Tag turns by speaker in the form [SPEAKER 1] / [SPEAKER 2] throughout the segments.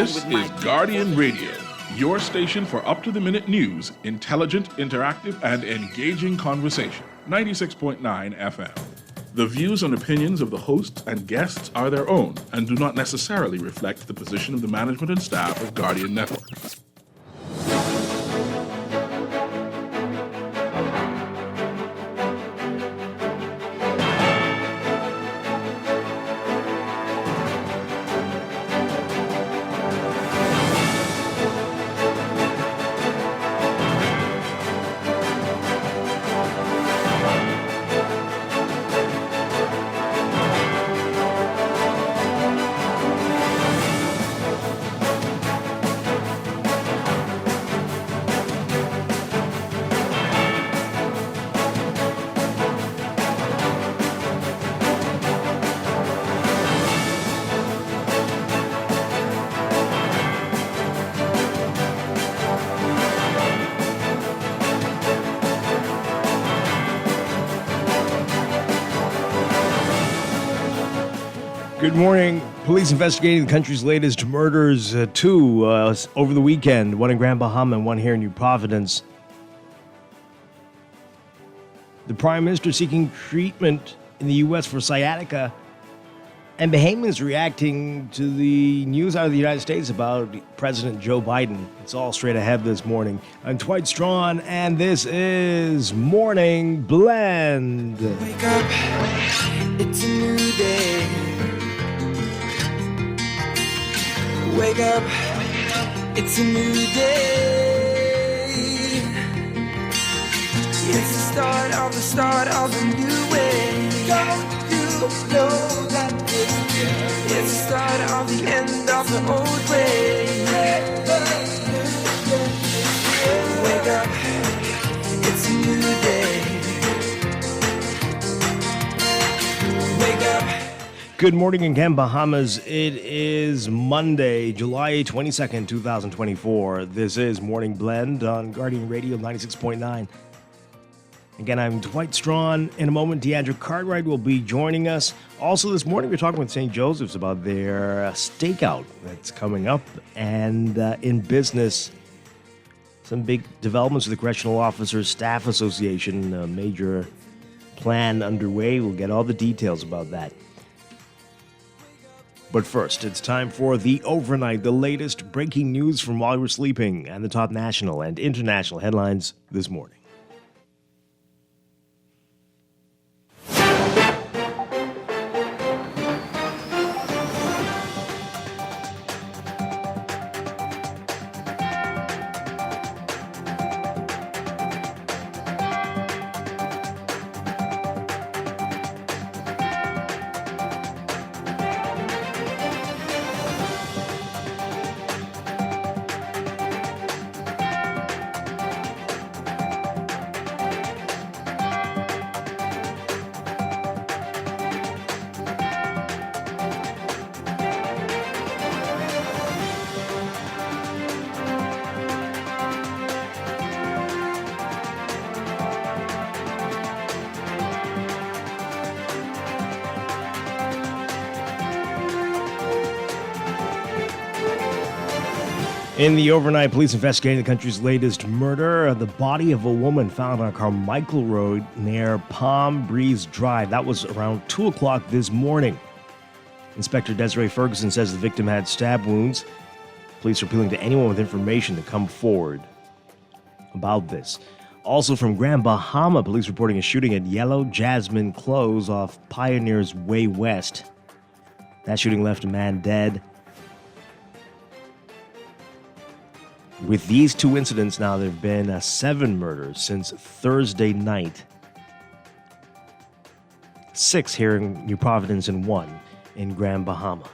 [SPEAKER 1] This is Guardian Radio, your station for up-to-the-minute news, intelligent, interactive, and engaging conversation. 96.9 FM. The views and opinions of the hosts and guests are their own and do not necessarily reflect the position of the management and staff of Guardian Network.
[SPEAKER 2] Good morning. Police investigating the country's latest murders, two over the weekend, one in Grand Bahama and one here in New Providence. The Prime Minister seeking treatment in the U.S. for sciatica, and Bahamians reacting to the news out of the United States about President Joe Biden. It's all straight ahead this morning. I'm Dwight Strachan, and this is Morning Blend.
[SPEAKER 3] Wake up, it's a new day. Wake up, it's a new day. It's the start of a new way. Don't you know that it's the start of the end of the old way. Wake up, it's a new day. Wake up.
[SPEAKER 2] Good morning again, Bahamas. It is Monday, July 22nd, 2024. This is Morning Blend on Guardian Radio 96.9. Again, I'm Dwight Strachan. In a moment, Deandra Cartwright will be joining us. Also this morning, we're talking with St. Joseph's about their stakeout that's coming up. And in business, some big developments with the Correctional Officers Staff Association, a major plan underway. We'll get all the details about that. But first, it's time for the overnight, the latest breaking news from while you were sleeping, and the top national and international headlines this morning. In the overnight, police investigating the country's latest murder, the body of a woman found on Carmichael Road near Palm Breeze Drive. That was around 2 o'clock this morning. Inspector Desiree Ferguson says the victim had stab wounds. Police are appealing to anyone with information to come forward about this. Also from Grand Bahama, police reporting a shooting at Yellow Jasmine Close off Pioneers Way West. That shooting left a man dead. With these two incidents now, there have been 7 murders since Thursday night. 6 here in New Providence and 1 in Grand Bahama.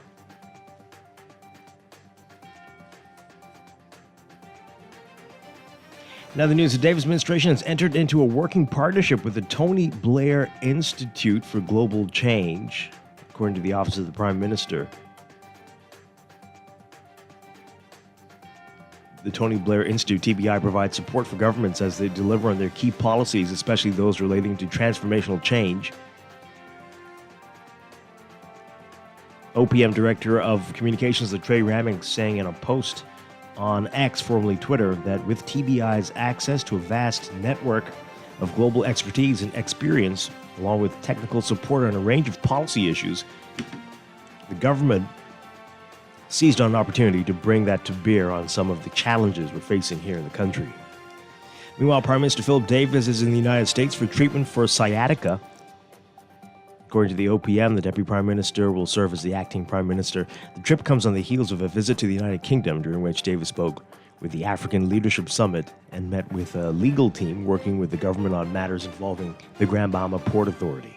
[SPEAKER 2] Now, the news: the Davis administration has entered into a working partnership with the Tony Blair Institute for Global Change, according to the Office of the Prime Minister. The Tony Blair Institute, TBI, provides support for governments as they deliver on their key policies, especially those relating to transformational change. OPM Director of Communications, Trey Ramick, saying in a post on X, formerly Twitter, that with TBI's access to a vast network of global expertise and experience, along with technical support on a range of policy issues, the government seized on an opportunity to bring that to bear on some of the challenges we're facing here in the country. Meanwhile, Prime Minister Philip Davis is in the United States for treatment for sciatica. According to the OPM, the Deputy Prime Minister will serve as the acting Prime Minister. The trip comes on the heels of a visit to the United Kingdom, during which Davis spoke with the African Leadership Summit and met with a legal team working with the government on matters involving the Grand Bahama Port Authority.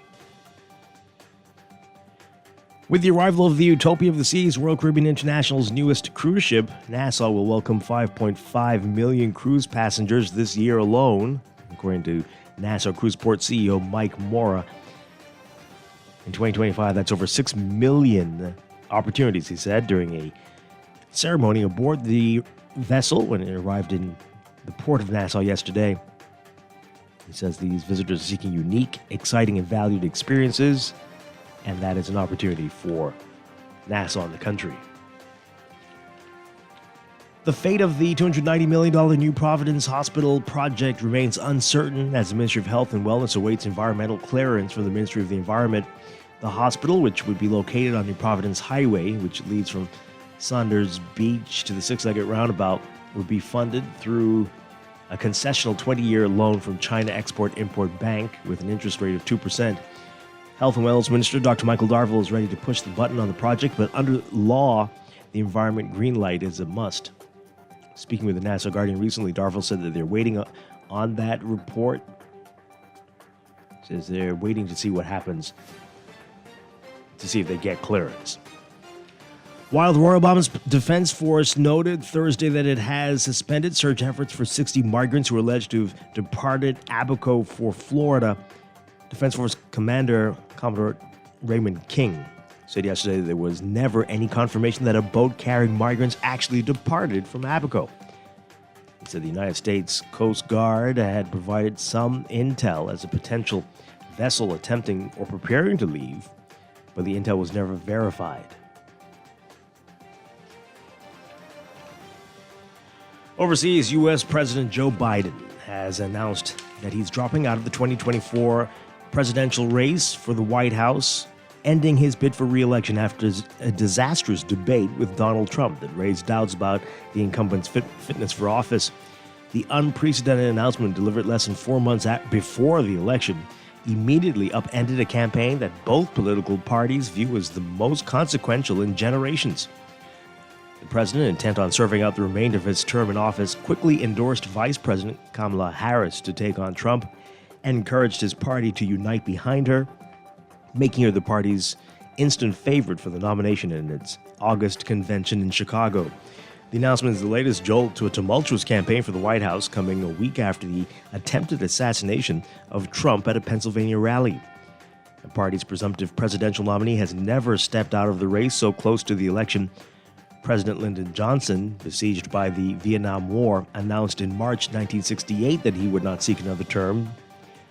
[SPEAKER 2] With the arrival of the Utopia of the Seas, Royal Caribbean International's newest cruise ship, Nassau will welcome 5.5 million cruise passengers this year alone, according to Nassau Cruise Port CEO Mike Mora. In 2025, that's over 6 million opportunities, he said, during a ceremony aboard the vessel when it arrived in the port of Nassau yesterday. He says these visitors are seeking unique, exciting, and valued experiences, and that is an opportunity for Nassau and the country. The fate of the $290 million New Providence Hospital project remains uncertain as the Ministry of Health and Wellness awaits environmental clearance from the Ministry of the Environment. The hospital, which would be located on New Providence Highway, which leads from Saunders Beach to the Six-Legged Roundabout, would be funded through a concessional 20-year loan from China Export-Import Bank with an interest rate of 2%. Health and Wellness Minister Dr. Michael Darville is ready to push the button on the project, but under law, the environment green light is a must. Speaking with the Nassau Guardian recently, Darville said that they're waiting on that report. Says they're waiting to see what happens to see if they get clearance. While the Royal Bahamas Defense Force noted Thursday that it has suspended search efforts for 60 migrants who are alleged to have departed Abaco for Florida, Defense Force Commander Commodore Raymond King said yesterday that there was never any confirmation that a boat carrying migrants actually departed from Abaco. He said the United States Coast Guard had provided some intel as a potential vessel attempting or preparing to leave, but the intel was never verified. Overseas, U.S. President Joe Biden has announced that he's dropping out of the 2024 presidential race for the White House, ending his bid for re-election after a disastrous debate with Donald Trump that raised doubts about the incumbent's fitness for office. The unprecedented announcement, delivered less than 4 months before the election, immediately upended a campaign that both political parties view as the most consequential in generations. The president, intent on serving out the remainder of his term in office, quickly endorsed Vice President Kamala Harris to take on Trump and encouraged his party to unite behind her, making her the party's instant favorite for the nomination in its August convention in Chicago. The announcement is the latest jolt to a tumultuous campaign for the White House, coming a week after the attempted assassination of Trump at a Pennsylvania rally. The party's presumptive presidential nominee has never stepped out of the race so close to the election. President Lyndon Johnson, besieged by the Vietnam War, announced in March 1968 that he would not seek another term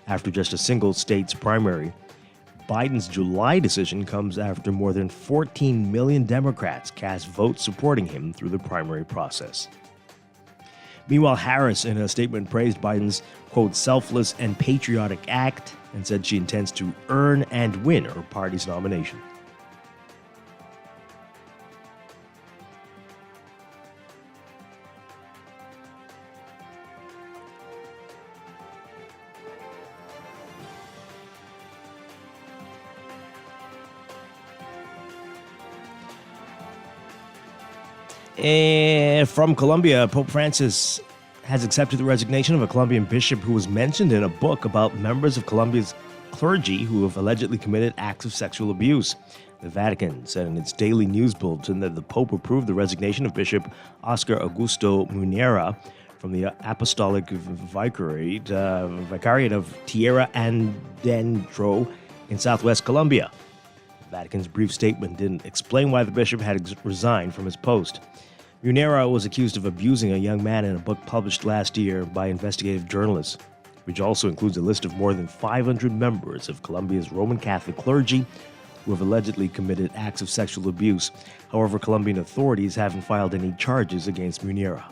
[SPEAKER 2] after just a single state's primary. Biden's July decision comes after more than 14 million Democrats cast votes supporting him through the primary process. Meanwhile, Harris, in a statement, praised Biden's, quote, selfless and patriotic act and said she intends to earn and win her party's nomination. From Colombia, Pope Francis has accepted the resignation of a Colombian bishop who was mentioned in a book about members of Colombia's clergy who have allegedly committed acts of sexual abuse. The Vatican said in its daily news bulletin that the Pope approved the resignation of Bishop Oscar Augusto Munera from the Apostolic Vicariate of Tierra Andentro in southwest Colombia. The Vatican's brief statement didn't explain why the bishop had resigned from his post. Munera was accused of abusing a young man in a book published last year by investigative journalists, which also includes a list of more than 500 members of Colombia's Roman Catholic clergy who have allegedly committed acts of sexual abuse. However, Colombian authorities haven't filed any charges against Munira.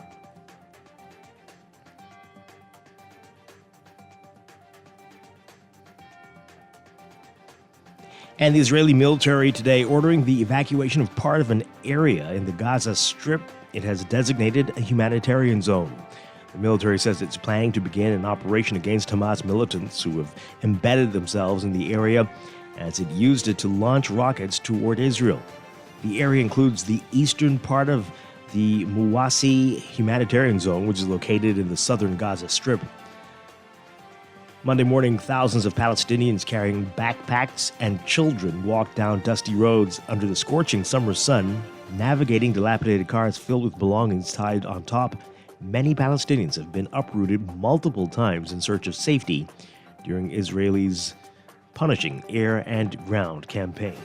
[SPEAKER 2] And the Israeli military today ordering the evacuation of part of an area in the Gaza Strip it has designated a humanitarian zone. The military says it's planning to begin an operation against Hamas militants who have embedded themselves in the area as it used it to launch rockets toward Israel. The area includes the eastern part of the Muwasi humanitarian zone, which is located in the southern Gaza Strip. Monday morning, thousands of Palestinians carrying backpacks and children walked down dusty roads under the scorching summer sun, navigating dilapidated cars filled with belongings tied on top. Many Palestinians have been uprooted multiple times in search of safety during Israelis' punishing air and ground campaign.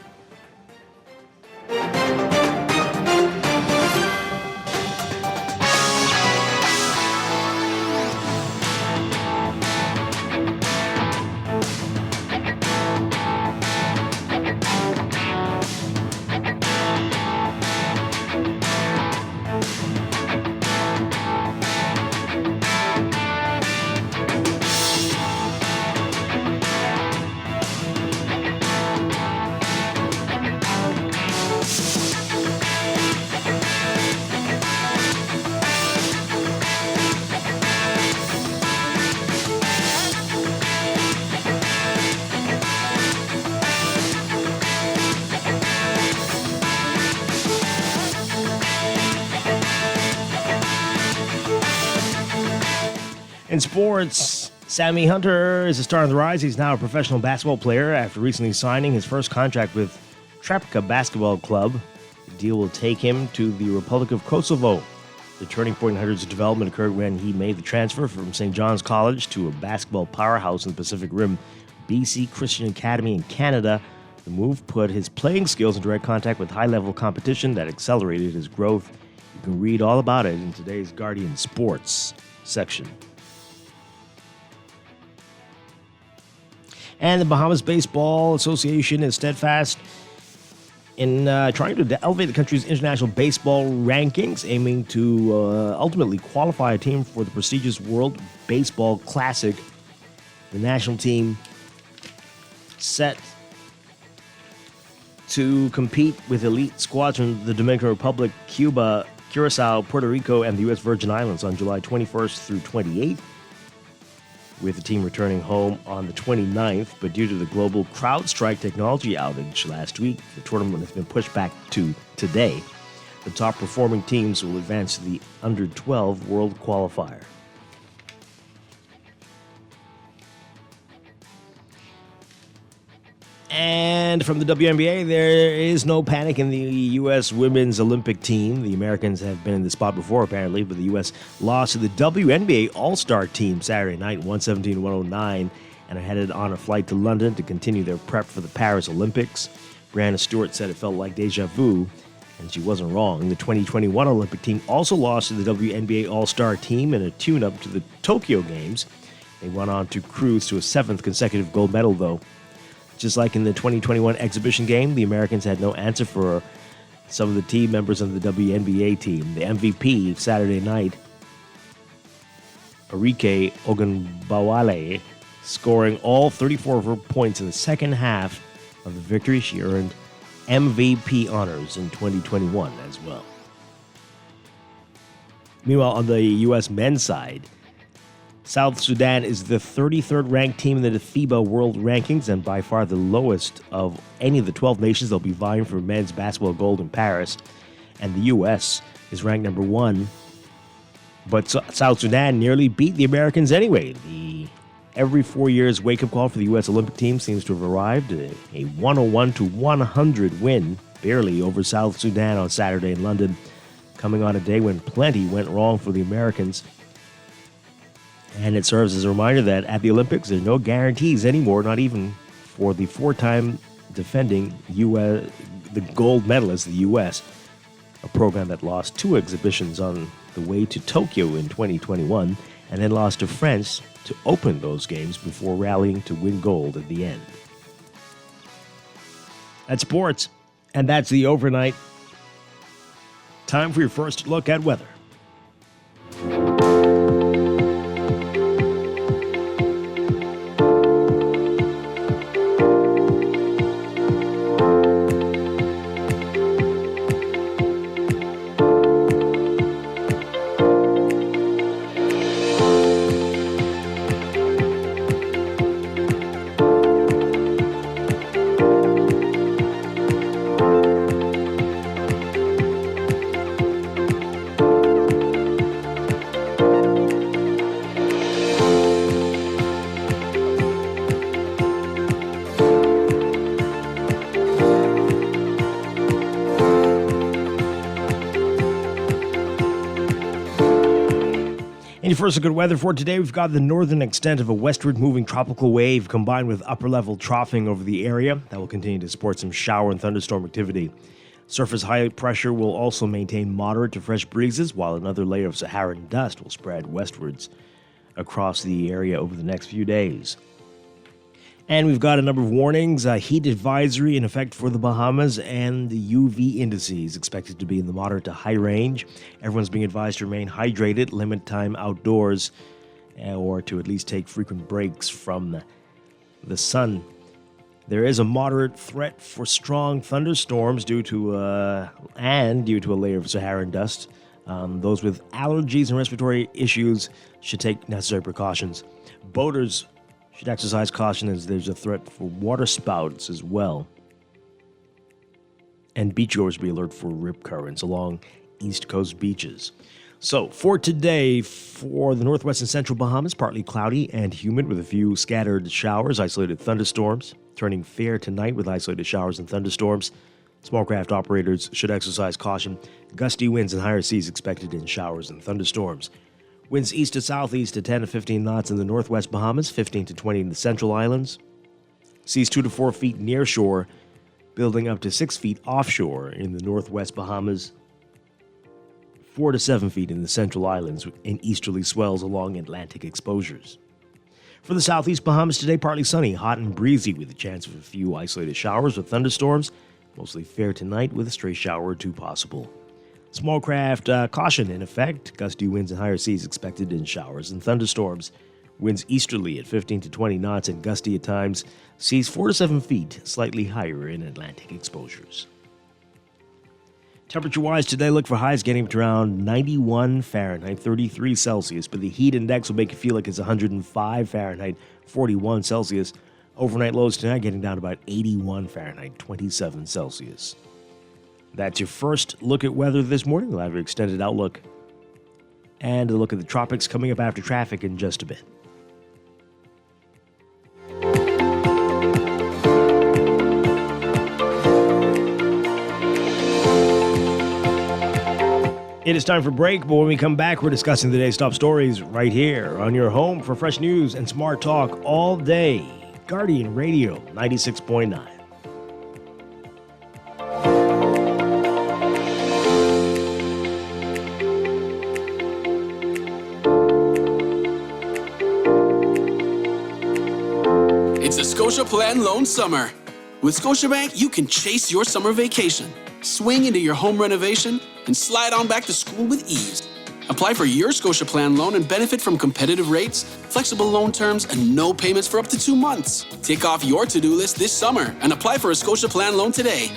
[SPEAKER 2] In sports, Sammy Hunter is a star on the rise. He's now a professional basketball player after recently signing his first contract with Trepka Basketball Club. The deal will take him to the Republic of Kosovo. The turning point in Hunter's development occurred when he made the transfer from St. John's College to a basketball powerhouse in the Pacific Rim, BC Christian Academy in Canada. The move put his playing skills in direct contact with high-level competition that accelerated his growth. You can read all about it in today's Guardian Sports section. And the Bahamas Baseball Association is steadfast in trying to elevate the country's international baseball rankings, aiming to ultimately qualify a team for the prestigious World Baseball Classic. The national team set to compete with elite squads from the Dominican Republic, Cuba, Curacao, Puerto Rico, and the U.S. Virgin Islands on July 21st through 28th. With the team returning home on the 29th, but due to the global CrowdStrike technology outage last week, the tournament has been pushed back to today. The top performing teams will advance to the Under-12 World Qualifier. And from the WNBA, there is no panic in the U.S. women's Olympic team. The Americans have been in this spot before, apparently, but the U.S. lost to the WNBA All-Star team Saturday night, 117-109, and are headed on a flight to London to continue their prep for the Paris Olympics. Brianna Stewart said it felt like deja vu, and she wasn't wrong. The 2021 Olympic team also lost to the WNBA All-Star team in a tune-up to the Tokyo Games. They went on to cruise to a 7th consecutive gold medal, though. Just like in the 2021 exhibition game, the Americans had no answer for some of the team members of the WNBA team. The MVP Saturday night, Arike Ogunbowale, scoring all 34 of her points in the second half of the victory. She earned MVP honors in 2021 as well. Meanwhile, on the U.S. men's side, South Sudan is the 33rd ranked team in the FIBA World Rankings and by far the lowest of any of the 12 nations that will be vying for men's basketball gold in Paris. And the U.S. is ranked number 1. But South Sudan nearly beat the Americans anyway. The every 4 years wake-up call for the U.S. Olympic team seems to have arrived. A 101-100 win, barely, over South Sudan on Saturday in London, coming on a day when plenty went wrong for the Americans. And it serves as a reminder that at the Olympics, there's no guarantees anymore, not even for the 4-time defending the gold medalist, the U.S., a program that lost 2 exhibitions on the way to Tokyo in 2021 and then lost to France to open those games before rallying to win gold at the end. That's sports, and that's the overnight. Time for your first look at weather. And your first look at weather for today, we've got the northern extent of a westward moving tropical wave combined with upper level troughing over the area that will continue to support some shower and thunderstorm activity. Surface high pressure will also maintain moderate to fresh breezes, while another layer of Saharan dust will spread westwards across the area over the next few days. And we've got a number of warnings, a heat advisory in effect for the Bahamas, and the UV indices expected to be in the moderate to high range. Everyone's being advised to remain hydrated, limit time outdoors, or to at least take frequent breaks from the sun. There is a moderate threat for strong thunderstorms due to a layer of Saharan dust. Those with allergies and respiratory issues should take necessary precautions. Boaters should exercise caution as there's a threat for water spouts as well. And beachgoers be alert for rip currents along East Coast beaches. So, for today, for the northwest and central Bahamas, partly cloudy and humid with a few scattered showers, isolated thunderstorms, turning fair tonight with isolated showers and thunderstorms. Small craft operators should exercise caution. Gusty winds and higher seas expected in showers and thunderstorms. Winds east to southeast at 10 to 15 knots in the northwest Bahamas, 15 to 20 in the central islands. Seas 2 to 4 feet near shore, building up to 6 feet offshore in the northwest Bahamas, 4 to 7 feet in the central islands, and easterly swells along Atlantic exposures. For the southeast Bahamas today, partly sunny, hot and breezy with a chance of a few isolated showers or thunderstorms, mostly fair tonight with a stray shower or two possible. Small craft caution in effect. Gusty winds and higher seas expected in showers and thunderstorms. Winds easterly at 15 to 20 knots and gusty at times. Seas 4 to 7 feet, slightly higher in Atlantic exposures. Temperature-wise today, look for highs getting up to around 91 Fahrenheit, 33 Celsius, but the heat index will make it feel like it's 105 Fahrenheit, 41 Celsius. Overnight lows tonight getting down to about 81 Fahrenheit, 27 Celsius. That's your first look at weather this morning. We'll have your extended outlook and a look at the tropics coming up after traffic in just a bit. It is time for break, but when we come back, we're discussing the day's top stories right here on your home for fresh news and smart talk all day. Guardian Radio 96.9.
[SPEAKER 4] It's the Scotia Plan Loan Summer. With Scotiabank, you can chase your summer vacation, swing into your home renovation, and slide on back to school with ease. Apply for your Scotia Plan loan and benefit from competitive rates, flexible loan terms, and no payments for up to 2 months. Tick off your to-do list this summer and apply for a Scotia Plan loan today.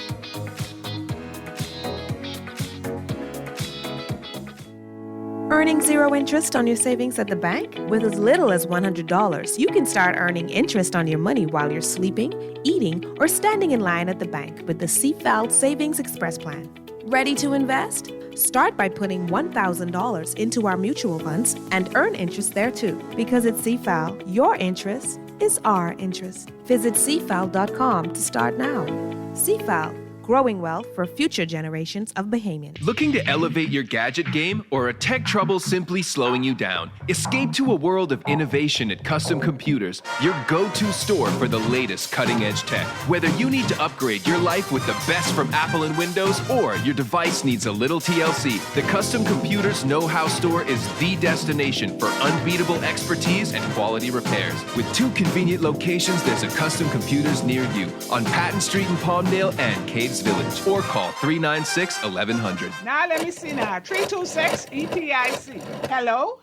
[SPEAKER 5] Earning zero interest on your savings at the bank? With as little as $100, you can start earning interest on your money while you're sleeping, eating, or standing in line at the bank with the CFAL Savings Express Plan. Ready to invest? Start by putting $1,000 into our mutual funds and earn interest there too. Because at CFAL, your interest is our interest. Visit cfal.com to start now. CFAL, growing wealth for future generations of Bahamians.
[SPEAKER 6] Looking to elevate your gadget game or a tech trouble simply slowing you down? Escape to a world of innovation at Custom Computers, your go-to store for the latest cutting-edge tech. Whether you need to upgrade your life with the best from Apple and Windows or your device needs a little TLC, the Custom Computers Know-How Store is the destination for unbeatable expertise and quality repairs. With 2 convenient locations, there's a Custom Computers near you on Patton Street in Palmdale and Caves Village, or call 396-1100.
[SPEAKER 7] Now let me see now. 326 ETIC. Hello?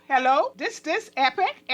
[SPEAKER 7] This Epic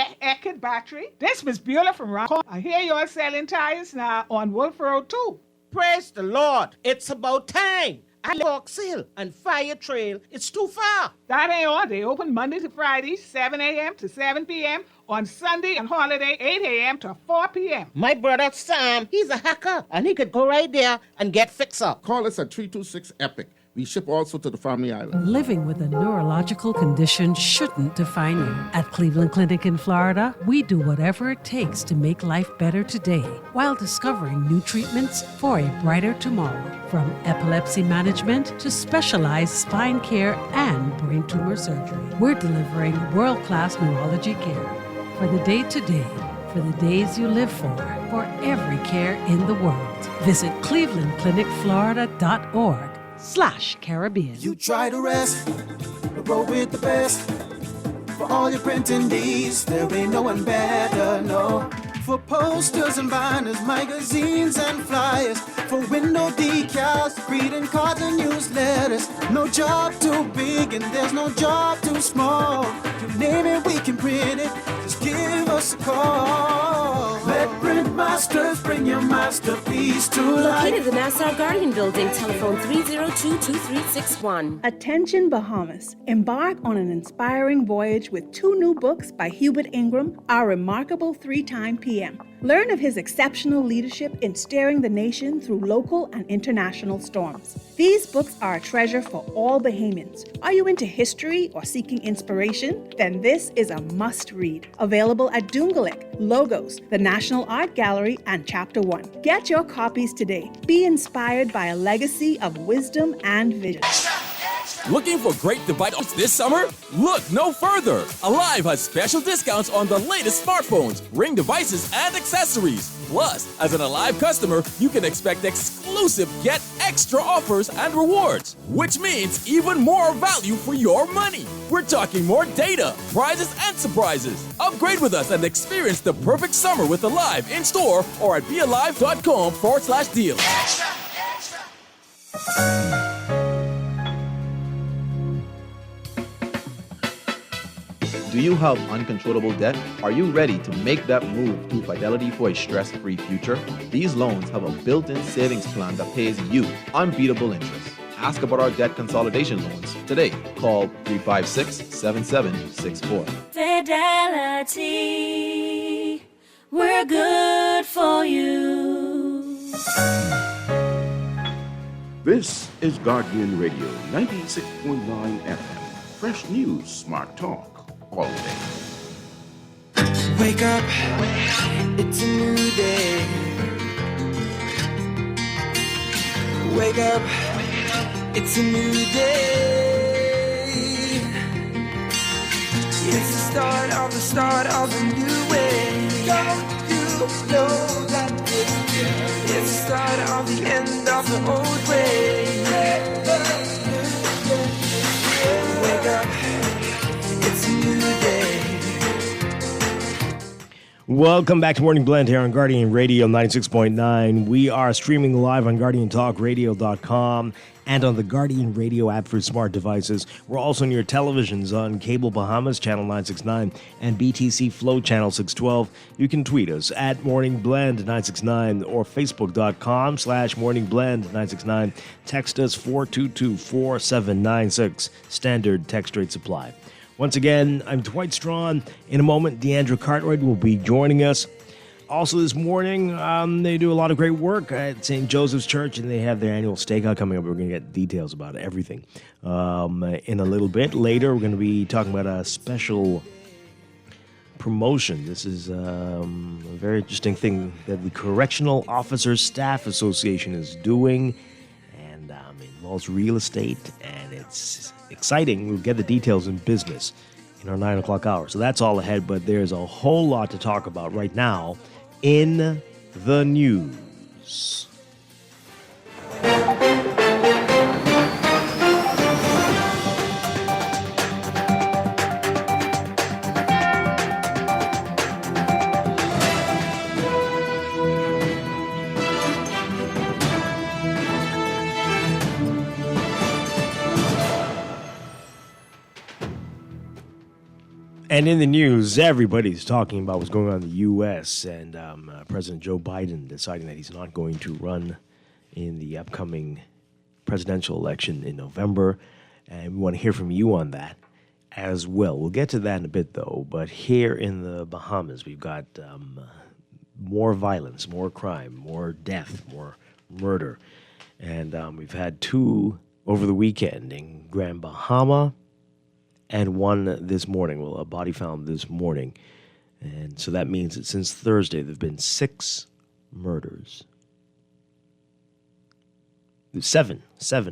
[SPEAKER 7] battery. This Miss Beulah from Rock. I hear you're selling tires now on Wolf Road too.
[SPEAKER 8] Praise the Lord. It's about time. I Fox Hill and Fire Trail. It's too far.
[SPEAKER 7] That ain't all. They open Monday to Friday, 7 a.m. to 7 p.m. On Sunday and holiday, 8 a.m. to 4 p.m.
[SPEAKER 8] My brother Sam, he's a hacker, and he could go right there and get fixed up.
[SPEAKER 9] Call us at 326 EPIC. We ship also to the Family Island.
[SPEAKER 10] Living with a neurological condition shouldn't define you. At Cleveland Clinic in Florida, we do whatever it takes to make life better today while discovering new treatments for a brighter tomorrow. From epilepsy management to specialized spine care and brain tumor surgery, we're delivering world-class neurology care for the day-to-day, for the days you live for every care in the world. Visit clevelandclinicflorida.org/Caribbean.
[SPEAKER 3] You try to rest, roll with the best. For all your printing needs, there ain't no one better, no. For posters and banners, magazines and flyers. For window decals, greeting cards and newsletters. No job too big and there's no job too small. You name it, we can print it. Just give us a call. Let Print Masters bring your masterpiece to life.
[SPEAKER 11] Located at the Nassau Guardian Building, telephone 302-2361.
[SPEAKER 12] Attention Bahamas. Embark on an inspiring voyage with 2 new books by Hubert Ingram, Our Remarkable 3-Time PM. Learn of his exceptional leadership in steering the nation through local and international storms. These books are a treasure for all Bahamians. Are you into history or seeking inspiration? Then this is a must-read. Available at Doongalik, Logos, the National Art Gallery, and Chapter 1. Get your copies today. Be inspired by a legacy of wisdom and vision.
[SPEAKER 13] Looking for great devices this summer? Look no further. Alive has special discounts on the latest smartphones, Ring devices, and accessories. Plus, as an Alive customer, you can expect exclusive Get Extra offers and rewards, which means even more value for your money. We're talking more data, prizes, and surprises. Upgrade with us and experience the perfect summer with Alive in store or at bealive.com/deal.
[SPEAKER 14] Do you have uncontrollable debt? Are you ready to make that move to Fidelity for a stress-free future? These loans have a built-in savings plan that pays you unbeatable interest. Ask about our debt consolidation loans today. Call 356-7764.
[SPEAKER 15] Fidelity, we're good for you.
[SPEAKER 16] This is Guardian Radio 96.9 FM. Fresh news, smart talk. All day.
[SPEAKER 3] Wake up, it's a new day. Wake up, it's a new day. It's the start of a new way. Don't you know that it's the start of the end of the old way. Wake up.
[SPEAKER 2] Welcome back to Morning Blend here on Guardian Radio 96.9. We are streaming live on GuardianTalkRadio.com and on the Guardian Radio app for smart devices. We're also on your televisions on Cable Bahamas Channel 969 and BTC Flow Channel 612. You can tweet us at Morning Blend 969 or Facebook.com/Morning Blend 969. Text us 422-4796. Standard text rate supply. Once again, I'm Dwight Strachan. In a moment, Deandra Cartwright will be joining us. Also this morning, they do a lot of great work at St. Joseph's Church, and they have their annual stakeout coming up. We're going to get details about everything in a little bit. Later, we're going to be talking about a special promotion. This is a very interesting thing that the Correctional Officers Staff Association is doing. involves real estate, and it's exciting. We'll get the details in business in our 9 o'clock hour. So that's all ahead, but there's a whole lot to talk about right now in the news. And in the news, everybody's talking about what's going on in the U.S. and President Joe Biden deciding that he's not going to run in the upcoming presidential election in November. And we want to hear from you on that as well. We'll get to that in a bit, though. But here in the Bahamas, we've got more violence, more crime, more death, more murder. And we've had 2 over the weekend in Grand Bahama, and 1 this morning. Well, a body found this morning. And so that means that since Thursday, there have been 6 murders. 7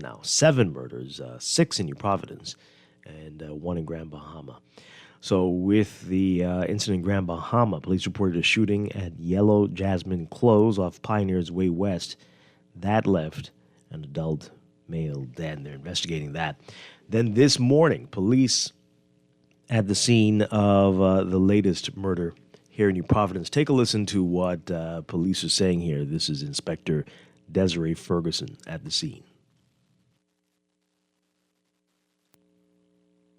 [SPEAKER 2] now. 7 murders, 6 in New Providence, and 1 in Grand Bahama. So with the incident in Grand Bahama, police reported a shooting at Yellow Jasmine Close off Pioneers Way West. That left an adult male dead, and they're investigating that. Then this morning, police at the scene of the latest murder here in New Providence. Take a listen to what police are saying here. This is Inspector Desiree Ferguson at the scene.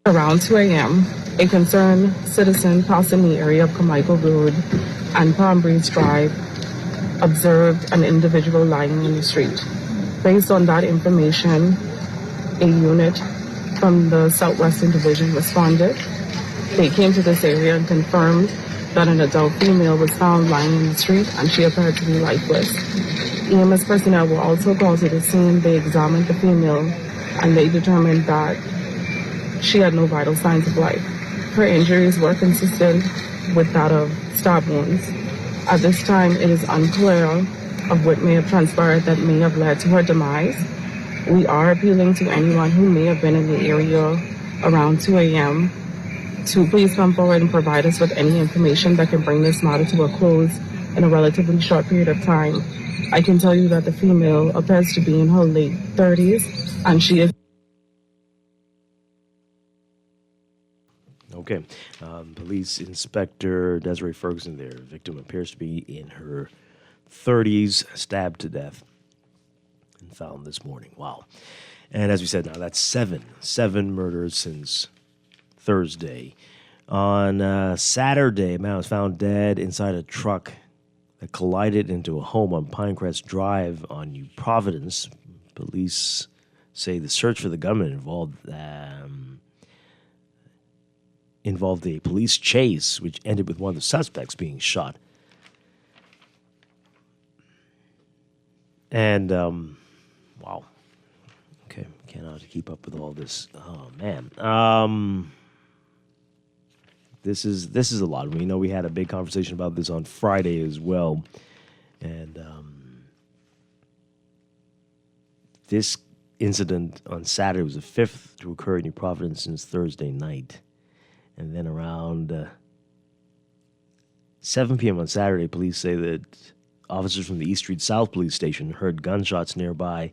[SPEAKER 17] Around 2 a.m., a concerned citizen passing the area of Carmichael Road and Palm Breeze Drive observed an individual lying in the street. Based on that information, a unit from the Southwestern Division responded. They came to this area and confirmed that an adult female was found lying in the street and she appeared to be lifeless. EMS personnel were also called to the scene. They examined the female and they determined that she had no vital signs of life. Her injuries were consistent with that of stab wounds. At this time, it is unclear of what may have transpired that may have led to her demise. We are appealing to anyone who may have been in the area around 2 a.m. to please come forward and provide us with any information that can bring this matter to a close in a relatively short period of time. I can tell you that the female appears to be in her late 30s, and she is...
[SPEAKER 2] Okay. Police Inspector Desiree Ferguson there. The victim appears to be in her 30s, stabbed to death, and found this morning. Wow. And as we said, now that's seven murders since Thursday. On Saturday, a man was found dead inside a truck that collided into a home on Pinecrest Drive on New Providence. Police say the search for the gunman involved a police chase, which ended with one of the suspects being shot. And, wow. Okay, cannot keep up with all this. Oh, man. This is a lot. We know we had a big conversation about this on Friday as well. And this incident on Saturday was the fifth to occur in New Providence since Thursday night. And then around 7 p.m. on Saturday, police say that officers from the East Street South Police Station heard gunshots nearby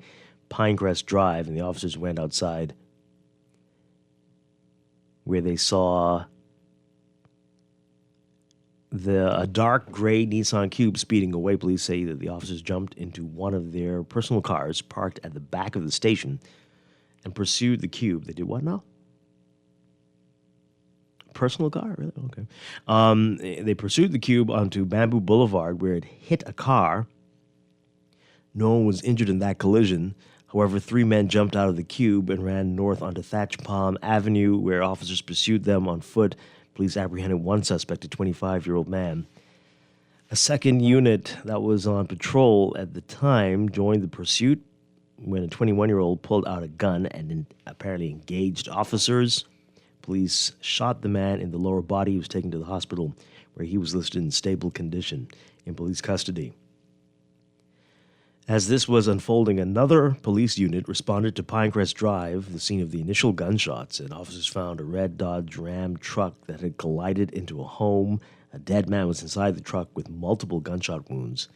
[SPEAKER 2] Pinecrest Drive, and the officers went outside where they saw a dark gray Nissan Cube speeding away. Police say that the officers jumped into one of their personal cars parked at the back of the station and pursued the Cube. They did what now? Personal car? Really? Okay. They pursued the Cube onto Bamboo Boulevard where it hit a car. No one was injured in that collision. However, 3 men jumped out of the Cube and ran north onto Thatch Palm Avenue where officers pursued them on foot. Police apprehended one suspect, a 25-year-old man. A second unit that was on patrol at the time joined the pursuit when a 21-year-old pulled out a gun and apparently engaged officers. Police shot the man in the lower body. He was taken to the hospital where he was listed in stable condition in police custody. As this was unfolding, another police unit responded to Pinecrest Drive, the scene of the initial gunshots, and officers found a red Dodge Ram truck that had collided into a home. A dead man was inside the truck with multiple gunshot wounds.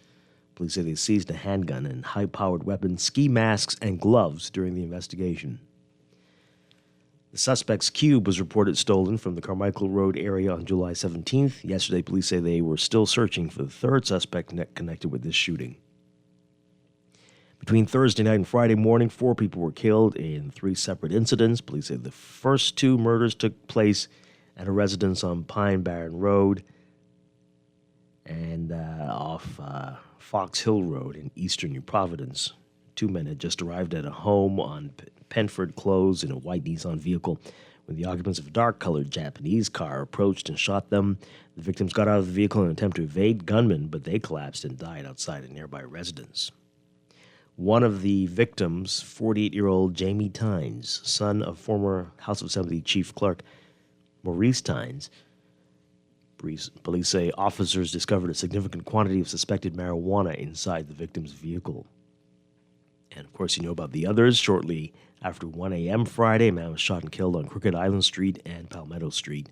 [SPEAKER 2] Police say they seized a handgun and high-powered weapon, ski masks, and gloves during the investigation. The suspect's cube was reported stolen from the Carmichael Road area on July 17th. Yesterday, police say they were still searching for the third suspect connected with this shooting. Between Thursday night and Friday morning, 4 people were killed in 3 separate incidents. Police say the first 2 murders took place at a residence on Pine Barren Road and off Fox Hill Road in eastern New Providence. 2 men had just arrived at a home on Penford Close in a white Nissan vehicle when the occupants of a dark-colored Japanese car approached and shot them. The victims got out of the vehicle in an attempt to evade gunmen, but they collapsed and died outside a nearby residence. One of the victims, 48-year-old Jamie Tynes, son of former House of Assembly Chief Clerk Maurice Tynes. Police say officers discovered a significant quantity of suspected marijuana inside the victim's vehicle. And, of course, you know about the others. Shortly after 1 a.m. Friday, a man was shot and killed on Crooked Island Street and Palmetto Street.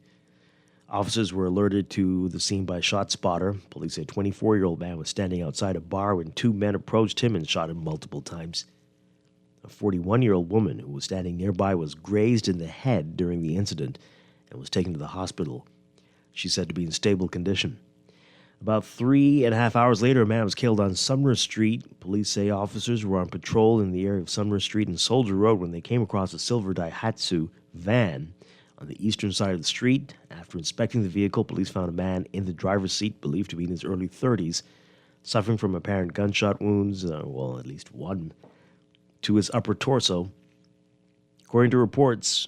[SPEAKER 2] Officers were alerted to the scene by a shot spotter. Police say a 24-year-old man was standing outside a bar when 2 men approached him and shot him multiple times. A 41-year-old woman who was standing nearby was grazed in the head during the incident and was taken to the hospital. She's said to be in stable condition. About 3.5 hours later, a man was killed on Sumner Street. Police say officers were on patrol in the area of Sumner Street and Soldier Road when they came across a silver Daihatsu van on the eastern side of the street. After inspecting the vehicle, police found a man in the driver's seat, believed to be in his early 30s, suffering from apparent gunshot wounds, at least one, to his upper torso. According to reports,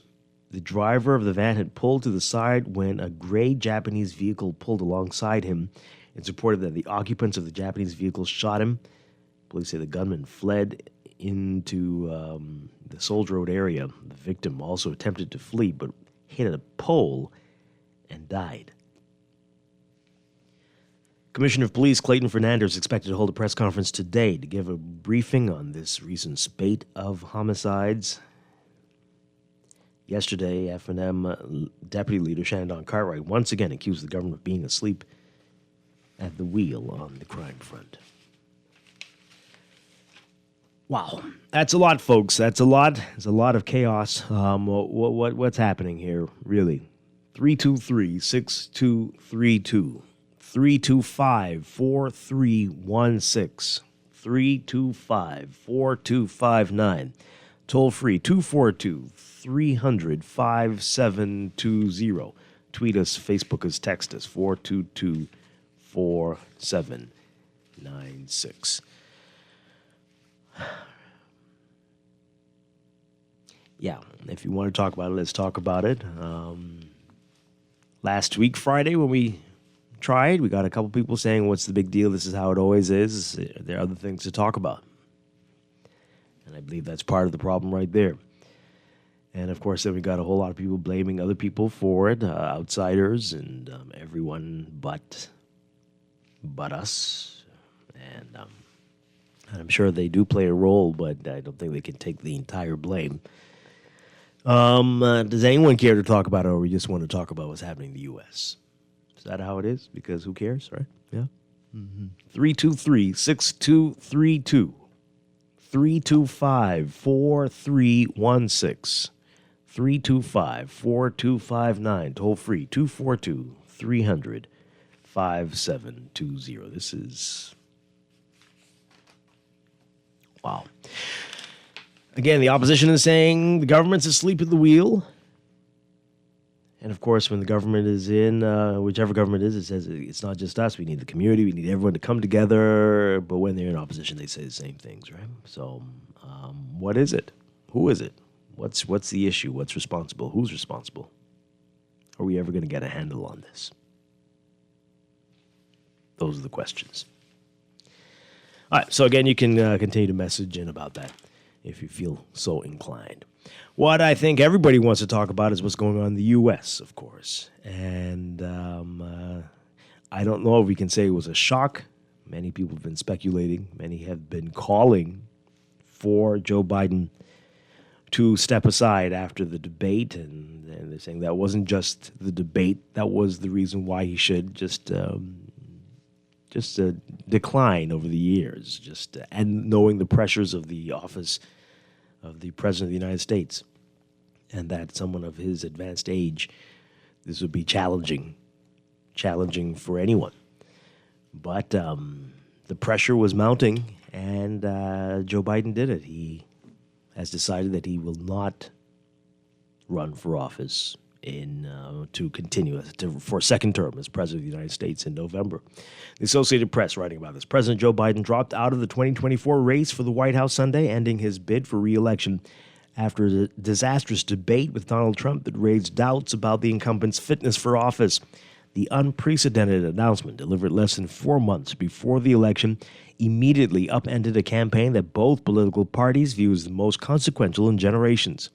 [SPEAKER 2] the driver of the van had pulled to the side when a gray Japanese vehicle pulled alongside him. It's reported that the occupants of the Japanese vehicle shot him. Police say the gunman fled into the Soldier Road area. The victim also attempted to flee, but hit a pole and died. Commissioner of Police Clayton Fernandez is expected to hold a press conference today to give a briefing on this recent spate of homicides. Yesterday, F&M Deputy Leader Shandon Cartwright once again accused the government of being asleep at the wheel on the crime front. Wow, that's a lot, folks. That's a lot. There's a lot of chaos. What's happening here, really? 323-6232. 325-4316. 325-4259. Toll free 242-300-5720. Tweet us, Facebook us, text us 422-4796. Yeah, if you want to talk about it, let's talk about it. Last week, Friday, when we tried, we got a couple people saying, what's the big deal? This is how it always is. There are other things to talk about. And I believe that's part of the problem right there. And, of course, then we got a whole lot of people blaming other people for it, outsiders and everyone but us. And I'm sure they do play a role, but I don't think they can take the entire blame. Does anyone care to talk about it, or we just want to talk about what's happening in the U.S.? Is that how it is? Because who cares, right? Yeah. 323-6232. 325-4316. 325-4259. Toll free 242-300-5720. This is... wow. Again, the opposition is saying the government's asleep at the wheel. And, of course, when the government is in, whichever government it says it's not just us. We need the community. We need everyone to come together. But when they're in opposition, they say the same things, right? So what is it? Who is it? What's the issue? What's responsible? Who's responsible? Are we ever going to get a handle on this? Those are the questions. All right, so again, you can continue to message in about that if you feel so inclined. What I think everybody wants to talk about is what's going on in the U.S., of course. And I don't know if we can say it was a shock. Many people have been speculating. Many have been calling for Joe Biden to step aside after the debate, and they're saying that wasn't just the debate. That was the reason why he should just decline over the years, and knowing the pressures of the office of the President of the United States, and that someone of his advanced age, this would be challenging for anyone. But the pressure was mounting, and Joe Biden did it. He has decided that he will not run for office to continue for a second term as President of the United States in November. The Associated Press writing about this. President Joe Biden dropped out of the 2024 race for the White House Sunday, ending his bid for re-election after a disastrous debate with Donald Trump that raised doubts about the incumbent's fitness for office. The unprecedented announcement, delivered less than 4 months before the election, immediately upended a campaign that both political parties view as the most consequential in generations.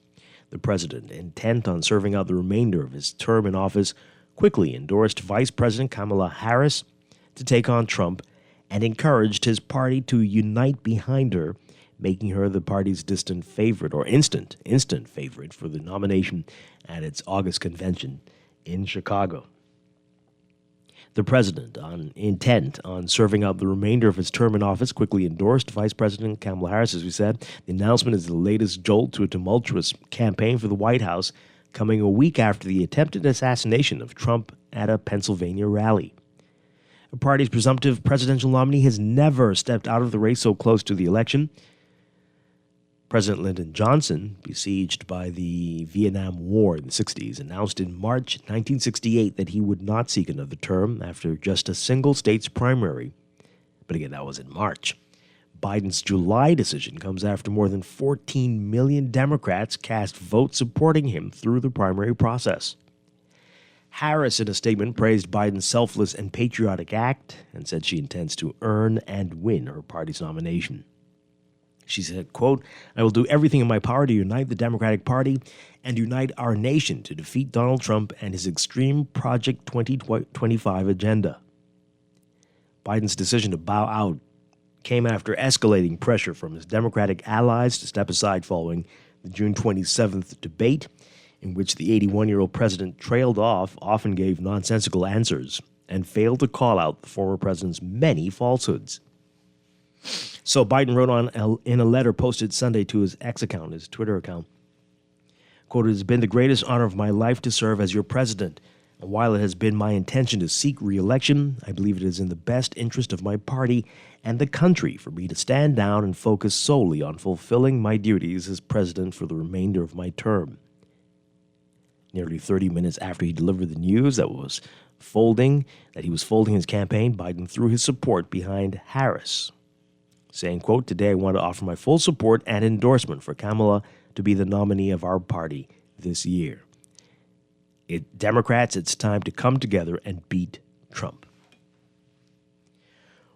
[SPEAKER 2] The president, intent on serving out the remainder of his term in office, quickly endorsed Vice President Kamala Harris to take on Trump and encouraged his party to unite behind her, making her the party's distant favorite, or instant favorite for the nomination at its August convention in Chicago. The president, intent on serving out the remainder of his term in office, quickly endorsed Vice President Kamala Harris, as we said. The announcement is the latest jolt to a tumultuous campaign for the White House, coming a week after the attempted assassination of Trump at a Pennsylvania rally. The party's presumptive presidential nominee has never stepped out of the race so close to the election. President Lyndon Johnson, besieged by the Vietnam War in the 60s, announced in March 1968 that he would not seek another term after just a single state's primary. But again, that was in March. Biden's July decision comes after more than 14 million Democrats cast votes supporting him through the primary process. Harris, in a statement, praised Biden's selfless and patriotic act and said she intends to earn and win her party's nomination. She said, quote, "I will do everything in my power to unite the Democratic Party and unite our nation to defeat Donald Trump and his extreme Project 2025 agenda." Biden's decision to bow out came after escalating pressure from his Democratic allies to step aside following the June 27th debate, in which the 81-year-old president trailed off, often gave nonsensical answers, and failed to call out the former president's many falsehoods. So Biden wrote in a letter posted Sunday to his X account, his Twitter account, quote, "It has been the greatest honor of my life to serve as your president. And while it has been my intention to seek re-election, I believe it is in the best interest of my party and the country for me to stand down and focus solely on fulfilling my duties as president for the remainder of my term." Nearly 30 minutes after he delivered the news that he was folding his campaign, Biden threw his support behind Harris, saying, quote, "Today I want to offer my full support and endorsement for Kamala to be the nominee of our party this year. Democrats, it's time to come together and beat Trump."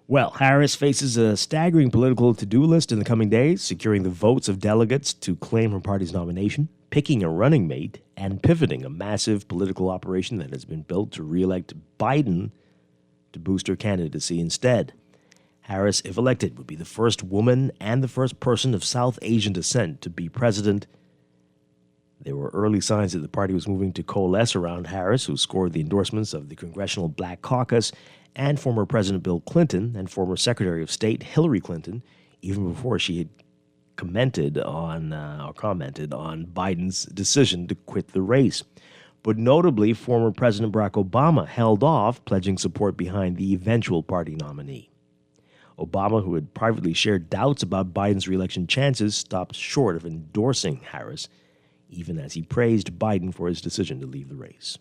[SPEAKER 2] Well, Harris faces a staggering political to-do list in the coming days, securing the votes of delegates to claim her party's nomination, picking a running mate, and pivoting a massive political operation that has been built to re-elect Biden to boost her candidacy instead. Harris, if elected, would be the first woman and the first person of South Asian descent to be president. There were early signs that the party was moving to coalesce around Harris, who scored the endorsements of the Congressional Black Caucus and former President Bill Clinton and former Secretary of State Hillary Clinton, even before she had commented on Biden's decision to quit the race. But notably, former President Barack Obama held off pledging support behind the eventual party nominee. Obama, who had privately shared doubts about Biden's re-election chances, stopped short of endorsing Harris, even as he praised Biden for his decision to leave the race.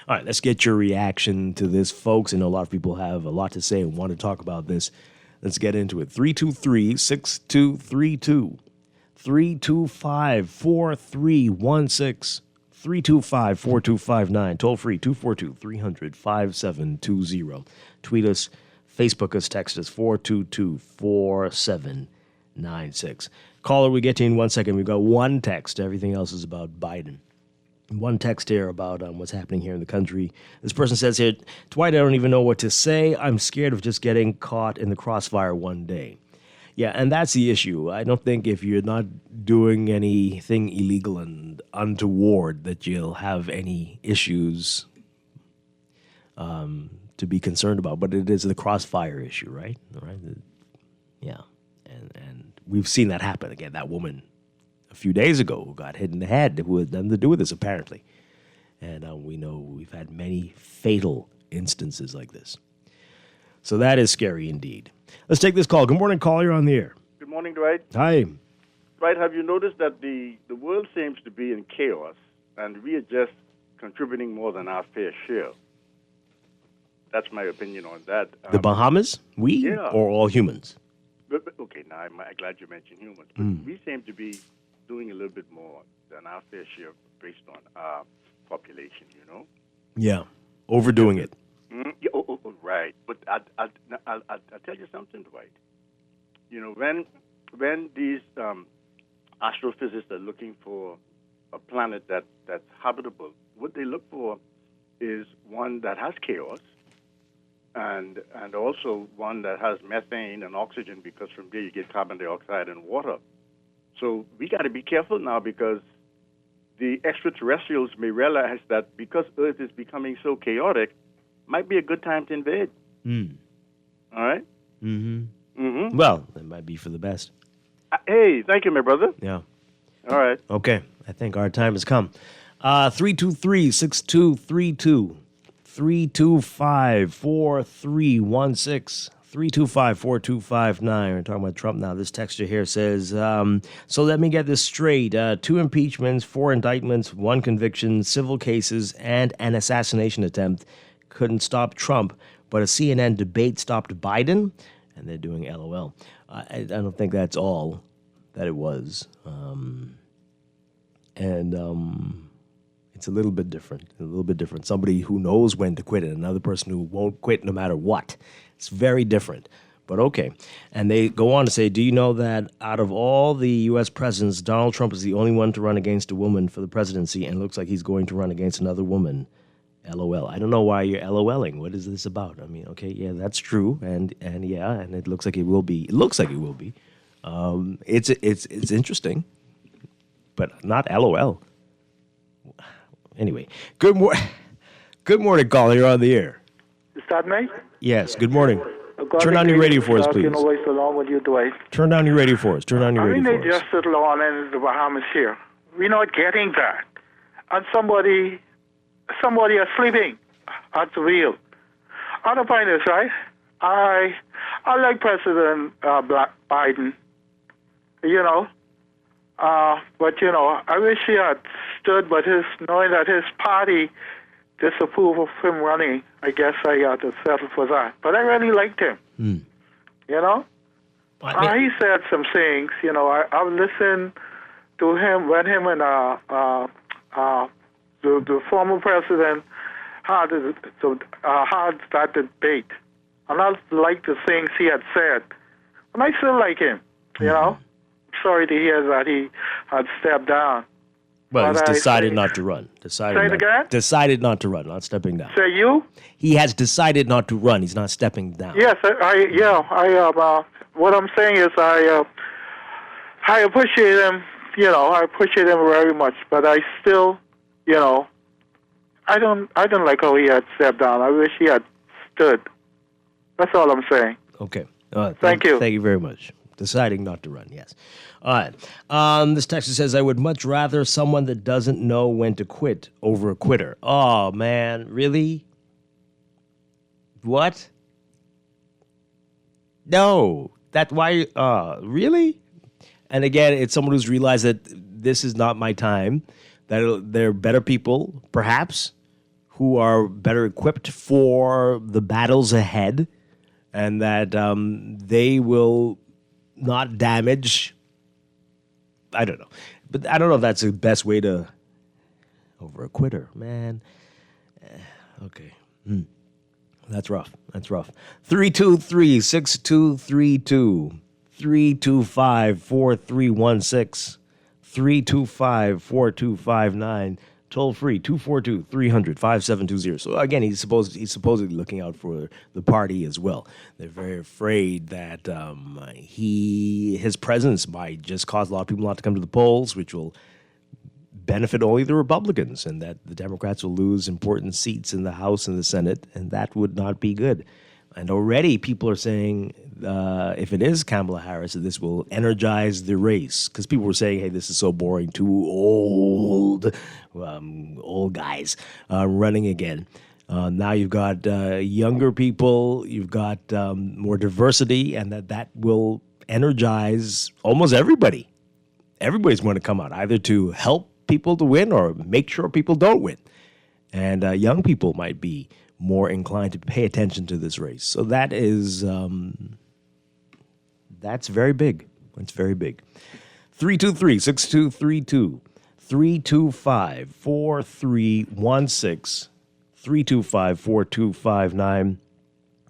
[SPEAKER 2] All right, let's get your reaction to this, folks. I know a lot of people have a lot to say and want to talk about this. Let's get into it. 323-6232, 325-4316, 325-4259, toll free 242-300-5720. Tweet us, Facebook us, text us 422-4796. Caller, we get to you in 1 second. We've got one text. Everything else is about Biden. One text here about what's happening here in the country. This person says here, Dwight, I don't even know what to say. I'm scared of just getting caught in the crossfire one day. Yeah, and that's the issue. I don't think if you're not doing anything illegal and untoward that you'll have any issues to be concerned about. But it is the crossfire issue, right? Yeah, and we've seen that happen again. That woman a few days ago who got hit in the head, who had nothing to do with this, apparently. And we know we've had many fatal instances like this. So that is scary indeed. Let's take this call. Good morning, caller. You're on the air.
[SPEAKER 18] Good morning, Dwight.
[SPEAKER 2] Hi.
[SPEAKER 18] Dwight, have you noticed that the world seems to be in chaos, and we are just contributing more than our fair share? That's my opinion on that.
[SPEAKER 2] The Bahamas? We?
[SPEAKER 18] Yeah.
[SPEAKER 2] Or all humans?
[SPEAKER 18] Okay, now I'm glad you mentioned humans. But we seem to be doing a little bit more than our fair share based on our population, you know?
[SPEAKER 2] Yeah. Overdoing it.
[SPEAKER 18] Yeah, right. But I'll tell you something, Dwight. You know, when these astrophysicists are looking for a planet that's habitable, what they look for is one that has chaos and also one that has methane and oxygen, because from there you get carbon dioxide and water. So we got to be careful now, because the extraterrestrials may realize that because Earth is becoming so chaotic, might be a good time to invade. All right?
[SPEAKER 2] Well, it might be for the best.
[SPEAKER 18] Hey, thank you, my brother.
[SPEAKER 2] Yeah.
[SPEAKER 18] All right.
[SPEAKER 2] Okay. I think our time has come. 323-6232. 325-4316. 325-4259. We're talking about Trump now. This texture here says, so let me get this straight. 2 impeachments, 4 indictments, 1 conviction, civil cases, and an assassination attempt couldn't stop Trump, but a CNN debate stopped Biden, and they're doing LOL. I don't think that's all that it was. It's a little bit different. Somebody who knows when to quit and another person who won't quit no matter what. It's very different, but okay. And they go on to say, do you know that out of all the U.S. presidents, Donald Trump is the only one to run against a woman for the presidency, and looks like he's going to run against another woman. LOL. I don't know why you're LOLing. What is this about? I mean, okay, yeah, that's true, and it looks like it will be. It looks like it will be. It's interesting, but not LOL. Anyway, good morning, caller. You're on the air.
[SPEAKER 19] Is that me?
[SPEAKER 2] Yes. Good morning. Turn on your radio for us, please.
[SPEAKER 19] Always along with you, Dwight.
[SPEAKER 2] Turn down your radio for us.
[SPEAKER 19] We need just settle on in the Bahamas here. We're not getting that, and somebody is sleeping at the wheel. Other point is, right, I like President Biden, but, I wish he had stood, but knowing that his party disapproved of him running, I guess I got to settle for that. But I really liked him, he said some things, I've listened to him when him and the former president had that debate. And I like the things he had said. And I still like him, Sorry to hear that he had stepped down.
[SPEAKER 2] Well, he's decided not to run.
[SPEAKER 19] Say it again?
[SPEAKER 2] Decided not to run, not stepping down.
[SPEAKER 19] Say you?
[SPEAKER 2] He has decided not to run. He's not stepping down.
[SPEAKER 19] Yes, what I'm saying is I appreciate him, I appreciate him very much, but I still, I don't like how he had stepped down. I wish he had stood. That's all I'm saying.
[SPEAKER 2] Okay.
[SPEAKER 19] Thank you.
[SPEAKER 2] Thank you very much. Deciding not to run, yes. All right. This text says, I would much rather someone that doesn't know when to quit over a quitter. Oh, man. Really? What? No. That's why, really? And again, it's someone who's realized that this is not my time, that there are better people, perhaps, who are better equipped for the battles ahead, and that they will not damage. I don't know. But I don't know if that's the best way to over a quitter, man. Okay. That's rough. 323-6232. 325-4316. 325-4259. Toll free, 242-300-5720. So again, he's supposedly looking out for the party as well. They're very afraid that his presence might just cause a lot of people not to come to the polls, which will benefit only the Republicans, and that the Democrats will lose important seats in the House and the Senate, and that would not be good. And already people are saying if it is Kamala Harris, that this will energize the race. Because people were saying, hey, this is so boring, too old guys running again. Now you've got younger people, you've got more diversity, and that will energize almost everybody. Everybody's going to come out, either to help people to win or make sure people don't win. And young people might be more inclined to pay attention to this race. So that is, that's very big. It's very big. 323-6232, 325-4316, 325-4259.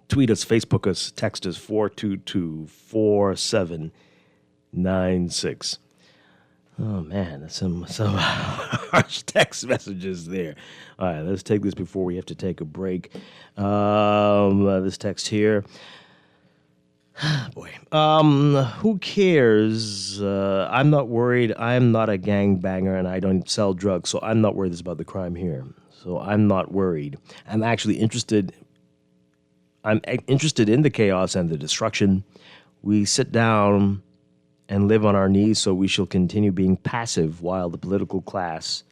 [SPEAKER 2] Tweet us, Facebook us, text us, 422-4796. Oh, man, that's some harsh text messages there. All right, let's take this before we have to take a break. This text here. Boy. Who cares? I'm not worried. I'm not a gangbanger, and I don't sell drugs, so I'm not worried about the crime here. So I'm not worried. I'm actually interested. I'm interested in the chaos and the destruction. We sit down and live on our knees, so we shall continue being passive while the political class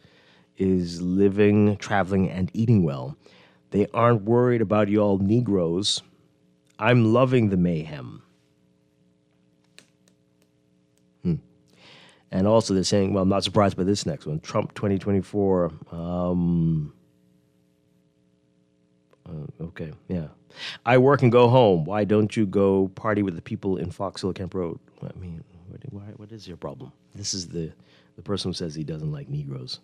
[SPEAKER 2] is living, traveling, and eating well. They aren't worried about you all Negroes. I'm loving the mayhem. And also they're saying, well, I'm not surprised by this next one. Trump 2024. Okay, yeah. I work and go home. Why don't you go party with the people in Fox Hill Camp Road? I mean, what is your problem? This is the person who says he doesn't like Negroes.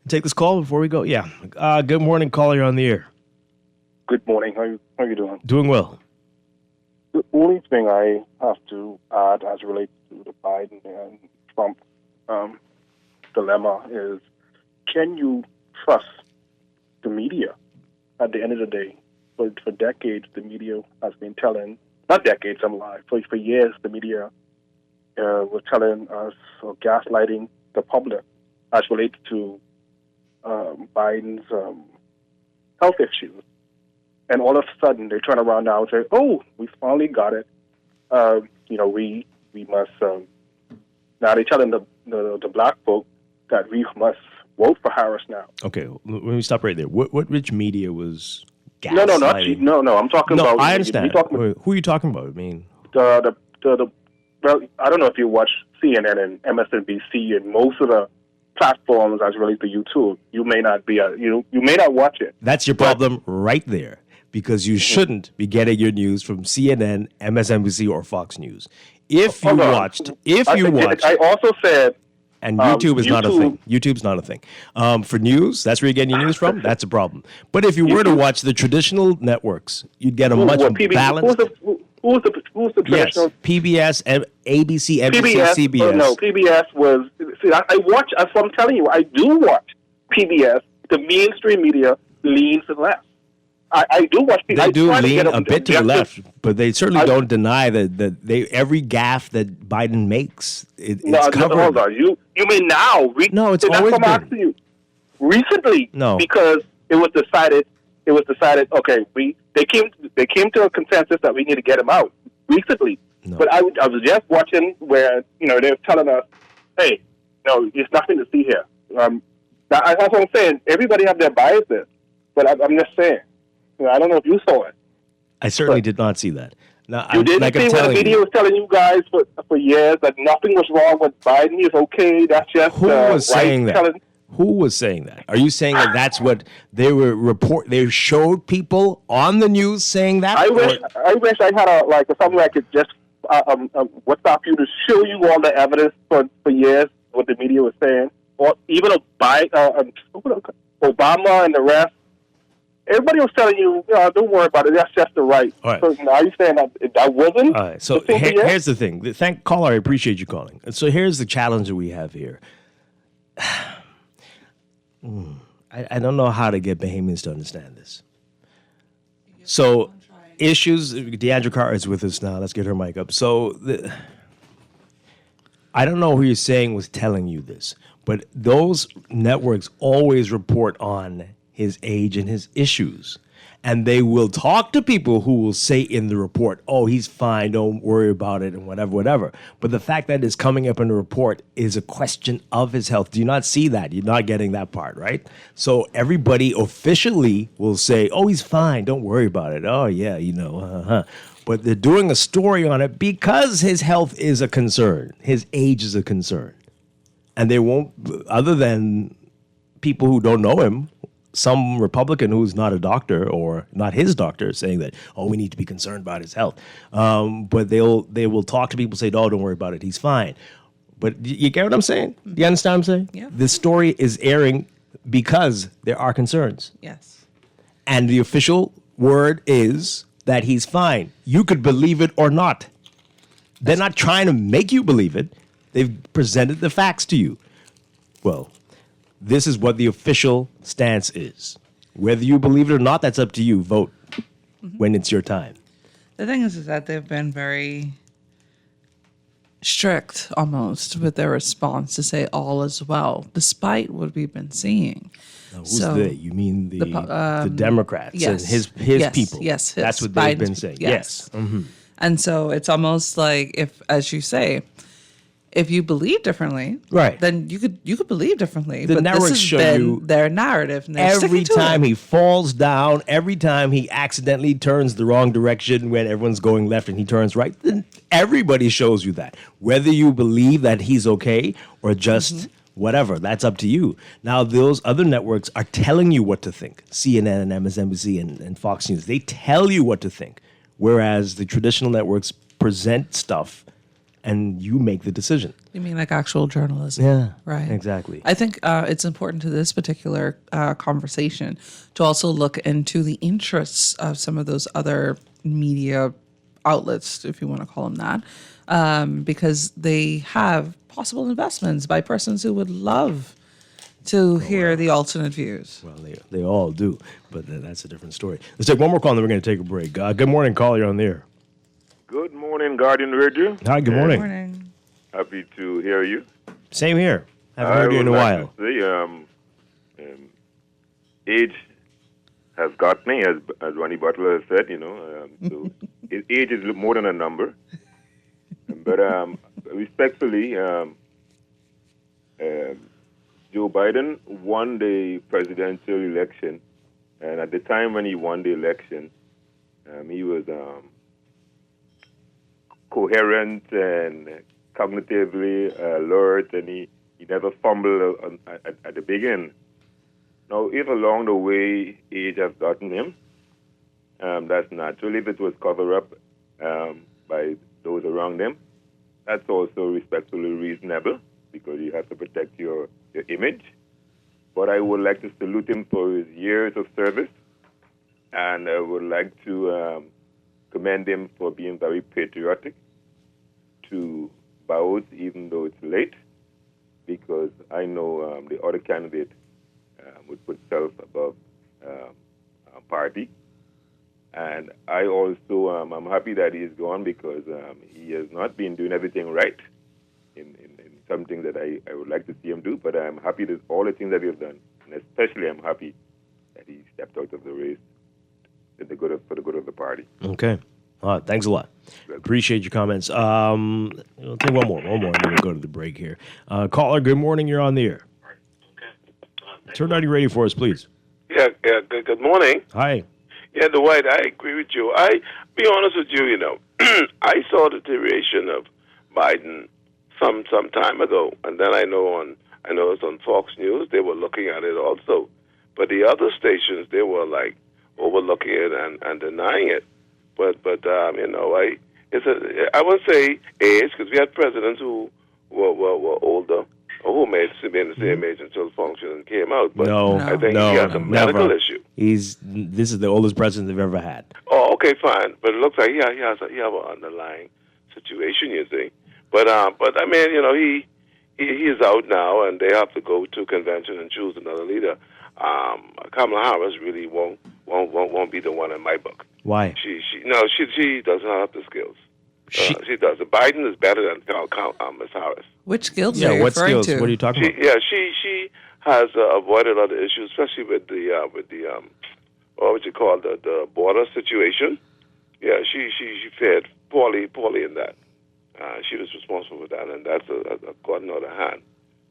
[SPEAKER 2] Take this call before we go. Yeah. Good morning, caller. You're on the air.
[SPEAKER 20] Good morning. How you doing?
[SPEAKER 2] Doing well.
[SPEAKER 20] The only thing I have to add as it relates to the Biden and Trump dilemma is, can you trust the media? At the end of the day, for decades, the media has been telling, not decades, I'm lying, for years, the media was telling us or gaslighting the public as relates to Biden's health issues. And all of a sudden, they turn around now and say, oh, we finally got it. We must, now they're telling the black folk that we must vote for Harris now.
[SPEAKER 2] Okay, let me stop right there. What rich media was
[SPEAKER 20] gaslighting? No, I'm talking about...
[SPEAKER 2] No, I understand. Who are you talking about? I mean...
[SPEAKER 20] Well, I don't know if you watch CNN and MSNBC and most of the platforms as related to YouTube. You may not be you may not watch it.
[SPEAKER 2] That's your problem right there, because you shouldn't be getting your news from CNN, MSNBC, or Fox News. I
[SPEAKER 20] also said...
[SPEAKER 2] And YouTube is not a thing. YouTube's not a thing. For news, that's where you're getting your news from. That's a problem. But if you were to watch the traditional networks, you'd get a much balanced...
[SPEAKER 20] Who's the traditional?
[SPEAKER 2] Yes, PBS, ABC, NBC, CBS.
[SPEAKER 20] No, PBS was... See, I watch... That's what I'm telling you. I do watch PBS. The mainstream media leans left. I do watch PBS.
[SPEAKER 2] They do lean a bit to the left, but they certainly don't deny that every gaffe that Biden makes, it's covered.
[SPEAKER 20] Hold on. You mean now?
[SPEAKER 2] No, it's always been.
[SPEAKER 20] Asking you. Recently,
[SPEAKER 2] no,
[SPEAKER 20] because it was decided. Okay, they came to a consensus that we need to get him out recently.
[SPEAKER 2] No.
[SPEAKER 20] But I was just watching where they're telling us, hey, no, there's nothing to see here. That's what I'm saying. Everybody have their biases, but I'm just saying. I don't know if you saw it.
[SPEAKER 2] I certainly did not see that. Now,
[SPEAKER 20] you didn't see what the media was telling you guys for years that nothing was wrong with Biden. He's okay. That's just
[SPEAKER 2] who was saying that? Who was saying that? Are you saying that that's what they were They showed people on the news saying that.
[SPEAKER 20] I wish I had something I could just WhatsApp you to show you all the evidence for years what the media was saying, or even Obama and the rest. everybody was telling you, don't worry about it. That's just the right.
[SPEAKER 2] All right.
[SPEAKER 20] So now are you saying that wasn't?
[SPEAKER 2] All right. So here's the thing. Thank caller. I appreciate you calling. And so here's the challenge that we have here. I don't know how to get Bahamians to understand this. So issues. Deandra Carr is with us now. Let's get her mic up. So I don't know who you're saying was telling you this, but those networks always report on his age and his issues. And they will talk to people who will say in the report, oh, he's fine, don't worry about it, and whatever. But the fact that it's coming up in the report is a question of his health. Do you not see that? You're not getting that part, right? So everybody officially will say, oh, he's fine, don't worry about it. Oh, yeah, But they're doing a story on it because his health is a concern. His age is a concern. And they won't, other than people who don't know him, some Republican who's not a doctor or not his doctor saying that, oh, we need to be concerned about his health. But they will talk to people, say, oh, don't worry about it, he's fine. But you get what I'm saying? Do you understand what I'm saying?
[SPEAKER 21] Yeah.
[SPEAKER 2] This story is airing because there are concerns.
[SPEAKER 21] Yes.
[SPEAKER 2] And the official word is that he's fine. You could believe it or not. They're not trying to make you believe it. They've presented the facts to you. Well, this is what the official stance is. Whether you believe it or not, that's up to you. Vote when it's your time.
[SPEAKER 21] The thing is that they've been very strict almost with their response to say all is well, despite what we've been seeing.
[SPEAKER 2] Now, who's they? You mean the Democrats and his people?
[SPEAKER 21] Yes,
[SPEAKER 2] that's what they've been
[SPEAKER 21] Biden's
[SPEAKER 2] saying.
[SPEAKER 21] people,
[SPEAKER 2] Yes. Mm-hmm.
[SPEAKER 21] And so it's almost like if, as you say, if you believe differently,
[SPEAKER 2] right,
[SPEAKER 21] then you could believe differently.
[SPEAKER 2] The
[SPEAKER 21] but
[SPEAKER 2] networks
[SPEAKER 21] this has
[SPEAKER 2] show
[SPEAKER 21] been
[SPEAKER 2] you
[SPEAKER 21] their narrative. And they're
[SPEAKER 2] every
[SPEAKER 21] sticking to
[SPEAKER 2] time
[SPEAKER 21] it.
[SPEAKER 2] he falls down, every time he accidentally turns the wrong direction when everyone's going left and he turns right, then everybody shows you that. Whether you believe that he's okay or just whatever, that's up to you. Now, those other networks are telling you what to think. CNN and MSNBC and Fox News, they tell you what to think. Whereas the traditional networks present stuff and you make the decision.
[SPEAKER 21] You mean like actual journalism?
[SPEAKER 2] Yeah,
[SPEAKER 21] right.
[SPEAKER 2] Exactly.
[SPEAKER 21] I think it's important to this particular conversation to also look into the interests of some of those other media outlets, if you want to call them that, because they have possible investments by persons who would love to hear the alternate views.
[SPEAKER 2] Well, they all do, but that's a different story. Let's take one more call, and then we're going to take a break. Good morning, caller. You're on the air.
[SPEAKER 22] Good morning, Guardian Radio.
[SPEAKER 2] Hi, good morning.
[SPEAKER 21] Good morning.
[SPEAKER 22] Happy to hear you.
[SPEAKER 2] Same here. Haven't heard you in a while.
[SPEAKER 22] Age has got me, as Ronnie Butler has said, so age is more than a number. But respectfully, Joe Biden won the presidential election, and at the time when he won the election, he was coherent and cognitively alert, and he never fumbled at the beginning. Now, if along the way age has gotten him, that's natural. If it was covered up by those around him, that's also respectfully reasonable, because you have to protect your image. But I would like to salute him for his years of service, and I would like to commend him for being very patriotic to vote, even though it's late, because I know the other candidate would put self above party. And I also, I'm happy that he's gone, because he has not been doing everything right in some things that I would like to see him do, but I'm happy with all the things that he has done. And especially I'm happy that he stepped out of the race for the good of the party.
[SPEAKER 2] Okay. All right, thanks a lot. Appreciate your comments. We'll take one more, and then we'll go to the break here. Caller, good morning. You're on the air. Turn on your radio for us, please.
[SPEAKER 23] Yeah. Good morning.
[SPEAKER 2] Hi.
[SPEAKER 23] Yeah, Dwight, I agree with you. I be honest with you. I saw the deterioration of Biden some time ago, and then I know it's on Fox News. They were looking at it also, but the other stations, they were like overlooking it and denying it. But I wouldn't say age, because we had presidents who were older who made remain the same age until function came out. But
[SPEAKER 2] No,
[SPEAKER 23] I think
[SPEAKER 2] no,
[SPEAKER 23] he has a medical
[SPEAKER 2] never.
[SPEAKER 23] issue.
[SPEAKER 2] This is the oldest president they've ever had.
[SPEAKER 23] Oh, okay, fine. But it looks like he has an underlying situation, you see. But I mean, you know, he is out now, and they have to go to convention and choose another leader. Kamala Harris really won't be the one in my book.
[SPEAKER 2] Why?
[SPEAKER 23] She does not have the skills. She does. Biden is better than Ms. Harris.
[SPEAKER 21] Which skills are you
[SPEAKER 2] what
[SPEAKER 21] referring
[SPEAKER 2] skills?
[SPEAKER 21] to?
[SPEAKER 2] What are you talking about?
[SPEAKER 23] Yeah, she has avoided other issues, especially with the what would you call the border situation. Yeah, she fared poorly in that. She was responsible for that, and that's a gotten out of hand.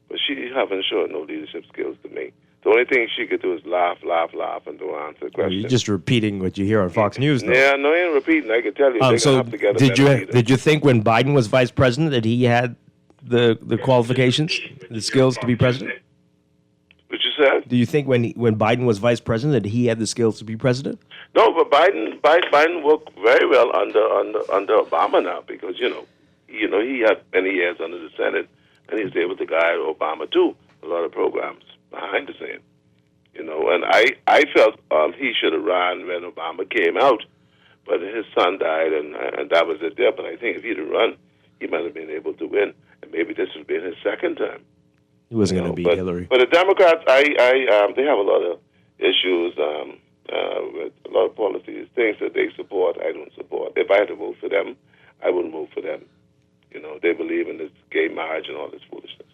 [SPEAKER 23] But she haven't shown no leadership skills to me. The only thing she could do is laugh, and don't answer questions.
[SPEAKER 2] You're just repeating what you hear on Fox News, though.
[SPEAKER 23] Yeah, no, I ain't repeating. I can tell you. They're
[SPEAKER 2] So
[SPEAKER 23] gonna have to get a better leader.
[SPEAKER 2] did you think when Biden was vice president that he had the qualifications, the skills to be president?
[SPEAKER 23] What you said?
[SPEAKER 2] Do you think when Biden was vice president that he had the skills to be president?
[SPEAKER 23] No, but Biden worked very well under Obama now because you know he had many years under the Senate and he was able to guide Obama too. A lot of programs behind the scene, you know. And I felt he should have run when Obama came out, but his son died and that was it there. But I think if he'd have run, he might have been able to win, and maybe this would have been his second time.
[SPEAKER 2] He wasn't going to beat Hillary.
[SPEAKER 23] But the Democrats, they have a lot of issues with a lot of policies, things that they support, I don't support. If I had to vote for them, I wouldn't vote for them. You know, they believe in this gay marriage and all this foolishness,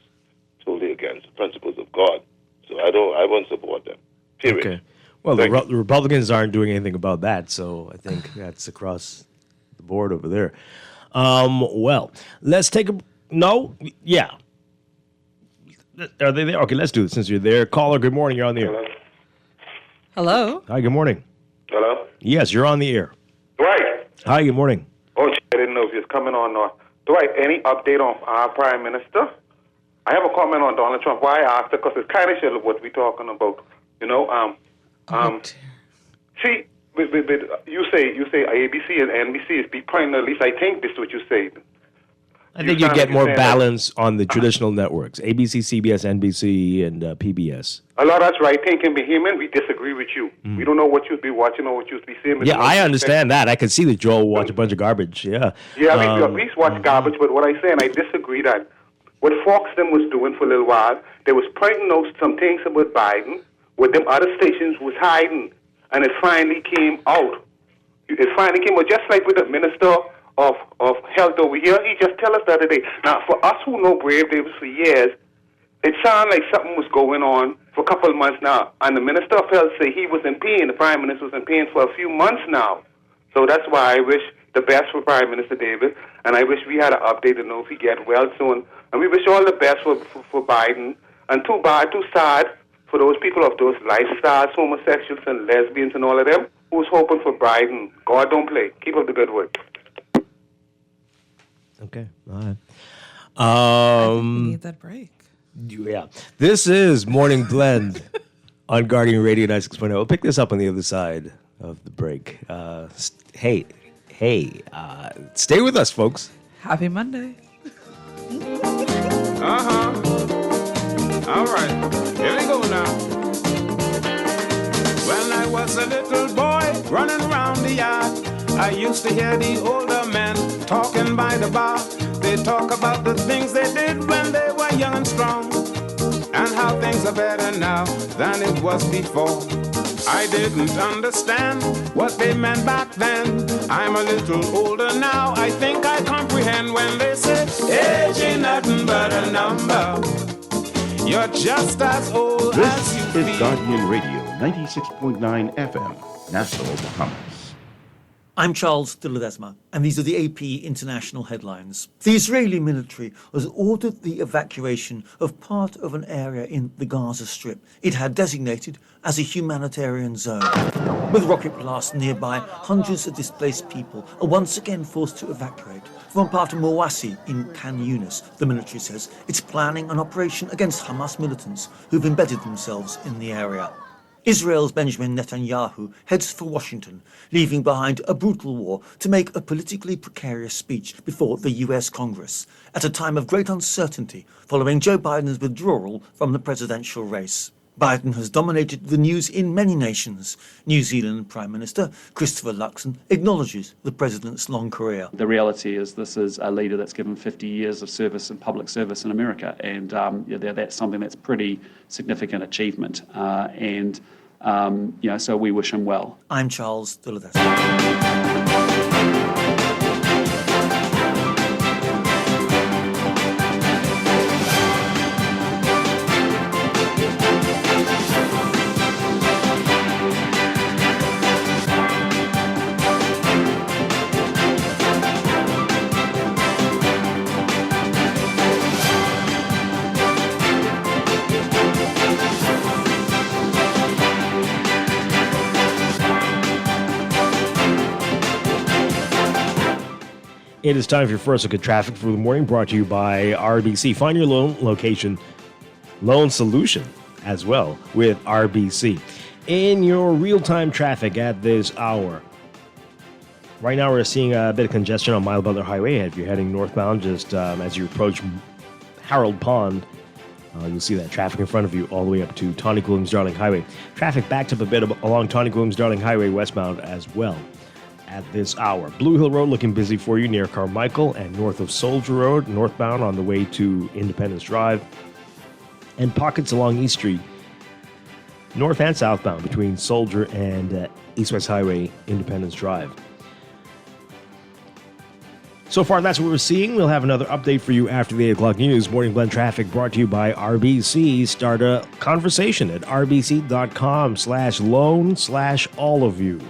[SPEAKER 23] totally against the principles of God. So I wouldn't support them. Period.
[SPEAKER 2] Okay. Well, the Republicans aren't doing anything about that, so I think that's across the board over there. Well, let's take a yeah. Are they there? Okay, let's do it since you're there. Caller, good morning. You're on the air.
[SPEAKER 21] Hello.
[SPEAKER 2] Hi, good morning.
[SPEAKER 1] Hello?
[SPEAKER 2] Yes, you're on the air.
[SPEAKER 1] Dwight.
[SPEAKER 2] Hi, good morning.
[SPEAKER 1] Oh, I didn't know if you was coming on. Dwight, any update on our Prime Minister? I have a comment on Donald Trump. Why I asked her, because it's kind of shit of what we're talking about. You know, see, you say ABC and NBC is be prime, at least I think this is what you say.
[SPEAKER 2] I think you get more balance on the traditional networks, ABC, CBS, NBC, and PBS.
[SPEAKER 1] A lot of us right thinking be human, we disagree with you. We don't know what you'd be watching or what you'd be seeing.
[SPEAKER 2] Yeah, I understand that. I can see that Joel watch a bunch of garbage, yeah.
[SPEAKER 1] Yeah, we watch garbage, but what I say, and I disagree that what Fox them was doing for a little while, they was pointing out some things about Biden, what them other stations was hiding, and it finally came out. It finally came out, just like with the Minister of Health over here. He just tell us the other day. Now, for us who know Brave Davis for years, it sounded like something was going on for a couple of months now. And the Minister of Health said he was in pain. The Prime Minister was in pain for a few months now. So that's why I wish the best for Prime Minister Davis, and I wish we had an update to know if he get well soon. And we wish all the best for Biden. And too sad for those people of those lifestyles, homosexuals and lesbians and all of them, who's hoping for Biden. God don't play. Keep up the good work.
[SPEAKER 2] Okay, all right.
[SPEAKER 21] I think we need that break.
[SPEAKER 2] Yeah. This is Morning Blend on Guardian Radio 96.0. We'll pick this up on the other side of the break. Hey, stay with us, folks.
[SPEAKER 21] Happy Monday.
[SPEAKER 4] All right, here we go now. When I was a little boy running around the yard, I used to hear the older men talking by the bar. They talk about the things they did when they were young and strong, and how things are better now than it was before. I didn't understand what they meant back then. I'm a little older now. I think I comprehend when they say age ain't nothing but a number. You're just as old as you
[SPEAKER 16] This is Guardian Radio 96.9 FM, Nassau, Bahamas.
[SPEAKER 5] I'm Charles de Ledesma, and these are the AP International headlines. The Israeli military has ordered the evacuation of part of an area in the Gaza Strip it had designated as a humanitarian zone. With rocket blasts nearby, hundreds of displaced people are once again forced to evacuate. From part of Mawasi in Khan Yunis, the military says it's planning an operation against Hamas militants who've embedded themselves in the area. Israel's Benjamin Netanyahu heads for Washington, leaving behind a brutal war to make a politically precarious speech before the US Congress, at a time of great uncertainty following Joe Biden's withdrawal from the presidential race. Biden has dominated the news in many nations. New Zealand Prime Minister Christopher Luxon acknowledges the president's long career.
[SPEAKER 6] The reality is this is a leader that's given 50 years of service and public service in America, and that's something that's pretty significant achievement. So we wish him well.
[SPEAKER 5] I'm Charles Duludas.
[SPEAKER 2] It is time for your first look at traffic for the morning, brought to you by RBC. Find your loan location, loan solution as well with RBC. In your real-time traffic at this hour, right now we're seeing a bit of congestion on Mile Butler Highway. If you're heading northbound, just as you approach Harold Pond, you'll see that traffic in front of you all the way up to Tawny Williams-Darling Highway. Traffic backed up a bit along Tawny Williams-Darling Highway westbound as well at this hour. Blue Hill Road looking busy for you near Carmichael and north of Soldier Road, northbound on the way to Independence Drive, and pockets along East Street, north and southbound between Soldier and East-West Highway, Independence Drive. So far, that's what we're seeing. We'll have another update for you after the 8 o'clock news. Morning Blend Traffic brought to you by RBC. Start a conversation at rbc.com/loan/all of you.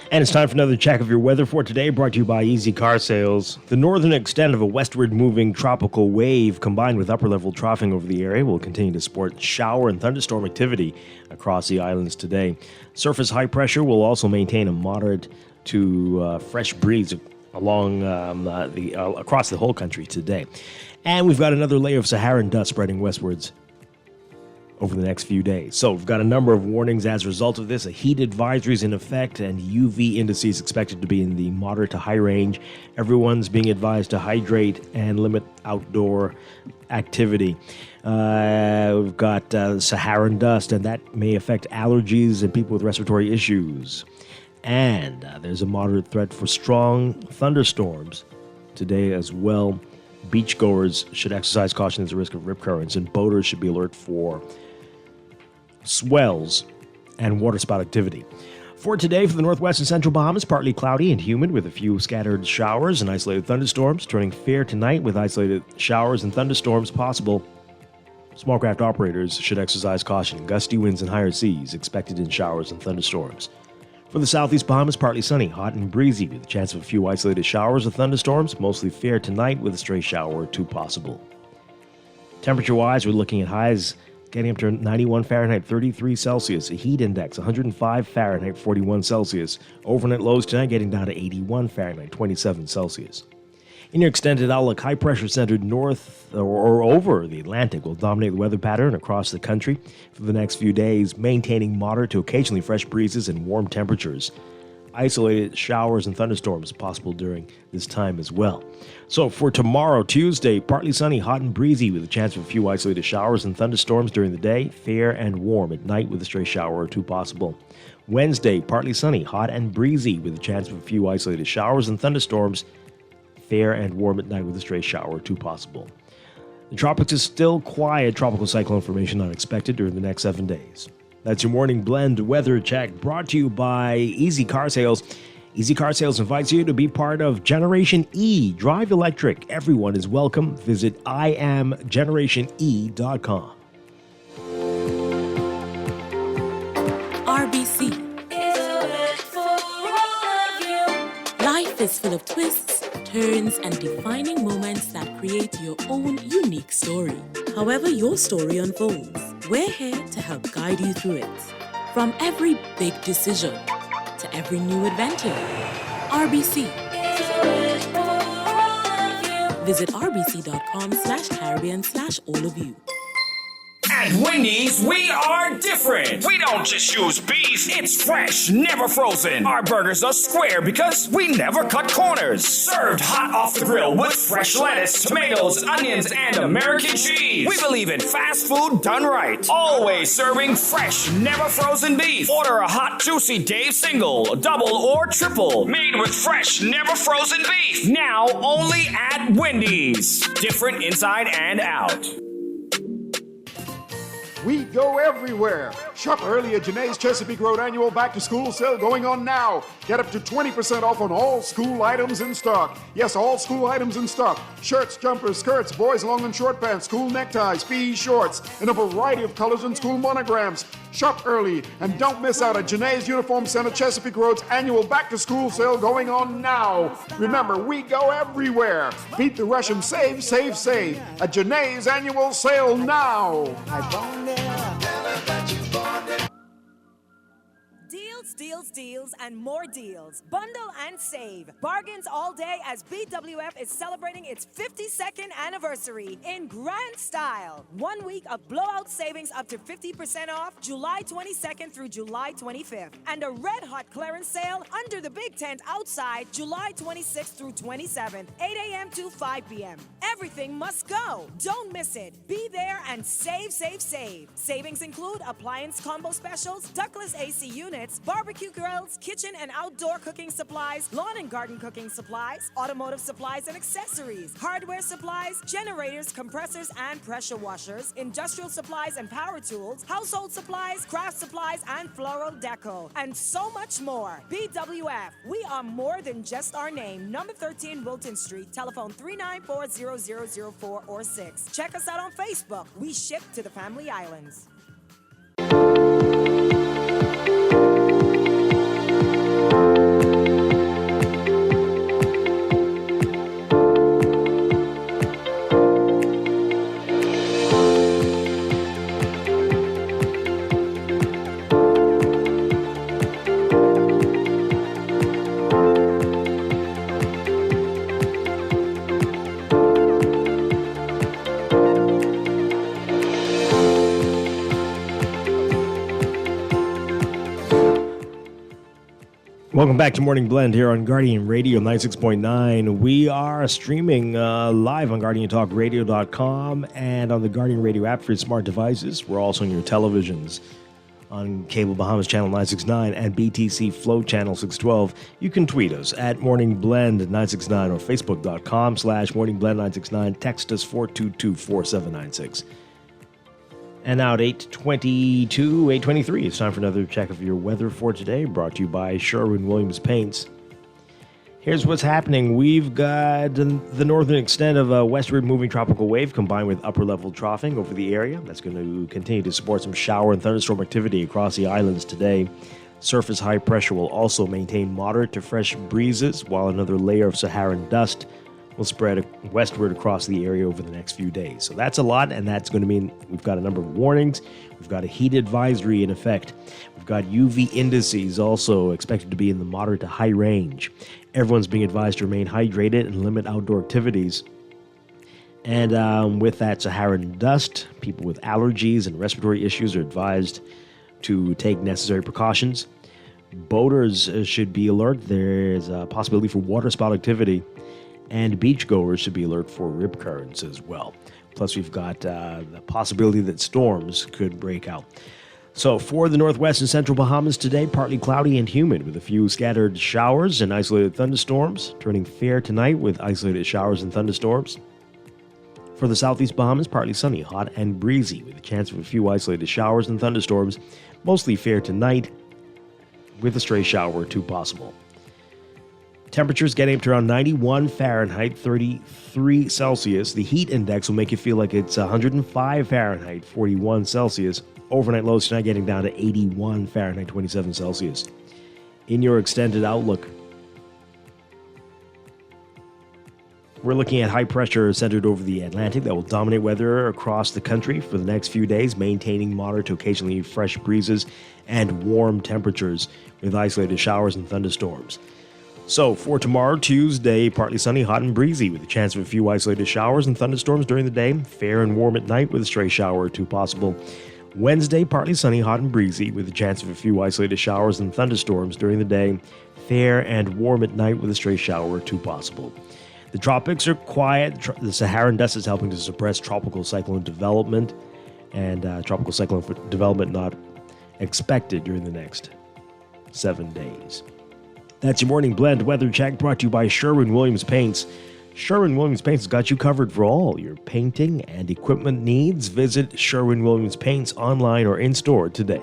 [SPEAKER 2] And it's time for another check of your weather for today, brought to you by Easy Car Sales. The northern extent of a westward-moving tropical wave combined with upper-level troughing over the area will continue to support shower and thunderstorm activity across the islands today. Surface high pressure will also maintain a moderate to fresh breeze along across the whole country today. And we've got another layer of Saharan dust spreading westwards over the next few days. So we've got a number of warnings as a result of this. A heat advisory is in effect, and UV indices expected to be in the moderate to high range. Everyone's being advised to hydrate and limit outdoor activity. We've got Saharan dust, and that may affect allergies and people with respiratory issues. And there's a moderate threat for strong thunderstorms today as well. Beachgoers should exercise caution as a risk of rip currents, and boaters should be alert for swells and waterspout activity. For today, for the northwest and central Bahamas, partly cloudy and humid with a few scattered showers and isolated thunderstorms, turning fair tonight with isolated showers and thunderstorms possible. Small craft operators should exercise caution. Gusty winds and higher seas expected in showers and thunderstorms. For the southeast Bahamas, partly sunny, hot and breezy with a chance of a few isolated showers or thunderstorms, mostly fair tonight with a stray shower or two possible. Temperature-wise, we're looking at highs getting up to 91 Fahrenheit, 33 Celsius, a heat index, 105 Fahrenheit, 41 Celsius. Overnight lows tonight getting down to 81 Fahrenheit, 27 Celsius. In your extended outlook, high pressure centered north or over the Atlantic will dominate the weather pattern across the country for the next few days, maintaining moderate to occasionally fresh breezes and warm temperatures. Isolated showers and thunderstorms possible during this time as well. So for tomorrow, Tuesday, partly sunny, hot and breezy with a chance of a few isolated showers and thunderstorms during the day, fair and warm at night with a stray shower or two possible. Wednesday, partly sunny, hot and breezy with a chance of a few isolated showers and thunderstorms, fair and warm at night with a stray shower or two possible. The tropics is still quiet. Tropical cyclone formation not expected during the next 7 days. That's your morning blend weather check brought to you by Easy Car Sales. Easy Car Sales invites you to be part of Generation E. Drive electric. Everyone is welcome. Visit IamGenerationE.com.
[SPEAKER 11] RBC. Life is full of twists turns, and defining moments that create your own unique story. However your story unfolds, we're here to help guide you through it. From every big decision to every new adventure, RBC. Visit rbc.com/Caribbean/all of you.
[SPEAKER 7] At Wendy's, we are different. We don't just use beef, it's fresh, never frozen. Our burgers are square because we never cut corners. Served hot off the grill with fresh lettuce, tomatoes, onions, and American cheese. We believe in fast food done right. Always serving fresh, never frozen beef. Order a hot, juicy Dave single, double, or triple. Made with fresh, never frozen beef. Now only at Wendy's. Different inside and out.
[SPEAKER 8] We go everywhere. Shop early at Janae's Chesapeake Road annual back-to-school sale going on now. Get up to 20% off on all school items in stock. Yes, all school items in stock. Shirts, jumpers, skirts, boys' long and short pants, school neckties, PE shorts, in a variety of colors and school monograms. Shop early and don't miss out at Janae's Uniform Center Chesapeake Road's annual back-to-school sale going on now. Remember, we go everywhere. Beat the rush and save, save, save at Janae's annual sale now.
[SPEAKER 9] Deals, deals, deals, and more deals. Bundle and save. Bargains all day as BWF is celebrating its 52nd anniversary in grand style. 1 week of blowout savings up to 50% off July 22nd through July 25th. And a red-hot clearance sale under the big tent outside July 26th through 27th, 8 a.m. to 5 p.m. Everything must go. Don't miss it. Be there and save, save, save. Savings include appliance combo specials, ductless AC units, barbecue grills, kitchen and outdoor cooking supplies, lawn and garden cooking supplies, automotive supplies and accessories, hardware supplies, generators, compressors and pressure washers, industrial supplies and power tools, household supplies, craft supplies and floral deco, and so much more. BWF, we are more than just our name. Number 13 Wilton Street, telephone 394-0004 or 6. Check us out on Facebook. We ship to the Family Islands.
[SPEAKER 2] Welcome back to Morning Blend here on Guardian Radio 96.9. We are streaming live on GuardianTalkRadio.com and on the Guardian Radio app for your smart devices. We're also on your televisions on Cable Bahamas Channel 969 and BTC Flow Channel 612. You can tweet us at Morning Blend 969 or Facebook.com/Morning Blend 969. Text us 422-4796. And now at 8:22, 8:23, it's time for another check of your weather for today, brought to you by Sherwin-Williams Paints. Here's what's happening. We've got the northern extent of a westward moving tropical wave combined with upper level troughing over the area. That's going to continue to support some shower and thunderstorm activity across the islands today. Surface high pressure will also maintain moderate to fresh breezes, while another layer of Saharan dust will spread westward across the area over the next few days. So that's a lot, and that's going to mean we've got a number of warnings. We've got a heat advisory in effect. We've got UV indices also expected to be in the moderate to high range. Everyone's being advised to remain hydrated and limit outdoor activities. And with that Saharan dust, people with allergies and respiratory issues are advised to take necessary precautions. Boaters should be alert. There's a possibility for waterspout activity. And beachgoers should be alert for rip currents as well. Plus, we've got the possibility that storms could break out. So for the northwest and central Bahamas today, partly cloudy and humid with a few scattered showers and isolated thunderstorms. Turning fair tonight with isolated showers and thunderstorms. For the southeast Bahamas, partly sunny, hot and breezy with a chance of a few isolated showers and thunderstorms. Mostly fair tonight with a stray shower or two possible. Temperatures getting up to around 91 Fahrenheit, 33 Celsius. The heat index will make you feel like it's 105 Fahrenheit, 41 Celsius. Overnight lows tonight getting down to 81 Fahrenheit, 27 Celsius. In your extended outlook, We're looking at high pressure centered over the Atlantic that will dominate weather across the country for the next few days, maintaining moderate to occasionally fresh breezes and warm temperatures with isolated showers and thunderstorms. So for tomorrow, Tuesday, partly sunny, hot and breezy with a chance of a few isolated showers and thunderstorms during the day, fair and warm at night with a stray shower or two possible. Wednesday, partly sunny, hot and breezy with a chance of a few isolated showers and thunderstorms during the day, fair and warm at night with a stray shower or two possible. The tropics are quiet. The Saharan dust is helping to suppress tropical cyclone development, and tropical cyclone development not expected during the next 7 days. That's your morning blend weather check brought to you by Sherwin-Williams Paints. Sherwin-Williams Paints has got you covered for all your painting and equipment needs. Visit Sherwin-Williams Paints online or in-store today.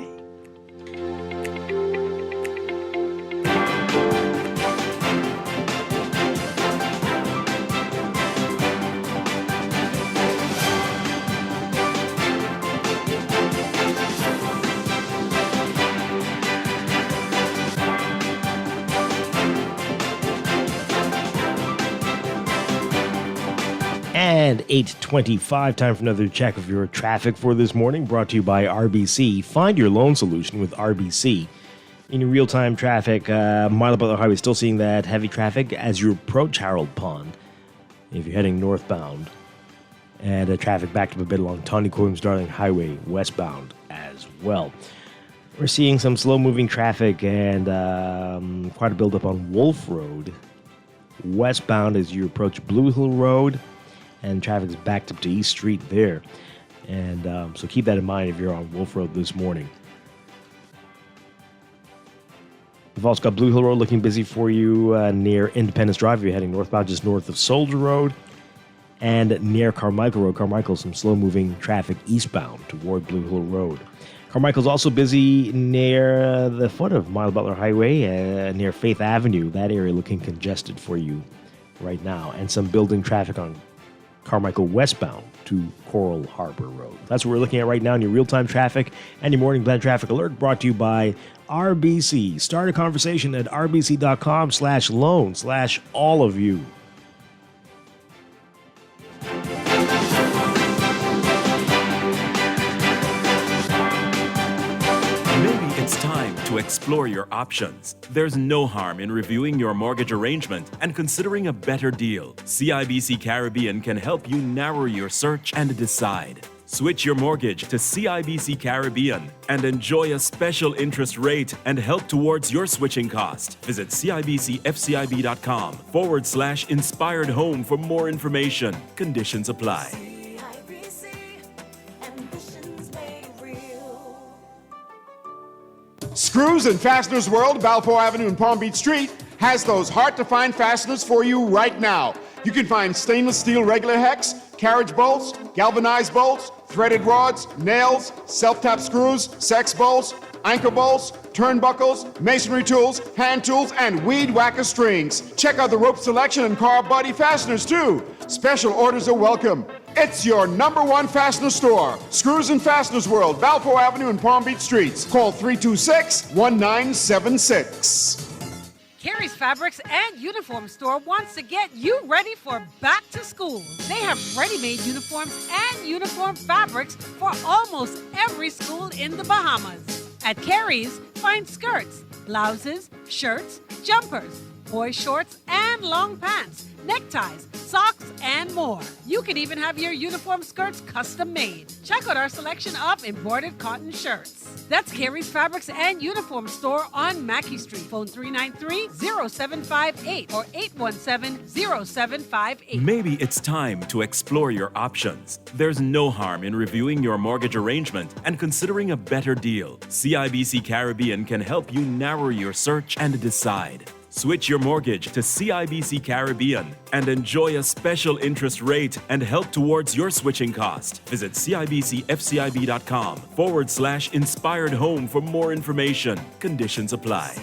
[SPEAKER 2] And 8:25, time for another check of your traffic for this morning, brought to you by RBC. Find your loan solution with RBC. In your real-time traffic, Mile Butler Highway, still seeing that heavy traffic as you approach Harold Pond, if you're heading northbound. And traffic backed up a bit along Tawny Williams Darling Highway, westbound as well. We're seeing some slow-moving traffic and quite a buildup on Wolf Road, westbound as you approach Blue Hill Road. And traffic is backed up to East Street there. And so keep that in mind if you're on Wolf Road this morning. We've also got Blue Hill Road looking busy for you near Independence Drive if you're heading northbound, just north of Soldier Road. And near Carmichael Road. Carmichael, some slow-moving traffic eastbound toward Blue Hill Road. Carmichael's also busy near the foot of Mile Butler Highway, near Faith Avenue. That area looking congested for you right now. And some building traffic on Carmichael westbound to Coral Harbor Road. That's what we're looking at right now in your real-time traffic and your morning blend traffic alert, brought to you by RBC. Start a conversation at rbc.com/loan/all of you.
[SPEAKER 10] It's time to explore your options. There's no harm in reviewing your mortgage arrangement and considering a better deal. CIBC Caribbean can help you narrow your search and decide. Switch your mortgage to CIBC Caribbean and enjoy a special interest rate and help towards your switching cost. Visit CIBCFCIB.com/inspired home for more information. Conditions apply.
[SPEAKER 8] Screws and Fasteners World, Balfour Avenue and Palm Beach Street, has those hard-to-find fasteners for you right now. You can find stainless steel regular hex, carriage bolts, galvanized bolts, threaded rods, nails, self-tap screws, sex bolts, anchor bolts, turnbuckles, masonry tools, hand tools, and weed whacker strings. Check out the rope selection and car body fasteners, too. Special orders are welcome. It's your #1 fastener store. Screws and Fasteners World, Balfour Avenue and Palm Beach Streets. Call 326-1976.
[SPEAKER 12] Carrie's Fabrics and Uniform Store wants to get you ready for back to school. They have ready-made uniforms and uniform fabrics for almost every school in the Bahamas. At Carrie's, find skirts, blouses, shirts, jumpers, boy shorts and long pants, neckties, socks, and more. You can even have your uniform skirts custom made. Check out our selection of embroidered cotton shirts. That's Carrie's Fabrics and Uniform Store on Mackey Street. Phone 393-0758 or 817-0758.
[SPEAKER 10] Maybe it's time to explore your options. There's no harm in reviewing your mortgage arrangement and considering a better deal. CIBC Caribbean can help you narrow your search and decide. Switch your mortgage to CIBC Caribbean and enjoy a special interest rate and help towards your switching cost. Visit CIBCFCIB.com/inspired home for more information. Conditions apply.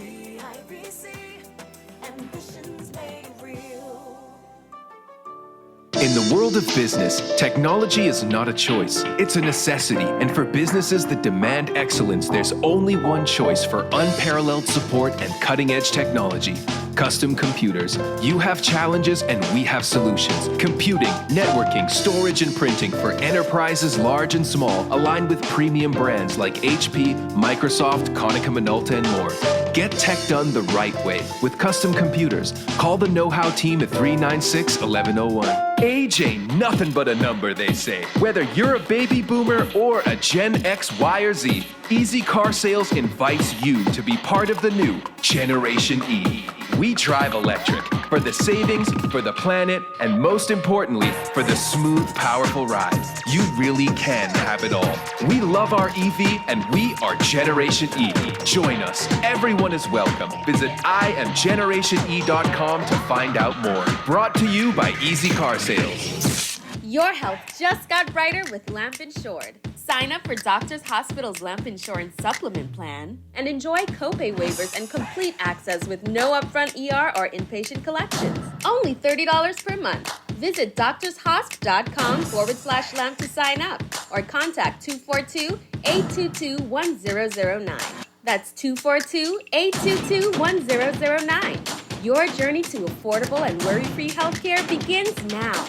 [SPEAKER 13] In the world of business, technology is not a choice, it's a necessity. And for businesses that demand excellence, there's only one choice for unparalleled support and cutting-edge technology. Custom Computers. You have challenges and we have solutions. Computing, networking, storage, and printing for enterprises large and small, aligned with premium brands like HP, Microsoft, Konica Minolta, and more. Get tech done the right way with Custom Computers. Call the know-how team at 396-1101. Age ain't nothing but a number, they say. Whether you're a baby boomer or a Gen X, Y, or Z, Easy Car Sales invites you to be part of the new Generation E. We drive electric for the savings, for the planet, and most importantly, for the smooth, powerful ride. You really can have it all. We love our EV and we are Generation E. Join us. Everyone is welcome. Visit IamGenerationE.com to find out more. Brought to you by Easy Car Sales.
[SPEAKER 3] Your health just got brighter with Lamp Insured. Sign up for Doctors Hospital's Lamp Insurance Supplement Plan and enjoy copay waivers and complete access with no upfront ER or inpatient collections. Only $30 per month. Visit doctorshosp.com/lamp to sign up or contact 242-822-1009. That's 242-822-1009. Your journey to affordable and worry-free healthcare begins now.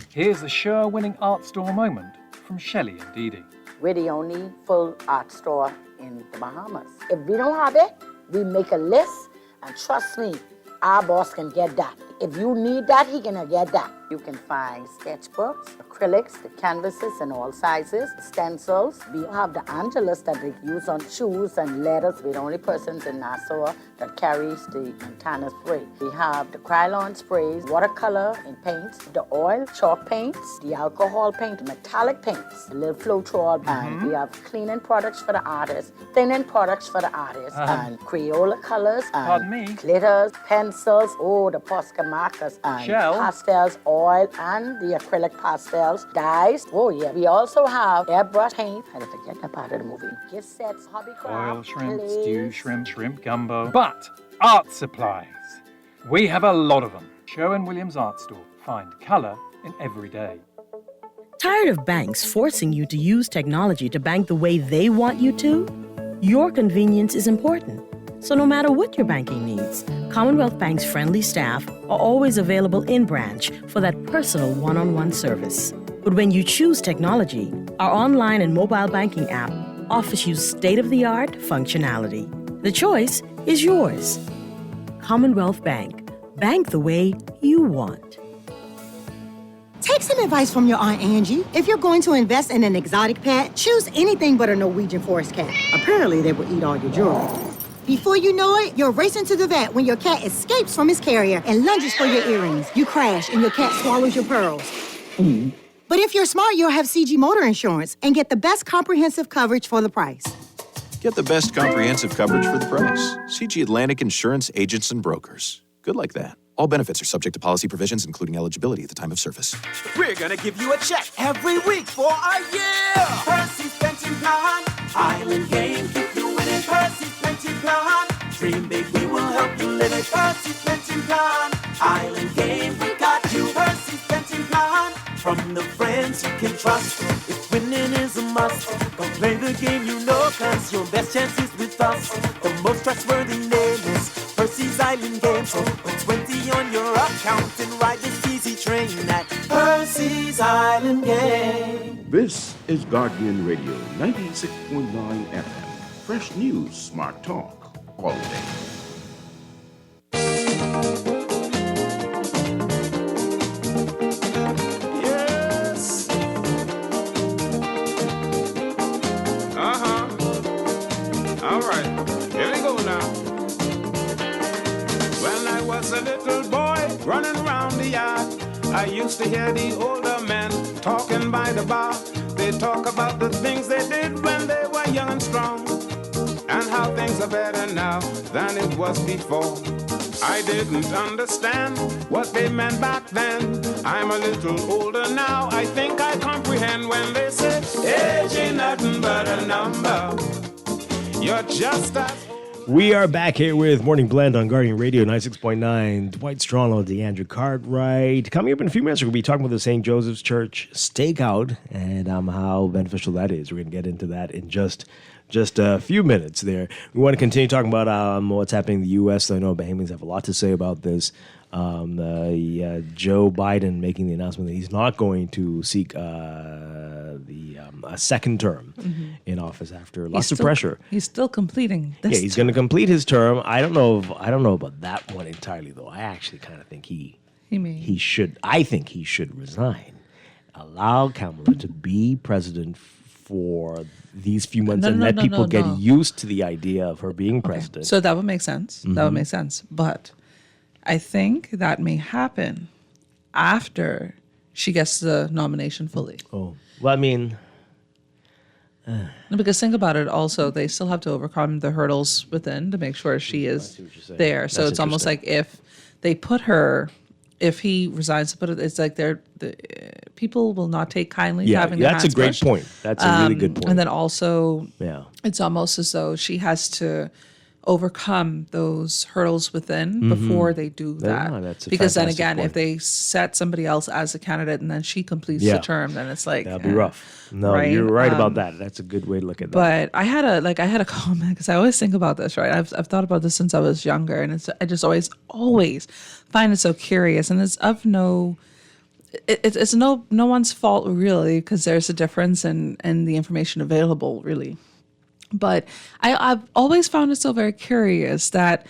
[SPEAKER 14] Here's a sure-winning art store moment from Shelley and Dee Dee.
[SPEAKER 15] We're the only full art store in the Bahamas. If we don't have it, we make a list, and trust me, our boss can get that. If you need that, he can get that. You can find sketchbooks, acrylics, the canvases in all sizes, stencils. We have the Angelus that they use on shoes and letters. We're the only persons in Nassau that carries the Montana spray. We have the Krylon sprays, watercolor and paints, the oil, chalk paints, the alcohol paint, metallic paints, the little Floetrol, and we have cleaning products for the artists, thinning products for the artists, and Crayola colors, and glitters, pencils, the Posca markers, and pastels, oil, and the acrylic pastels, dyes. Oh yeah, we also have airbrush paint. I didn't forget that part of the movie. Gift sets, hobbycraft,
[SPEAKER 14] Oil shrimp,
[SPEAKER 15] glaze.
[SPEAKER 14] stew shrimp, shrimp gumbo. But art supplies. We have a lot of them. Sherwin-Williams Art Store. Find colour in every day.
[SPEAKER 24] Tired of banks forcing you to use technology to bank the way they want you to? Your convenience is important. So no matter what your banking needs, Commonwealth Bank's friendly staff are always available in branch for that personal one-on-one service. But when you choose technology, our online and mobile banking app offers you state-of-the-art functionality. The choice is yours. Commonwealth Bank. Bank the way you want.
[SPEAKER 25] Take some advice from your Aunt Angie. If you're going to invest in an exotic pet, choose anything but a Norwegian forest cat. Apparently, they will eat all your jewelry. Before you know it, you're racing to the vet when your cat escapes from his carrier and lunges for your earrings. You crash and your cat swallows your pearls. But if you're smart, you'll have CG Motor Insurance and get the best comprehensive coverage for the price.
[SPEAKER 26] Get the best comprehensive coverage for the price. CG Atlantic Insurance Agents and Brokers. Good like that. All benefits are subject to policy provisions, including eligibility at the time of service.
[SPEAKER 27] We're gonna give you a check every week for a year. Percy's Pension Plan. Island game, keep you winning. Percy's Pension Plan. Dream big, we will help you live it. Percy's Pension Plan. Island game, we got you. Percy's Pension Plan. From the friends you can trust. If winning is a must, go play the game you know, cause your best chance is with us. The most trustworthy name is Percy's Island Game. So put 20 on your account and ride this easy train at Percy's Island Game.
[SPEAKER 16] This is Guardian Radio 96.9 FM. Fresh news, smart talk, all day.
[SPEAKER 4] Yes. All right. Here we go now. When I was a little boy running around the yard, I used to hear the older men talking by the bar. They talk about the things they did when they were young and strong, and how things are better now than it was before. I didn't understand what they meant back then. I'm a little older now. I think I comprehend when they say age ain't nothing but a number. You're just as
[SPEAKER 2] We are back here with Morning Blend on Guardian Radio 96.9. Dwight Stronlo, DeAndre Cartwright. Coming up in a few minutes, we're going to be talking about the St. Joseph's Church Steak Out and how beneficial that is. We're going to get into that in just just a few minutes there. We want to continue talking about what's happening in the U.S. I know Bahamians have a lot to say about this. Joe Biden making the announcement that he's not going to seek a second term in office after lots of pressure.
[SPEAKER 21] He's still completing this.
[SPEAKER 2] Yeah, he's going to complete his term. I don't know about that one entirely, though. I actually kind of think he should. I think he should resign. Allow Kamala to be president for these few months and let people get used to the idea of her being president.
[SPEAKER 21] So that would make sense. That would make sense. But I think that may happen after she gets the nomination fully.
[SPEAKER 2] Oh, well, I mean...
[SPEAKER 21] Because think about it also, they still have to overcome the hurdles within to make sure she is there. So it's almost like if they put her... If he resigns, but it's like the people will not take kindly to having their hands
[SPEAKER 2] that's a great
[SPEAKER 21] pushed.
[SPEAKER 2] point. That's a really good point.
[SPEAKER 21] And then also, it's almost as though she has to overcome those hurdles within before they do that.
[SPEAKER 2] Yeah, that's a
[SPEAKER 21] because then
[SPEAKER 2] fantastic
[SPEAKER 21] again,
[SPEAKER 2] point.
[SPEAKER 21] if they set somebody else as a candidate and then she completes the term, then it's like
[SPEAKER 2] that'd be rough. No,
[SPEAKER 21] right?
[SPEAKER 2] you're right about that. That's a good way to look at that.
[SPEAKER 21] But I had a comment because I always think about this, right? I've thought about this since I was younger, and I just always find it so curious, and it's of no. It's no one's fault really, because there's a difference in the information available really. But I've always found it so very curious that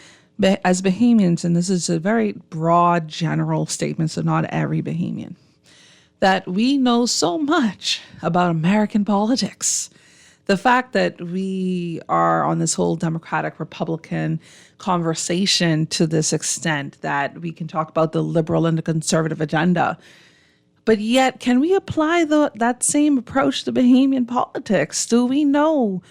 [SPEAKER 21] as Bahamians, and this is a very broad general statement, so not every Bahamian, that we know so much about American politics. The fact that we are on this whole Democratic Republican conversation to this extent that we can talk about the liberal and the conservative agenda. But yet, can we apply that same approach to Bahamian politics? Do we know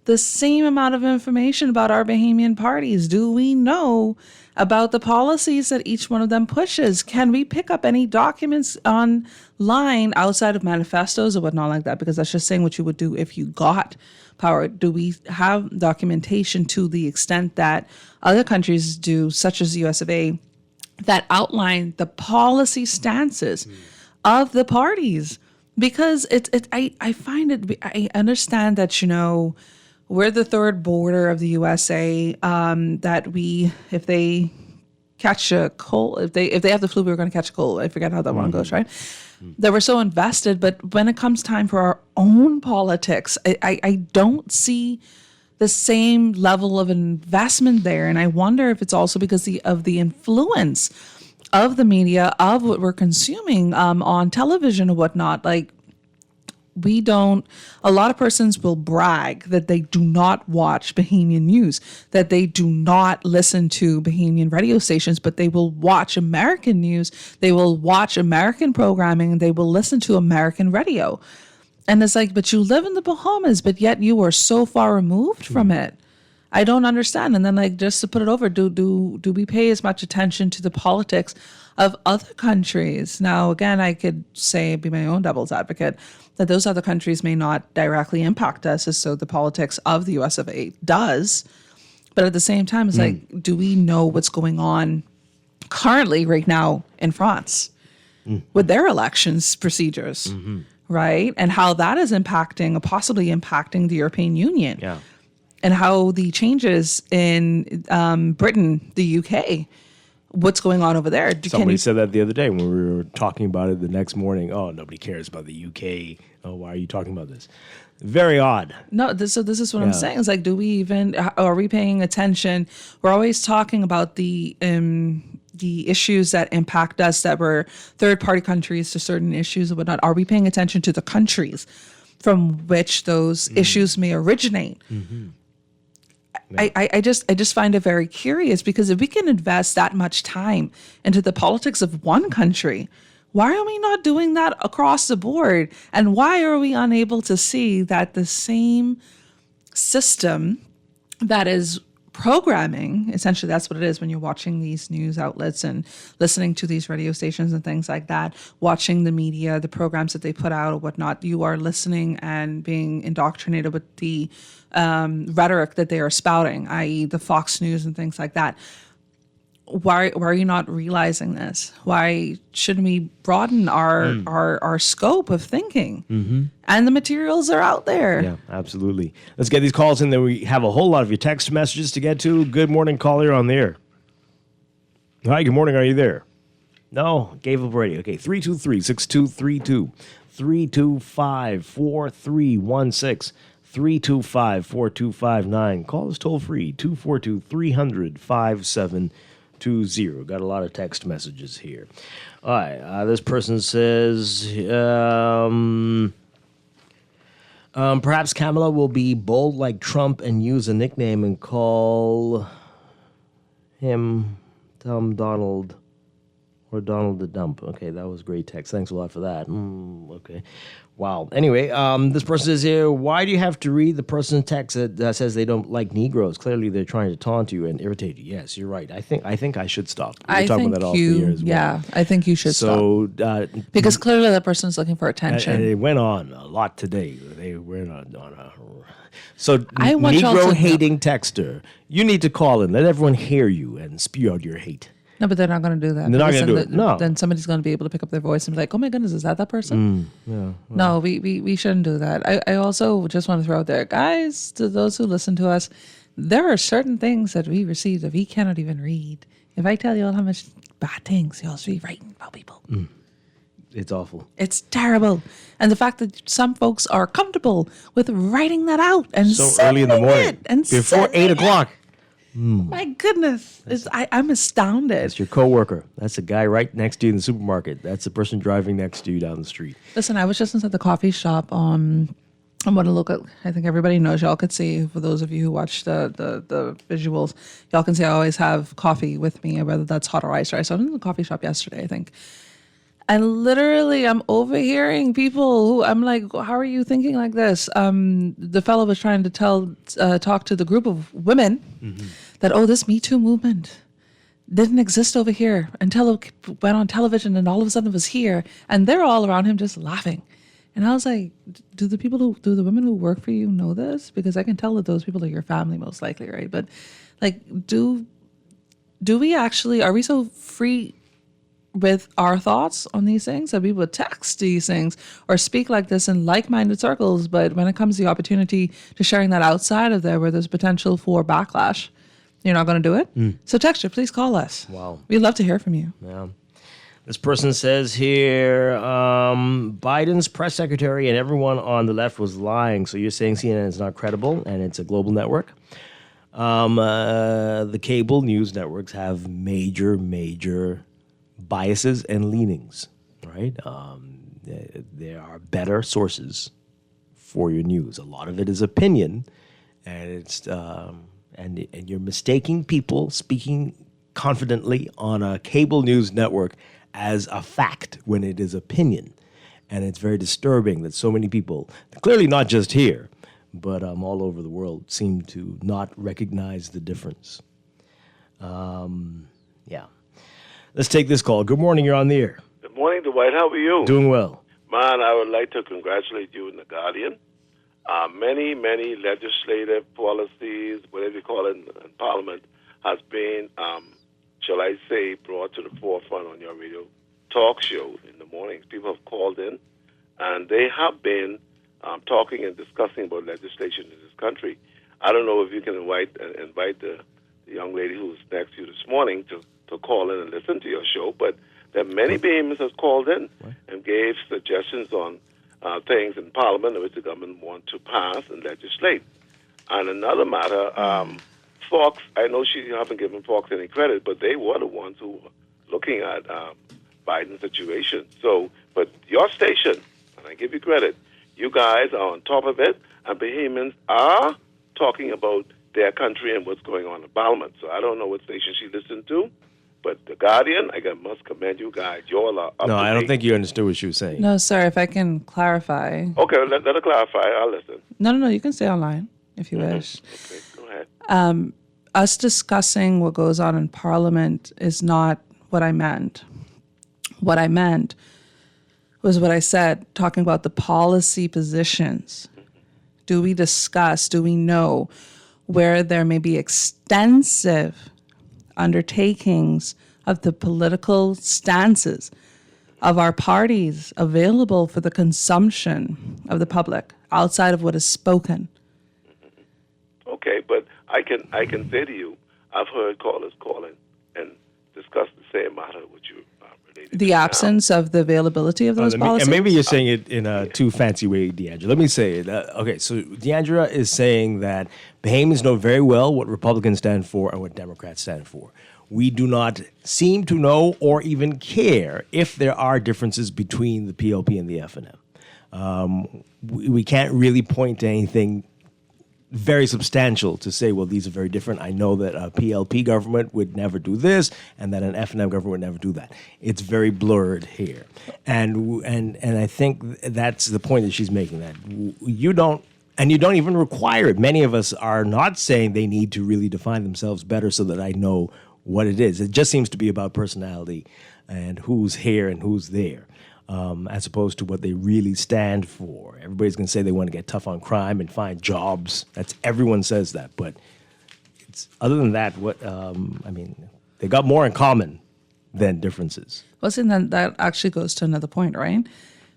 [SPEAKER 21] the same amount of information about our Bahamian parties? Do we know about the policies that each one of them pushes? Can we pick up any documents online outside of manifestos or whatnot like that? Because that's just saying what you would do if you got power. Do we have documentation to the extent that other countries do, such as the US of A, that outline the policy stances of the parties? Because I find it, I understand that, we're the third border of the USA, that if they catch a cold, if they have the flu, we're going to catch a cold. I forget how that one goes, right? That we're so invested. But when it comes time for our own politics, I don't see the same level of investment there. And I wonder if it's also because of the influence of the media, of what we're consuming on television and whatnot. Like, a lot of persons will brag that they do not watch Bahamian news, that they do not listen to Bahamian radio stations, but they will watch American news, they will watch American programming, and they will listen to American radio. And it's like, but you live in the Bahamas, but yet you are so far removed from it. I don't understand. And then, like, just to put it over, do we pay as much attention to the politics of other countries? Now, again, I could be my own devil's advocate, that those other countries may not directly impact us as so the politics of the US of A does. But at the same time, it's like, do we know what's going on currently right now in France with their elections procedures, right? And how that is possibly impacting the European Union.
[SPEAKER 2] Yeah.
[SPEAKER 21] And how the changes in Britain, the UK, what's going on over there.
[SPEAKER 2] Somebody said that the other day when we were talking about it the next morning. Oh, nobody cares about the UK. Oh, why are you talking about this? Very odd.
[SPEAKER 21] No, so this is what I'm saying. It's like, are we paying attention? We're always talking about the issues that impact us, that were third-party countries to certain issues and whatnot. Are we paying attention to the countries from which those issues may originate? I just find it very curious, because if we can invest that much time into the politics of one country, why are we not doing that across the board? And why are we unable to see that the same system that is programming, essentially that's what it is when you're watching these news outlets and listening to these radio stations and things like that, watching the media, the programs that they put out or whatnot, you are listening and being indoctrinated with the rhetoric that they are spouting, i.e. the Fox News and things like that. why are you not realizing this? Why shouldn't we broaden our scope of thinking?
[SPEAKER 2] Mm-hmm.
[SPEAKER 21] And the materials are out there.
[SPEAKER 2] Yeah, absolutely. Let's get these calls in. Then we have a whole lot of your text messages to get to. Good morning, caller on the air. Hi, good morning. Are you there? No, gave up already. Okay, 323-6232, 325-4316, 325-4259. Call us toll free, 242-300-5720. Got a lot of text messages here. All right, this person says, perhaps Kamala will be bold like Trump and use a nickname and call him Dumb Donald or Donald the Dump. Okay, that was great text. Thanks a lot for that. Okay. Wow. Anyway, this person says here, why do you have to read the person's text that says they don't like Negroes? Clearly, they're trying to taunt you and irritate you. Yes, you're right. I think I should stop. We're talking about that all for years.
[SPEAKER 21] Yeah, I think you should stop. Because clearly that person's looking for attention.
[SPEAKER 2] And it went on a lot today. They went on a... So,
[SPEAKER 21] I want
[SPEAKER 2] Negro hating texter, you need to call in. Let everyone hear you and spew out your hate.
[SPEAKER 21] No, but they're not going to do that.
[SPEAKER 2] They're not going to do it. No.
[SPEAKER 21] Then somebody's going to be able to pick up their voice and be like, oh my goodness, is that person?
[SPEAKER 2] Yeah.
[SPEAKER 21] No, we shouldn't do that. I also just want to throw out there, guys, to those who listen to us, there are certain things that we receive that we cannot even read. If I tell you all how much bad things y'all should be writing about people.
[SPEAKER 2] It's awful.
[SPEAKER 21] It's terrible. And the fact that some folks are comfortable with writing that out and
[SPEAKER 2] so early in the morning, before 8 o'clock.
[SPEAKER 21] My goodness. I'm astounded.
[SPEAKER 2] That's your coworker. That's the guy right next to you in the supermarket. That's the person driving next to you down the street.
[SPEAKER 21] Listen, I was just inside the coffee shop. I'm going to look at, I think everybody knows, y'all could see, for those of you who watch the visuals, y'all can see I always have coffee with me, whether that's hot or iced. So I was in the coffee shop yesterday, I think. And literally, I'm overhearing people who I'm like, how are you thinking like this? The fellow was trying to talk to the group of women that, this Me Too movement didn't exist over here until it went on television and all of a sudden it was here. And they're all around him just laughing. And I was like, do the women who work for you know this? Because I can tell that those people are your family most likely, right? But like, do we actually, are we so free with our thoughts on these things that we would text these things or speak like this in like-minded circles, but when it comes to the opportunity to sharing that outside of there where there's potential for backlash, you're not going to do it? So texture, please call us.
[SPEAKER 2] Wow.
[SPEAKER 21] We'd love to hear from you.
[SPEAKER 2] Yeah. This person says here, Biden's press secretary and everyone on the left was lying. So you're saying CNN is not credible and it's a global network? The cable news networks have major biases and leanings, right? There are better sources for your news. A lot of it is opinion, and it's and you're mistaking people speaking confidently on a cable news network as a fact when it is opinion, and it's very disturbing that so many people, clearly not just here, but all over the world, seem to not recognize the difference. Yeah. Let's take this call. Good morning. You're on the air.
[SPEAKER 1] Good morning, Dwight. How are you?
[SPEAKER 2] Doing well.
[SPEAKER 1] Man, I would like to congratulate you and the Guardian. Many legislative policies, whatever you call it, in Parliament, has been, shall I say, brought to the forefront on your radio talk show in the mornings. People have called in, and they have been talking and discussing about legislation in this country. I don't know if you can invite the young lady who's next to you this morning to call in and listen to your show, but there are many Bahamians has called in and gave suggestions on things in Parliament which the government want to pass and legislate. And another matter, Fox, I know you haven't given Fox any credit, but they were the ones who were looking at Biden's situation. So, but your station, and I give you credit, you guys are on top of it, and Bahamians are talking about their country and what's going on in Parliament. So I don't know what station she listened to, but the Guardian, I must commend you guys. You all are up
[SPEAKER 2] No,
[SPEAKER 1] to
[SPEAKER 2] I don't
[SPEAKER 1] date.
[SPEAKER 2] think you understood what she was saying.
[SPEAKER 21] No, sir, if I can clarify.
[SPEAKER 1] Okay, let her clarify. I'll listen.
[SPEAKER 21] No, you can stay online if you wish.
[SPEAKER 1] Okay, go ahead.
[SPEAKER 21] Us discussing what goes on in Parliament is not what I meant. What I meant was what I said, talking about the policy positions. Do we know where there may be extensive undertakings of the political stances of our parties available for the consumption of the public outside of what is spoken.
[SPEAKER 1] Okay, but I can say to you, I've heard callers calling and discuss the same matter with you.
[SPEAKER 21] The absence of the availability of those policies?
[SPEAKER 2] And maybe you're saying it in a too fancy way, Deandra. Let me say it. Okay, so Deandra is saying that Bahamians know very well what Republicans stand for and what Democrats stand for. We do not seem to know or even care if there are differences between the PLP and the FNM. We can't really point to anything very substantial to say, well, these are very different. I know that a PLP government would never do this and that an FNM government would never do that. It's very blurred here. And I think that's the point that she's making, that you don't even require it. Many of us are not saying they need to really define themselves better so that I know what it is. It just seems to be about personality and who's here and who's there. As opposed to what they really stand for. Everybody's going to say they want to get tough on crime and find jobs. Everyone says that, but other than that, they got more in common than differences.
[SPEAKER 21] Well, see, then that actually goes to another point, right?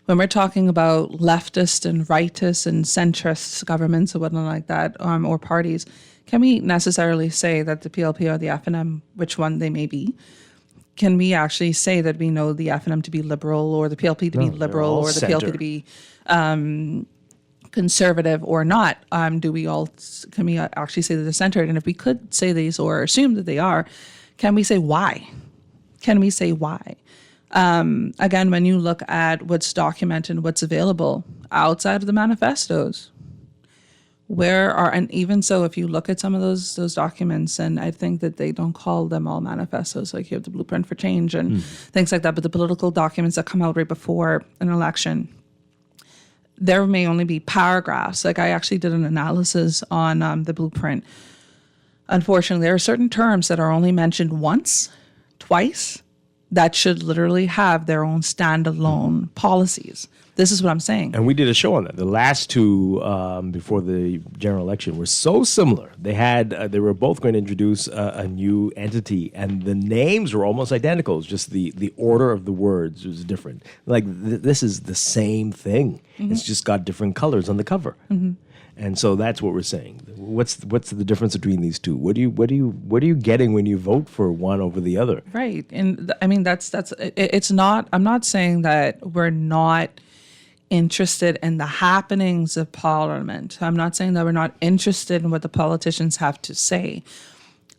[SPEAKER 21] When we're talking about leftist and rightist and centrist governments or whatnot like that, or parties, can we necessarily say that the PLP or the FNM, which one they may be, can we actually say that we know the FNM to be liberal or the PLP to be liberal or the PLP to be conservative or not? Can we actually say that they're centered? And if we could say these or assume that they are, can we say why? Can we say why? Again, when you look at what's documented and what's available outside of the manifestos, and even so, if you look at some of those documents, and I think that they don't call them all manifestos, like you have the Blueprint for Change and things like that, but the political documents that come out right before an election, there may only be paragraphs. Like I actually did an analysis on the Blueprint. Unfortunately, there are certain terms that are only mentioned once, twice, that should literally have their own standalone policies. This is what I'm saying.
[SPEAKER 2] And we did a show on that. The last two before the general election were so similar. They were both going to introduce a new entity, and the names were almost identical. It's just the order of the words was different. Like this is the same thing. Mm-hmm. It's just got different colors on the cover. Mm-hmm. And so that's what we're saying. What's the difference between these two? What are you getting when you vote for one over the other?
[SPEAKER 21] Right. And I mean it's not. I'm not saying that we're not interested in the happenings of Parliament. I'm not saying that we're not interested in what the politicians have to say.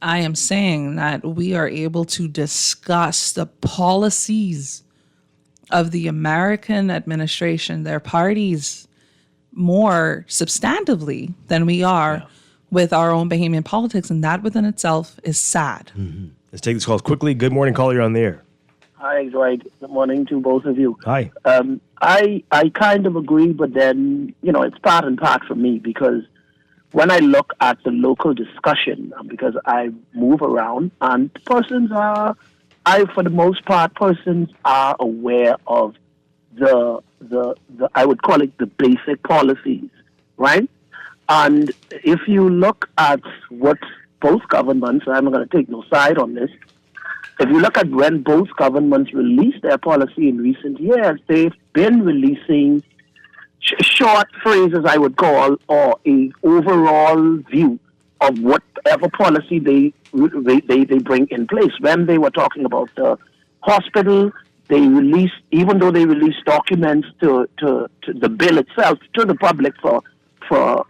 [SPEAKER 21] I am saying that we are able to discuss the policies of the American administration, their parties, more substantively than we are with our own Bahamian politics, and that within itself is sad.
[SPEAKER 2] Mm-hmm. Let's take this call quickly. Good morning, caller. You're on the air.
[SPEAKER 6] Hi, Dwight. Good morning to both of you.
[SPEAKER 2] Hi.
[SPEAKER 6] I kind of agree, but then, it's part and part for me, because when I look at the local discussion, because I move around, and for the most part, persons are aware of the I would call it the basic policies, right? And if you look at what both governments, I'm not going to take no side on this, if you look at when both governments released their policy in recent years, they've been releasing short phrases, I would call, or a overall view of whatever policy they bring in place. When they were talking about the hospital, they released, even though they released documents to the bill itself to the public for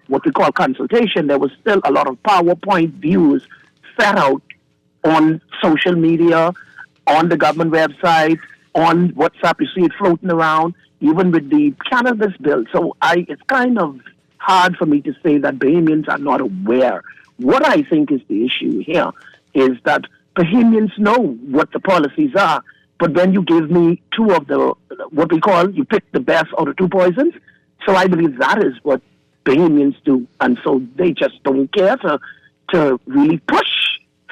[SPEAKER 6] what we call consultation, there was still a lot of PowerPoint views set out on social media, on the government website, on WhatsApp. You see it floating around, even with the cannabis bill. So it's kind of hard for me to say that Bahamians are not aware. What I think is the issue here is that Bahamians know what the policies are, but then you give me two of what we call, you pick the best out of two poisons. So I believe that is what Bahamians do. And so they just don't care to really push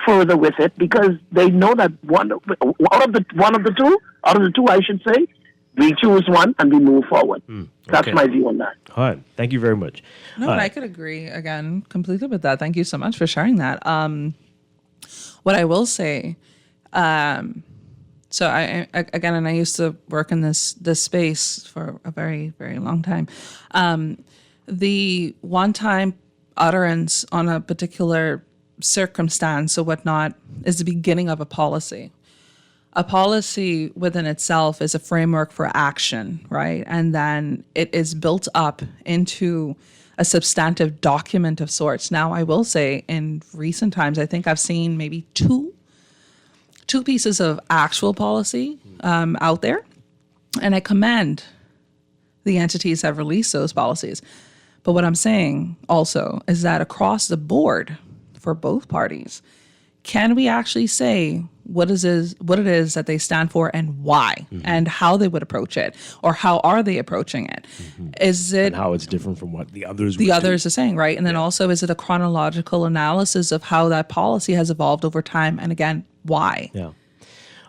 [SPEAKER 6] further with it, because they know that one of the two, I should say, we choose one and we move forward. That's my view on that.
[SPEAKER 2] All right. Thank you very much.
[SPEAKER 21] No, and I could agree again completely with that. Thank you so much for sharing that. What I will say, so I again, and I used to work in this space for a very, very long time. The one-time utterance on a particular circumstance or whatnot is the beginning of a policy. A policy within itself is a framework for action, right? And then it is built up into a substantive document of sorts. Now, I will say in recent times, I think I've seen maybe two pieces of actual policy out there. And I commend the entities that have released those policies. But what I'm saying also is that across the board for both parties, can we actually say what it is that they stand for and why and how they would approach it, or how are they approaching it? Is it
[SPEAKER 2] and how it's different from what the others
[SPEAKER 21] are saying, right? And then also, is it a chronological analysis of how that policy has evolved over time, and again, why?
[SPEAKER 2] Yeah.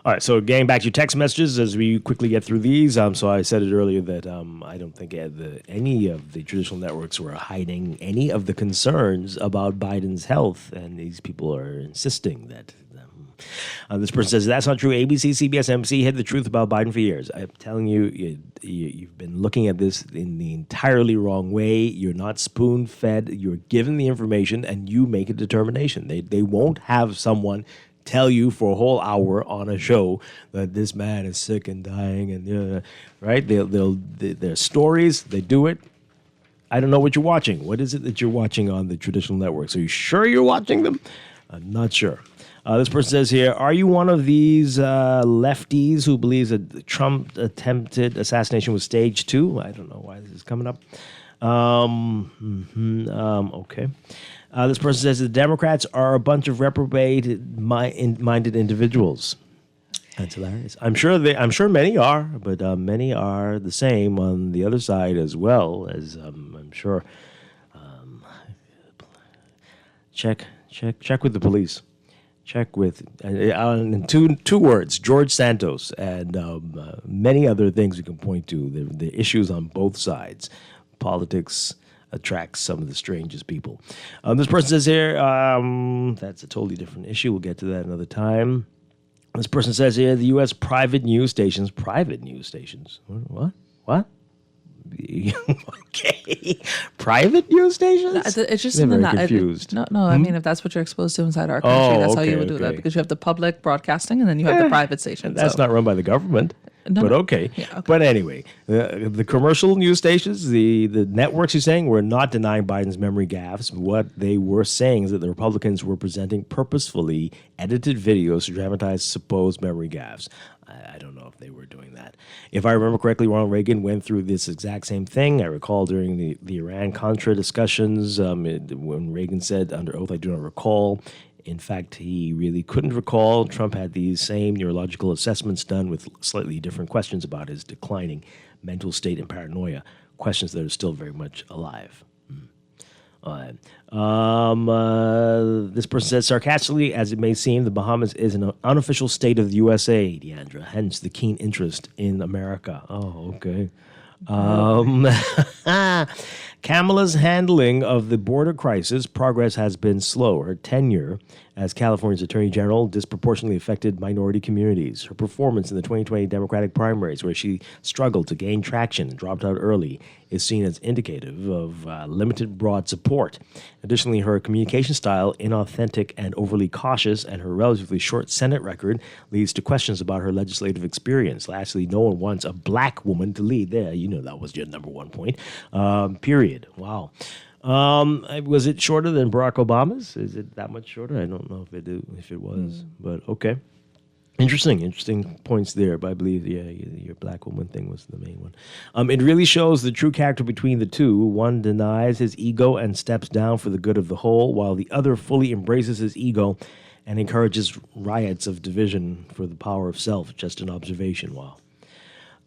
[SPEAKER 2] All right, so getting back to your text messages as we quickly get through these. So I said it earlier that I don't think any of the traditional networks were hiding any of the concerns about Biden's health, and these people are insisting that. This person says, that's not true. ABC, CBS, NBC hid the truth about Biden for years. I'm telling you, you've been looking at this in the entirely wrong way. You're not spoon-fed. You're given the information, and you make a determination. They won't have someone tell you for a whole hour on a show that this man is sick and dying, and right? Their stories, they do it. I don't know what you're watching. What is it that you're watching on the traditional networks? Are you sure you're watching them? I'm not sure. This person says here, are you one of these lefties who believes that the Trump attempted assassination was stage 2? I don't know why this is coming up. Okay. This person says the Democrats are a bunch of reprobate-minded individuals. That's hilarious. I'm sure many are, but many are the same on the other side as well, as I'm sure. Check with the police. Check with, in two words, George Santos, and many other things we can point to. The issues on both sides. Politics attracts some of the strangest people. This person says here, that's a totally different issue. We'll get to that another time. This person says here, the U.S. private news stations. What? Okay. Private news stations?
[SPEAKER 21] It's just
[SPEAKER 2] They're very
[SPEAKER 21] something
[SPEAKER 2] confused.
[SPEAKER 21] No, I mean, if that's what you're exposed to inside our country, that's how you would do that. Because you have the public broadcasting and then you have the private stations.
[SPEAKER 2] That's not run by the government.
[SPEAKER 21] No,
[SPEAKER 2] but okay.
[SPEAKER 21] Yeah, okay.
[SPEAKER 2] But anyway, the commercial news stations, the networks you're saying, were not denying Biden's memory gaffes. What they were saying is that the Republicans were presenting purposefully edited videos to dramatize supposed memory gaffes. I don't know if they were doing that. If I remember correctly, Ronald Reagan went through this exact same thing. I recall during the Iran-Contra discussions, when Reagan said under oath, I do not recall. In fact, he really couldn't recall. Trump had these same neurological assessments done with slightly different questions about his declining mental state and paranoia, questions that are still very much alive. This person says, sarcastically, as it may seem, the Bahamas is an unofficial state of the USA, Deandra, hence the keen interest in America. Oh, okay. Kamala's handling of the border crisis, progress has been slow. Her tenure as California's Attorney General disproportionately affected minority communities. Her performance in the 2020 Democratic primaries, where she struggled to gain traction and dropped out early, is seen as indicative of limited broad support. Additionally, her communication style, inauthentic and overly cautious, and her relatively short Senate record leads to questions about her legislative experience. Lastly, no one wants a black woman to lead. There, you know that was your number one point. Period. Wow. Was it shorter than Barack Obama's? Is it that much shorter? I don't know if it was, but okay. Interesting points there, but I believe, your black woman thing was the main one. It really shows the true character between the two. One denies his ego and steps down for the good of the whole, while the other fully embraces his ego and encourages riots of division for the power of self. Just an observation. Wow.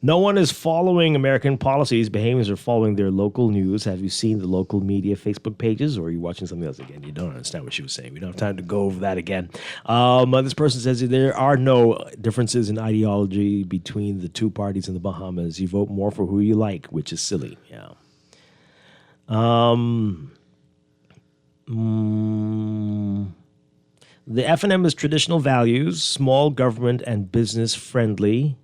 [SPEAKER 2] No one is following American policies. Bahamians are following their local news. Have you seen the local media Facebook pages, or are you watching something else again? You don't understand what she was saying. We don't have time to go over that again. This person says there are no differences in ideology between the two parties in the Bahamas. You vote more for who you like, which is silly. Yeah. The F&M is traditional values, small government and business friendly,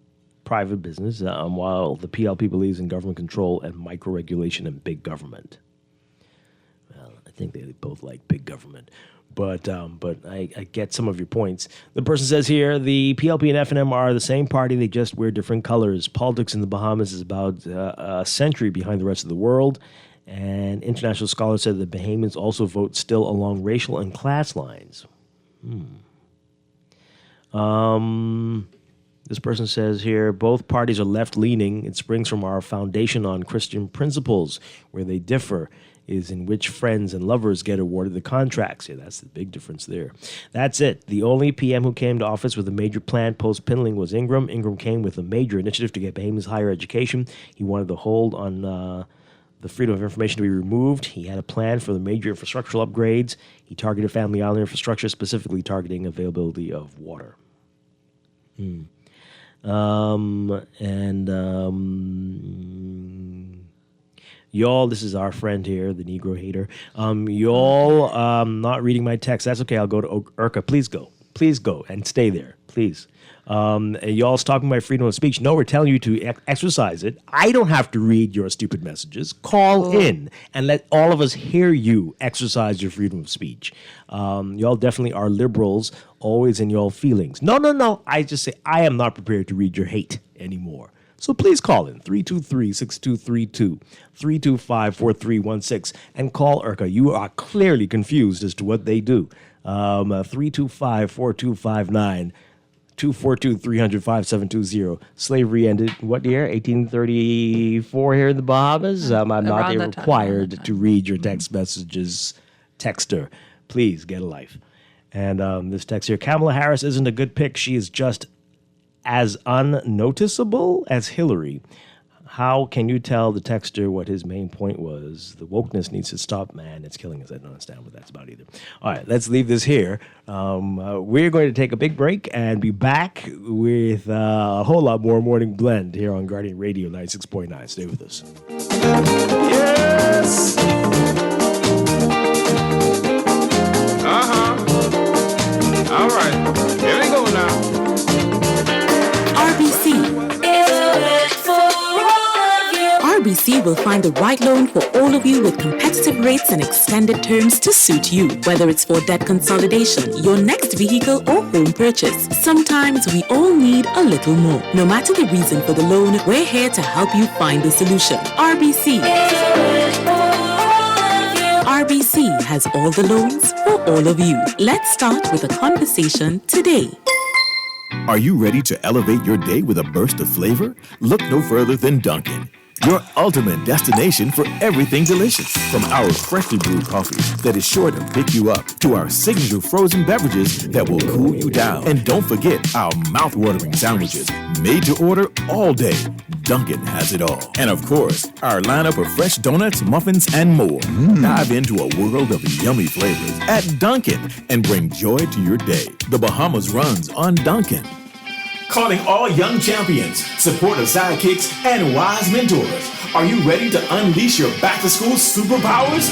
[SPEAKER 2] private business, while the PLP believes in government control and micro-regulation and big government. Well, I think they both like big government. But I get some of your points. The person says here, the PLP and F&M are the same party, they just wear different colors. Politics in the Bahamas is about a century behind the rest of the world. And international scholars said the Bahamians also vote still along racial and class lines. This person says here, both parties are left-leaning. It springs from our foundation on Christian principles. Where they differ is in which friends and lovers get awarded the contracts. Yeah, that's the big difference there. That's it. The only PM who came to office with a major plan post-Pinling was Ingram. Ingram came with a major initiative to get Bahamians higher education. He wanted the hold on the freedom of information to be removed. He had a plan for the major infrastructural upgrades. He targeted Family Island infrastructure, specifically targeting availability of water. Y'all, this is our friend here, the Negro hater. Y'all, not reading my text. That's okay. I'll go to Urka. Please go. Please go and stay there. Please. Y'all's talking about freedom of speech. No, we're telling you to exercise it. I don't have to read your stupid messages. Call in and let all of us hear you exercise your freedom of speech. Y'all definitely are liberals, always in y'all feelings. No. I just say I am not prepared to read your hate anymore. So please call in 323-6232, 325-4316, and call Urka. You are clearly confused as to what they do. 325-4259. 242-300-5720. Slavery ended what year? 1834 here in the Bahamas. I'm not required to read your text messages. Texter, please get a life. And this text here, Kamala Harris isn't a good pick. She is just as unnoticeable as Hillary. How can you tell the texter what his main point was? The wokeness needs to stop, man. It's killing us. I don't understand what that's about either. All right, let's leave this here. We're going to take a big break and be back with a whole lot more Morning Blend here on Guardian Radio 96.9. Stay with us.
[SPEAKER 4] Yes. All right. Here we go now.
[SPEAKER 11] RBC will find the right loan for all of you with competitive rates and extended terms to suit you. Whether it's for debt consolidation, your next vehicle, or home purchase, sometimes we all need a little more. No matter the reason for the loan, we're here to help you find the solution. RBC. RBC has all the loans for all of you. Let's start with a conversation today.
[SPEAKER 26] Are you ready to elevate your day with a burst of flavor? Look no further than Dunkin', your ultimate destination for everything delicious. From our freshly brewed coffee that is sure to pick you up, to our signature frozen beverages that will cool you down. And don't forget our mouth-watering sandwiches, made to order all day. Dunkin' has it all. And of course, our lineup of fresh donuts, muffins, and more. Dive into a world of yummy flavors at Dunkin' and bring joy to your day. The Bahamas runs on Dunkin'. Calling all young champions, supportive sidekicks, and wise mentors. Are you ready to unleash your back-to-school superpowers?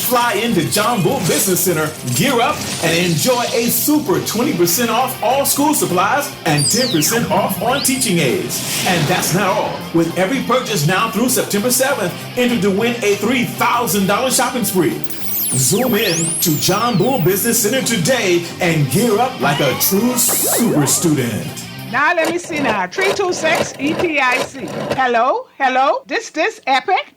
[SPEAKER 26] Fly into John Bull Business Center, gear up, and enjoy a super 20% off all school supplies and 10% off on teaching aids. And that's not all. With every purchase now through September 7th, enter to win a $3,000 shopping spree. Zoom in to John Bull Business Center today and gear up like a true super student.
[SPEAKER 5] Now let me see now. 326 EPIC. Hello? This Epic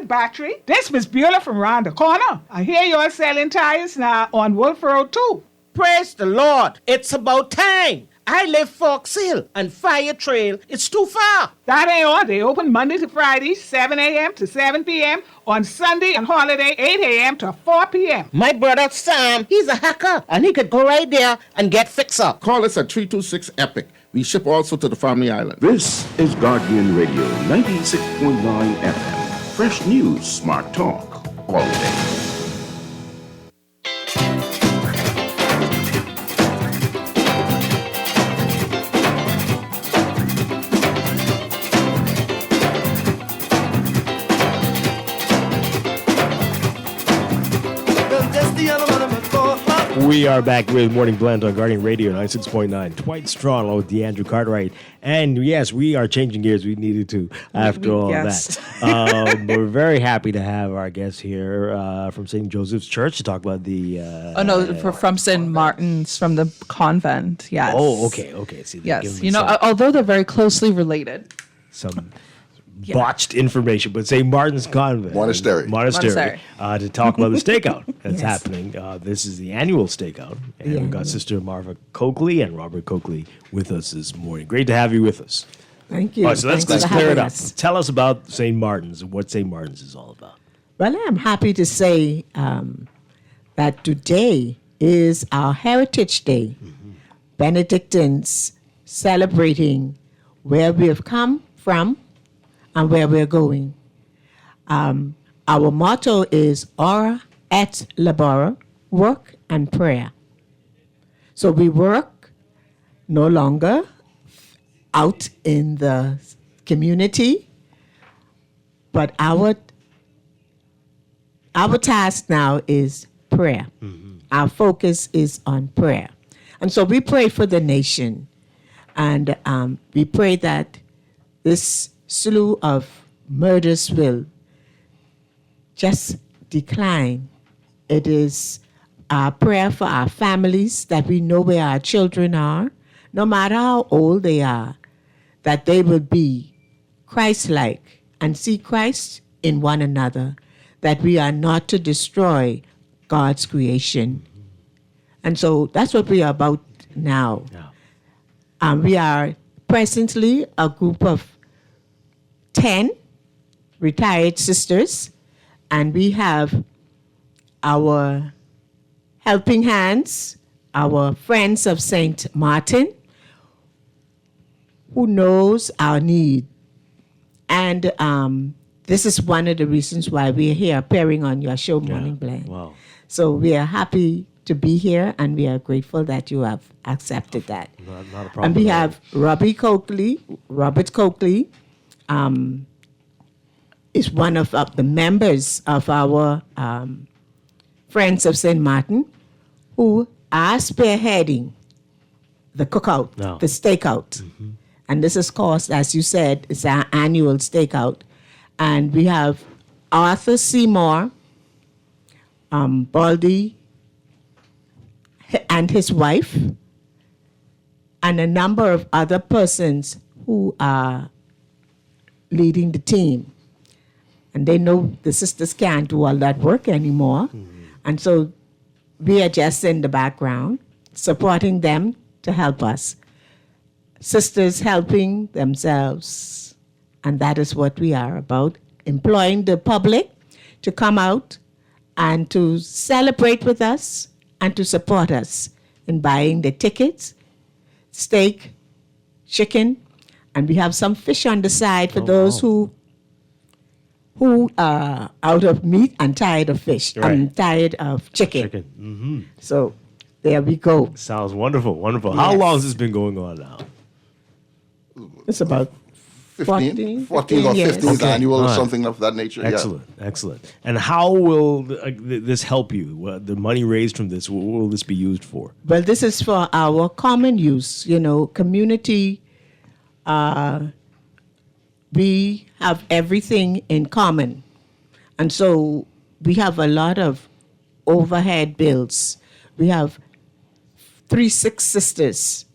[SPEAKER 5] battery. This Miss Beulah from around the corner. I hear you're selling tires now on Wolf Road too.
[SPEAKER 17] Praise the Lord. It's about time. I live Fox Hill and Fire Trail. It's too far.
[SPEAKER 5] That ain't all. They open Monday to Friday, 7 a.m. to 7 p.m. On Sunday and holiday, 8 a.m. to 4 p.m.
[SPEAKER 17] My brother Sam, he's a hacker, and he could go right there and get fixed up.
[SPEAKER 8] Call us at 326 EPIC. We ship also to the Family Island.
[SPEAKER 16] This is Guardian Radio 96.9 FM. Fresh news, smart talk, all day.
[SPEAKER 2] We are back with Morning Blend on Guardian Radio 96.9. Dwight Strachan along with DeAndrew Cartwright. And yes, we are changing gears. We needed to after all
[SPEAKER 21] Yes.
[SPEAKER 2] that. We're very happy to have our guest here from St. Joseph's Church to talk about the...
[SPEAKER 21] from St. Martin's, from the convent, yes.
[SPEAKER 2] Oh, okay. See,
[SPEAKER 21] Yes, although they're very closely related.
[SPEAKER 2] Some botched information, but St. Martin's Convent. Monastery. To talk about the stakeout that's happening. This is the annual stakeout. And we've got Sister Marva Coakley and Robert Coakley with us this morning. Great to have you with us.
[SPEAKER 7] Thank you.
[SPEAKER 2] All right, so let's
[SPEAKER 7] Thanks for
[SPEAKER 2] clear it
[SPEAKER 7] having
[SPEAKER 2] up.
[SPEAKER 7] us.
[SPEAKER 2] Tell us about St. Martin's and what St. Martin's is all about.
[SPEAKER 7] Well, I'm happy to say that today is our Heritage Day. Benedictines celebrating where we have come from and where we're going. Our motto is Ora et Labora, work and prayer. So we work no longer out in the community, but our task now is prayer. Our focus is on prayer. And so we pray for the nation, and we pray that this slew of murders will just decline. It is our prayer for our families that we know where our children are, no matter how old they are, that they will be Christ-like and see Christ in one another, that we are not to destroy God's creation. And so that's what we are about now. We are presently a group of 10 retired sisters, and we have our helping hands, our friends of St. Martin, who knows our need. And this is one of the reasons why we're here appearing on your show, Morning Blend.
[SPEAKER 2] Wow.
[SPEAKER 7] So we are happy to be here, and we are grateful that you have accepted that.
[SPEAKER 2] Not a problem.
[SPEAKER 7] And we have Robert Coakley, is one of the members of our Friends of St. Martin, who are spearheading the cookout, the stakeout. And this is caused, as you said, it's our annual stakeout. And we have Arthur Seymour, Baldy, and his wife, and a number of other persons who are leading the team. And they know the sisters can't do all that work anymore. And so we are just in the background, supporting them to help us. Sisters helping themselves. And that is what we are about, employing the public to come out and to celebrate with us and to support us in buying the tickets, steak, chicken, and we have some fish on the side for those who are out of meat and tired of fish.
[SPEAKER 2] Right.
[SPEAKER 7] I'm tired of chicken. So there we go.
[SPEAKER 2] Sounds wonderful, wonderful. How long has this been going on now?
[SPEAKER 7] It's about
[SPEAKER 9] 14 or 15
[SPEAKER 2] Okay.
[SPEAKER 9] annual
[SPEAKER 2] All
[SPEAKER 9] or
[SPEAKER 2] right.
[SPEAKER 9] something of that nature.
[SPEAKER 2] Excellent, excellent. And how will this help you? The money raised from this, what will this be used for?
[SPEAKER 7] Well, this is for our common use, community. We have everything in common. And so we have a lot of overhead bills. We have 6 sisters.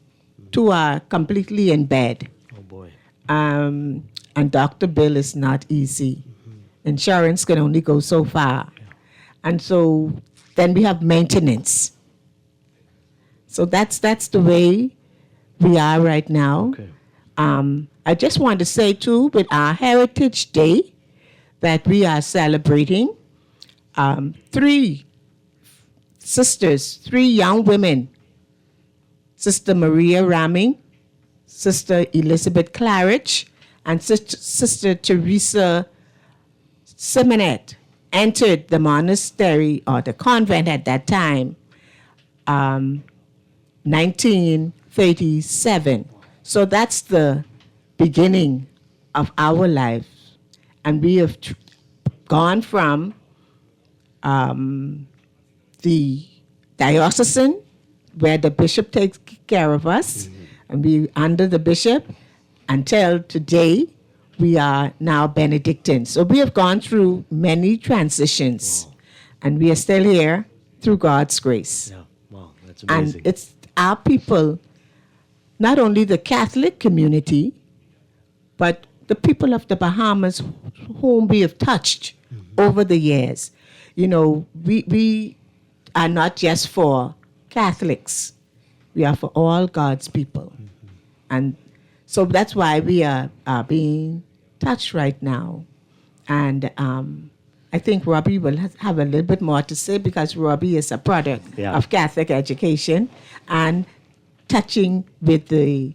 [SPEAKER 7] 2 are completely in bed.
[SPEAKER 2] Oh, boy.
[SPEAKER 7] And Dr. Bill is not easy. Insurance can only go so far. And so then we have maintenance. So that's the way we are right now. I just want to say, too, with our Heritage Day that we are celebrating, 3 sisters, 3 young women, Sister Maria Ramming, Sister Elizabeth Claridge, and Sister Teresa Simonet entered the monastery or the convent at that time, 1937. So that's the beginning of our life. And we have gone from the diocesan, where the bishop takes care of us, and we under the bishop. Until today, we are now Benedictine. So we have gone through many transitions, and we are still here through God's grace.
[SPEAKER 2] Yeah, wow, that's amazing.
[SPEAKER 7] And it's our people, not only the Catholic community, but the people of the Bahamas whom we have touched over the years. You know, we are not just for Catholics. We are for all God's people. And so that's why we are being touched right now. And I think Robbie will have a little bit more to say, because Robbie is a product of Catholic education and touching with the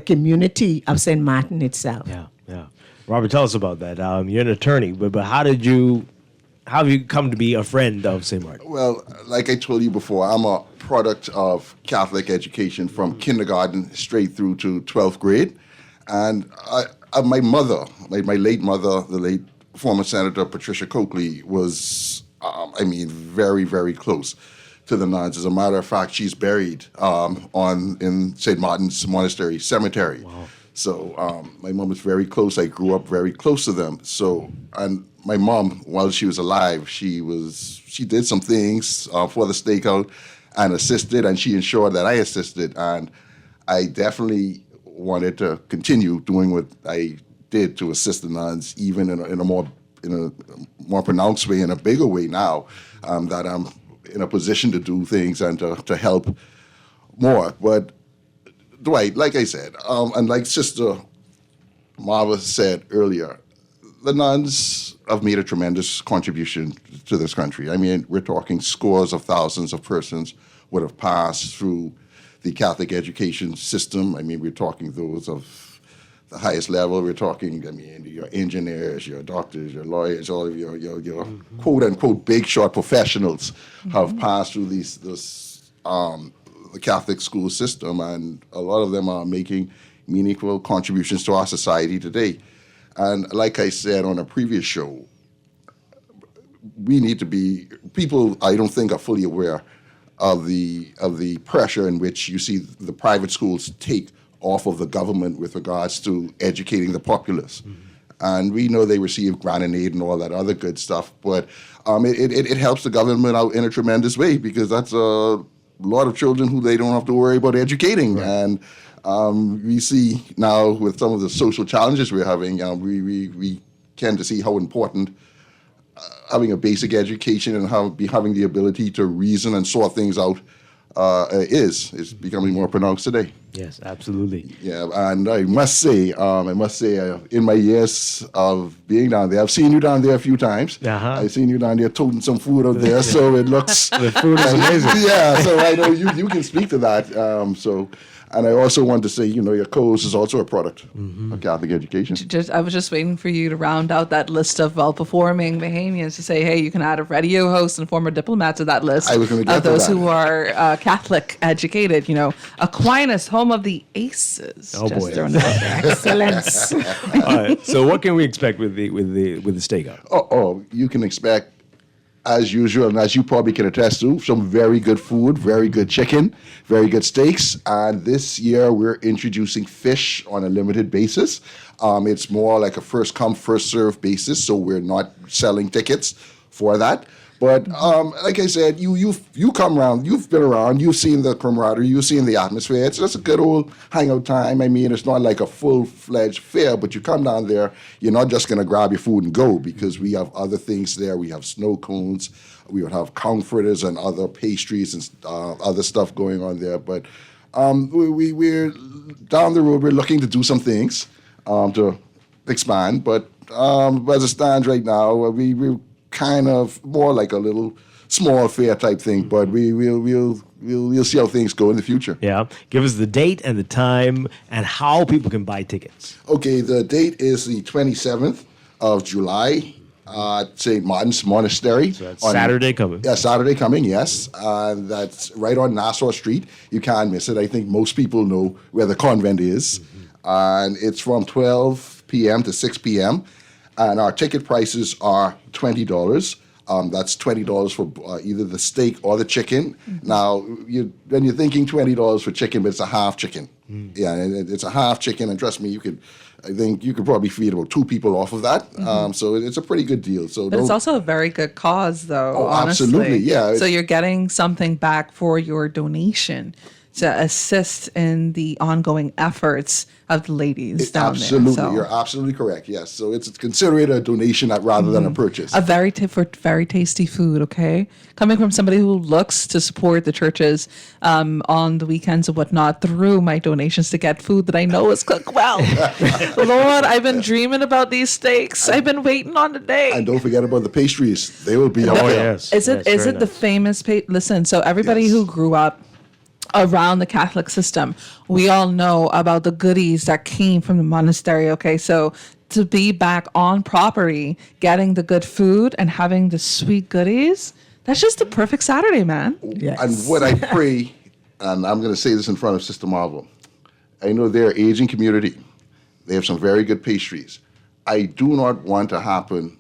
[SPEAKER 7] community of St. Martin itself.
[SPEAKER 2] Yeah. Robert, tell us about that. You're an attorney, but how have you come to be a friend of St. Martin?
[SPEAKER 9] Well, like I told you before, I'm a product of Catholic education from kindergarten straight through to 12th grade. And my mother, my late mother, the late former Senator Patricia Coakley, was, very, very close to the nuns. As a matter of fact, she's buried in St. Martin's Monastery Cemetery. Wow. So my mom was very close. I grew up very close to them. So, and my mom, while she was alive, she did some things for the stakeout and assisted, and she ensured that I assisted. And I definitely wanted to continue doing what I did to assist the nuns, even in a more pronounced way, in a bigger way now, that I'm in a position to do things and to help more. But Dwight, like I said, and like Sister Marva said earlier, the nuns have made a tremendous contribution to this country. I mean, we're talking scores of thousands of persons would have passed through the Catholic education system. I mean, we're talking those of the highest level. We're talking, your engineers, your doctors, your lawyers, all of your quote-unquote big shot professionals have passed through the Catholic school system, and a lot of them are making meaningful contributions to our society today. And like I said on a previous show, we need to be, people I don't think are fully aware of the pressure in which you see the private schools take off of the government with regards to educating the populace. And we know they receive grant and aid and all that other good stuff, but it helps the government out in a tremendous way, because that's a lot of children who they don't have to worry about educating. Right. And we see now with some of the social challenges we're having, we tend to see how important having a basic education and having the ability to reason and sort things out is becoming more pronounced today.
[SPEAKER 2] Yes, absolutely.
[SPEAKER 9] Yeah, and I must say, in my years of being down there, I've seen you down there a few times. I've seen you down there toting some food out there, so it looks...
[SPEAKER 2] The food is amazing.
[SPEAKER 9] Yeah, so I know you can speak to that. And I also want to say, your co-host is also a product of Catholic education.
[SPEAKER 21] I was just waiting for you to round out that list of well-performing Bahamians to say, hey, you can add a radio host and former diplomat to that list.
[SPEAKER 9] I was going to get
[SPEAKER 21] of those who are Catholic educated. Aquinas, home of the Aces.
[SPEAKER 2] Oh boy!
[SPEAKER 7] Excellence.
[SPEAKER 2] All right. So what can we expect with the stakeout?
[SPEAKER 9] Oh, you can expect, as usual, and as you probably can attest to, some very good food, very good chicken, very good steaks. And this year we're introducing fish on a limited basis. It's more like a first come, first serve basis, so we're not selling tickets for that. But like I said, you come around, you've been around, you've seen the camaraderie, you've seen the atmosphere. It's just a good old hangout time. I mean, it's not like a full-fledged fair, but you come down there, you're not just going to grab your food and go, because we have other things there. We have snow cones, we would have comforters and other pastries and other stuff going on there. But we're down the road, we're looking to do some things to expand. But as it stands right now, we're kind of more like a little small fair type thing, but we'll see how things go in the future.
[SPEAKER 2] Yeah. Give us the date and the time and how people can buy tickets.
[SPEAKER 9] Okay, the date is the 27th of July at St. Martin's Monastery.
[SPEAKER 2] So that's Saturday coming.
[SPEAKER 9] Yeah, Saturday coming, yes. That's right on Nassau Street. You can't miss it. I think most people know where the convent is. And it's from 12 p.m. to 6 p.m. And our ticket prices are $20. That's $20 for either the steak or the chicken. Now, when you're thinking $20 for chicken, but it's a half chicken. Yeah, and it's a half chicken, and trust me, I think you could probably feed about 2 people off of that. So it's a pretty good deal. So
[SPEAKER 21] But it's also a very good cause, though.
[SPEAKER 9] Oh,
[SPEAKER 21] honestly.
[SPEAKER 9] absolutely, yeah.
[SPEAKER 21] So you're getting something back for your donation to assist in the ongoing efforts of the ladies down
[SPEAKER 9] absolutely,
[SPEAKER 21] there. So
[SPEAKER 9] you're absolutely correct. Yes, so it's consider it a donation rather than a purchase.
[SPEAKER 21] a for very tasty food. Okay, coming from somebody who looks to support the churches on the weekends and whatnot through my donations to get food that I know is cooked well. Lord, I've been dreaming about these steaks. I've been waiting on the day.
[SPEAKER 9] And don't forget about the pastries; they will be up there.
[SPEAKER 21] Is it the famous? Listen, so everybody who grew up around the Catholic system, we all know about the goodies that came from the monastery. Okay, so to be back on property, getting the good food and having the sweet goodies, that's just the perfect Saturday, man.
[SPEAKER 9] And what I pray, and I'm going to say this in front of Sister Marvel, I know they're an aging community. They have some very good pastries. I do not want to happen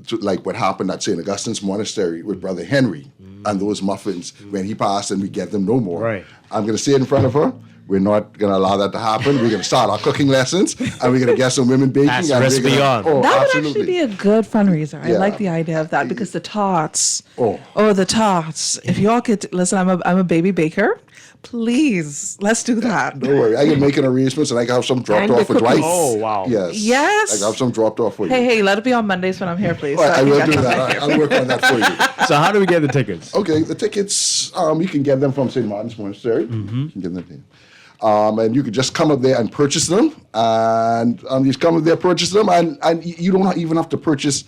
[SPEAKER 9] to like what happened at St. Augustine's Monastery with Brother Henry and those muffins when he passed and we get them no more.
[SPEAKER 2] Right.
[SPEAKER 9] I'm going to say it in front of her. We're not going to allow that to happen. We're going to start our cooking lessons and we're going to get some women baking.
[SPEAKER 2] Pass the
[SPEAKER 9] and we're
[SPEAKER 2] recipe
[SPEAKER 9] gonna-
[SPEAKER 2] on.
[SPEAKER 9] Oh,
[SPEAKER 21] That would
[SPEAKER 9] absolutely.
[SPEAKER 21] actually be a good fundraiser. I
[SPEAKER 9] Yeah.
[SPEAKER 21] like the idea of that because the tarts.
[SPEAKER 9] Oh.
[SPEAKER 21] The tarts. If y'all could listen, I'm a baby baker. Please, let's do that.
[SPEAKER 9] Don't worry. I can make an arrangements and I can have some dropped
[SPEAKER 21] And the
[SPEAKER 9] off for Dwight.
[SPEAKER 21] cookies. Oh, wow.
[SPEAKER 9] Yes.
[SPEAKER 21] Yes.
[SPEAKER 9] I can have some dropped off for you.
[SPEAKER 21] Hey, let it be on Mondays when I'm here, please.
[SPEAKER 9] All right,
[SPEAKER 21] so
[SPEAKER 9] I
[SPEAKER 21] can
[SPEAKER 9] will
[SPEAKER 21] get
[SPEAKER 9] do
[SPEAKER 21] them
[SPEAKER 9] that.
[SPEAKER 21] back here.
[SPEAKER 9] I'll work on that for you.
[SPEAKER 2] So how do we get the tickets?
[SPEAKER 9] Okay, the tickets, you can get them from St. Martin's Monastery. You can get them there. And you can just come up there and purchase them. And you just come up there, purchase them. And you don't even have to purchase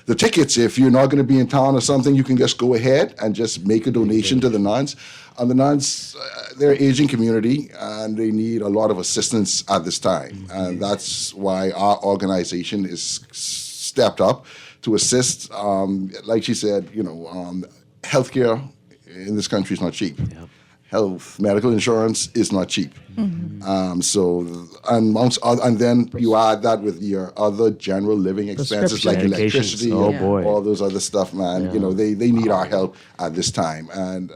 [SPEAKER 9] the tickets. If you're not going to be in town or something, you can just go ahead and just make a donation to the nuns. And the nuns, they're an aging community, and they need a lot of assistance at this time. And that's why our organization is stepped up to assist. Like she said, healthcare in this country is not cheap. Health, medical insurance is not cheap. And then you add that with your other general living expenses like electricity, all those other stuff, man. They need our help at this time, and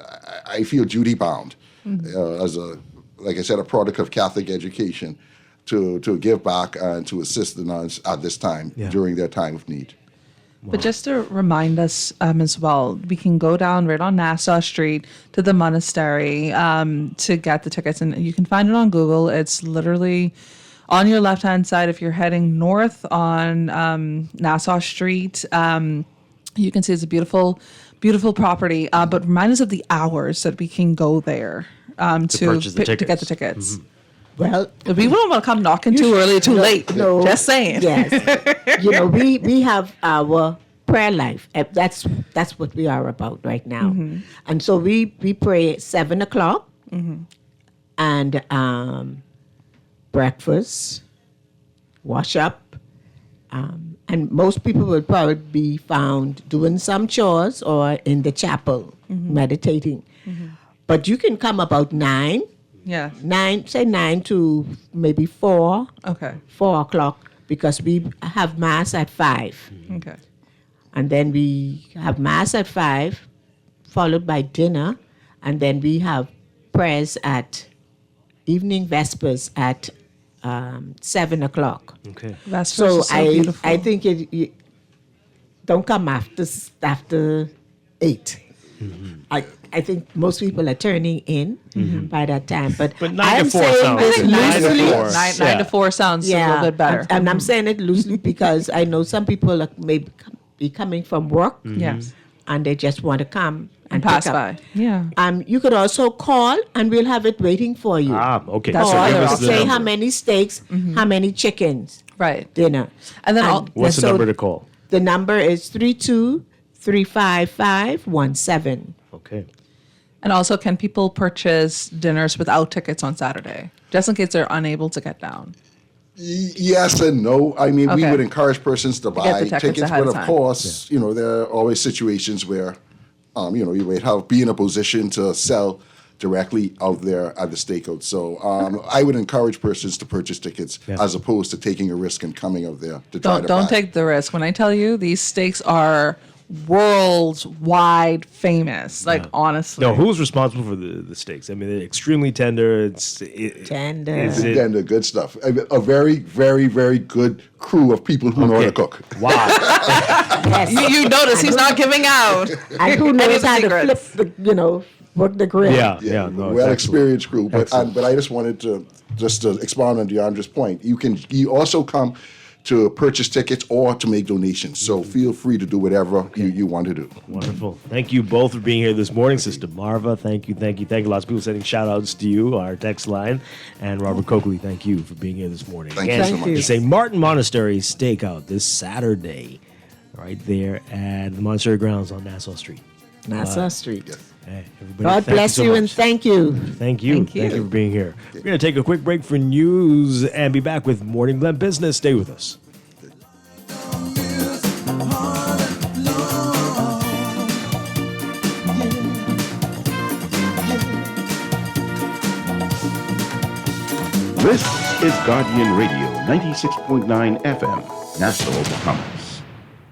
[SPEAKER 9] I feel duty bound as like I said, a product of Catholic education to give back and to assist the nuns at this time during their time of need.
[SPEAKER 21] But just to remind us as well, we can go down right on Nassau Street to the monastery to get the tickets. And you can find it on Google. It's literally on your left-hand side. If you're heading north on Nassau Street, you can see it's a beautiful, beautiful property. But remind us of the hours that we can go there to get the tickets.
[SPEAKER 7] Well,
[SPEAKER 21] we won't want to come knocking too early, too late.
[SPEAKER 7] No,
[SPEAKER 21] just saying.
[SPEAKER 7] Yes, we have our prayer life. That's what we are about right now, and so we pray at 7:00, and breakfast, wash up, and most people will probably be found doing some chores or in the chapel meditating, but you can come about 9.
[SPEAKER 21] Yeah.
[SPEAKER 7] 9 to maybe 4.
[SPEAKER 21] Okay.
[SPEAKER 7] 4 o'clock, because we have mass at 5.
[SPEAKER 21] Okay.
[SPEAKER 7] And then we have mass at 5, followed by dinner, and then we have prayers at evening vespers at 7 o'clock.
[SPEAKER 2] Okay.
[SPEAKER 21] Vespers
[SPEAKER 7] So
[SPEAKER 21] is so beautiful.
[SPEAKER 7] I think it don't come after 8. I think most people are turning in by that time, but
[SPEAKER 21] 9 to 4 sounds good. 9 to 4 sounds a little bit better.
[SPEAKER 7] And I'm saying it loosely because I know some people may be coming from work,
[SPEAKER 21] Yes,
[SPEAKER 7] and they just want to come and
[SPEAKER 21] pass
[SPEAKER 7] pick up.
[SPEAKER 21] by. Yeah.
[SPEAKER 7] You could also call, and we'll have it waiting for you.
[SPEAKER 2] Okay.
[SPEAKER 21] That's
[SPEAKER 7] Or
[SPEAKER 21] right.
[SPEAKER 2] give us the
[SPEAKER 7] say
[SPEAKER 2] number.
[SPEAKER 7] how many steaks, how many chickens,
[SPEAKER 21] right?
[SPEAKER 7] Dinner,
[SPEAKER 21] And then
[SPEAKER 2] What's the
[SPEAKER 7] so
[SPEAKER 2] number to call?
[SPEAKER 7] The number is 3235517.
[SPEAKER 2] Okay.
[SPEAKER 21] And also, can people purchase dinners without tickets on Saturday, just in case they're unable to get down?
[SPEAKER 9] Yes and no. I mean, we
[SPEAKER 21] Okay.
[SPEAKER 9] would encourage persons to
[SPEAKER 21] Get the
[SPEAKER 9] buy
[SPEAKER 21] tickets
[SPEAKER 9] tickets,
[SPEAKER 21] ahead
[SPEAKER 9] but
[SPEAKER 21] of
[SPEAKER 9] of
[SPEAKER 21] time.
[SPEAKER 9] course, there are always situations where, you might be in a position to sell directly out there at the stakeout. So I would encourage persons to purchase tickets as opposed to taking a risk and coming out there to try to
[SPEAKER 21] Don't
[SPEAKER 9] buy.
[SPEAKER 21] take the risk. When I tell you these steaks are worldwide famous. Like, honestly.
[SPEAKER 2] No, who's responsible for the steaks? I mean, they're extremely tender.
[SPEAKER 7] Tender.
[SPEAKER 9] Tender, good stuff. A very, very, very good crew of people who know how to cook.
[SPEAKER 2] Wow.
[SPEAKER 7] Yes.
[SPEAKER 21] You notice he's not giving out.
[SPEAKER 7] And who
[SPEAKER 21] any
[SPEAKER 7] knows
[SPEAKER 21] of the
[SPEAKER 7] how to
[SPEAKER 21] secrets.
[SPEAKER 7] flip the, work the grill.
[SPEAKER 2] No,
[SPEAKER 9] well experienced crew. But I just wanted to expound on Deandra's point. You also come to purchase tickets or to make donations. So feel free to do whatever you want to do.
[SPEAKER 2] Wonderful. Thank you both for being here this morning. Sister Marva, thank you. Lots of people sending shout outs to you, our text line. And Robert Coakley, thank you for being here this morning.
[SPEAKER 9] Thank you so much.
[SPEAKER 2] It's a Martin Monastery Steak Out this Saturday, right there at the Monastery grounds on Nassau Street.
[SPEAKER 7] Nassau Street.
[SPEAKER 2] Hey, everybody,
[SPEAKER 7] God bless you and thank you.
[SPEAKER 2] Thank you for being here. We're going to take a quick break for news and be back with Morning Blend Business. Stay with us.
[SPEAKER 16] This is Guardian Radio, 96.9 FM, Nassau, Bahamas.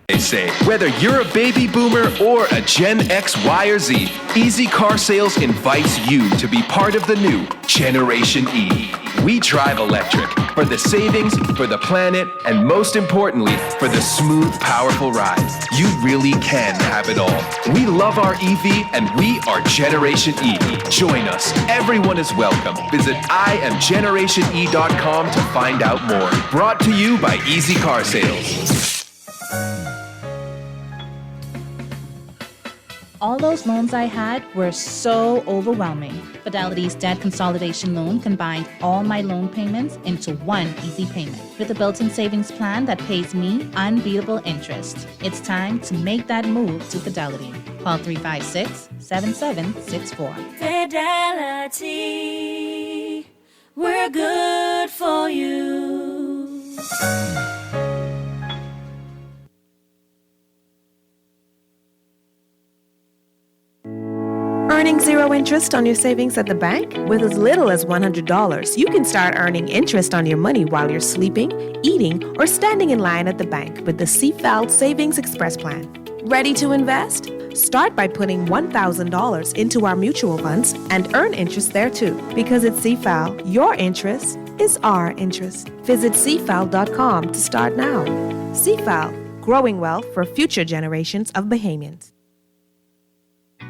[SPEAKER 13] They say, whether you're a baby boomer or a Gen X, Y, or Z, Easy Car Sales invites you to be part of the new Generation E. We drive electric for the savings, for the planet, and most importantly, for the smooth, powerful ride. You really can have it all. We love our EV, and we are Generation E. Join us. Everyone is welcome. Visit IamGenerationE.com to find out more. Brought to you by Easy Car Sales.
[SPEAKER 10] All those loans I had were so overwhelming. Fidelity's debt consolidation loan combined all my loan payments into one easy payment with a built-in savings plan that pays me unbeatable interest. It's time to make that move to Fidelity. Call 356-7764.
[SPEAKER 12] Fidelity, we're good for you.
[SPEAKER 18] Earning zero interest on your savings at the bank? With as little as $100, you can start earning interest on your money while you're sleeping, eating, or standing in line at the bank with the CFAL Savings Express Plan. Ready to invest? Start by putting $1,000 into our mutual funds and earn interest there too. Because at CFAL, your interest is our interest. Visit CFAL.com to start now. CFAL, growing wealth for future generations of Bahamians.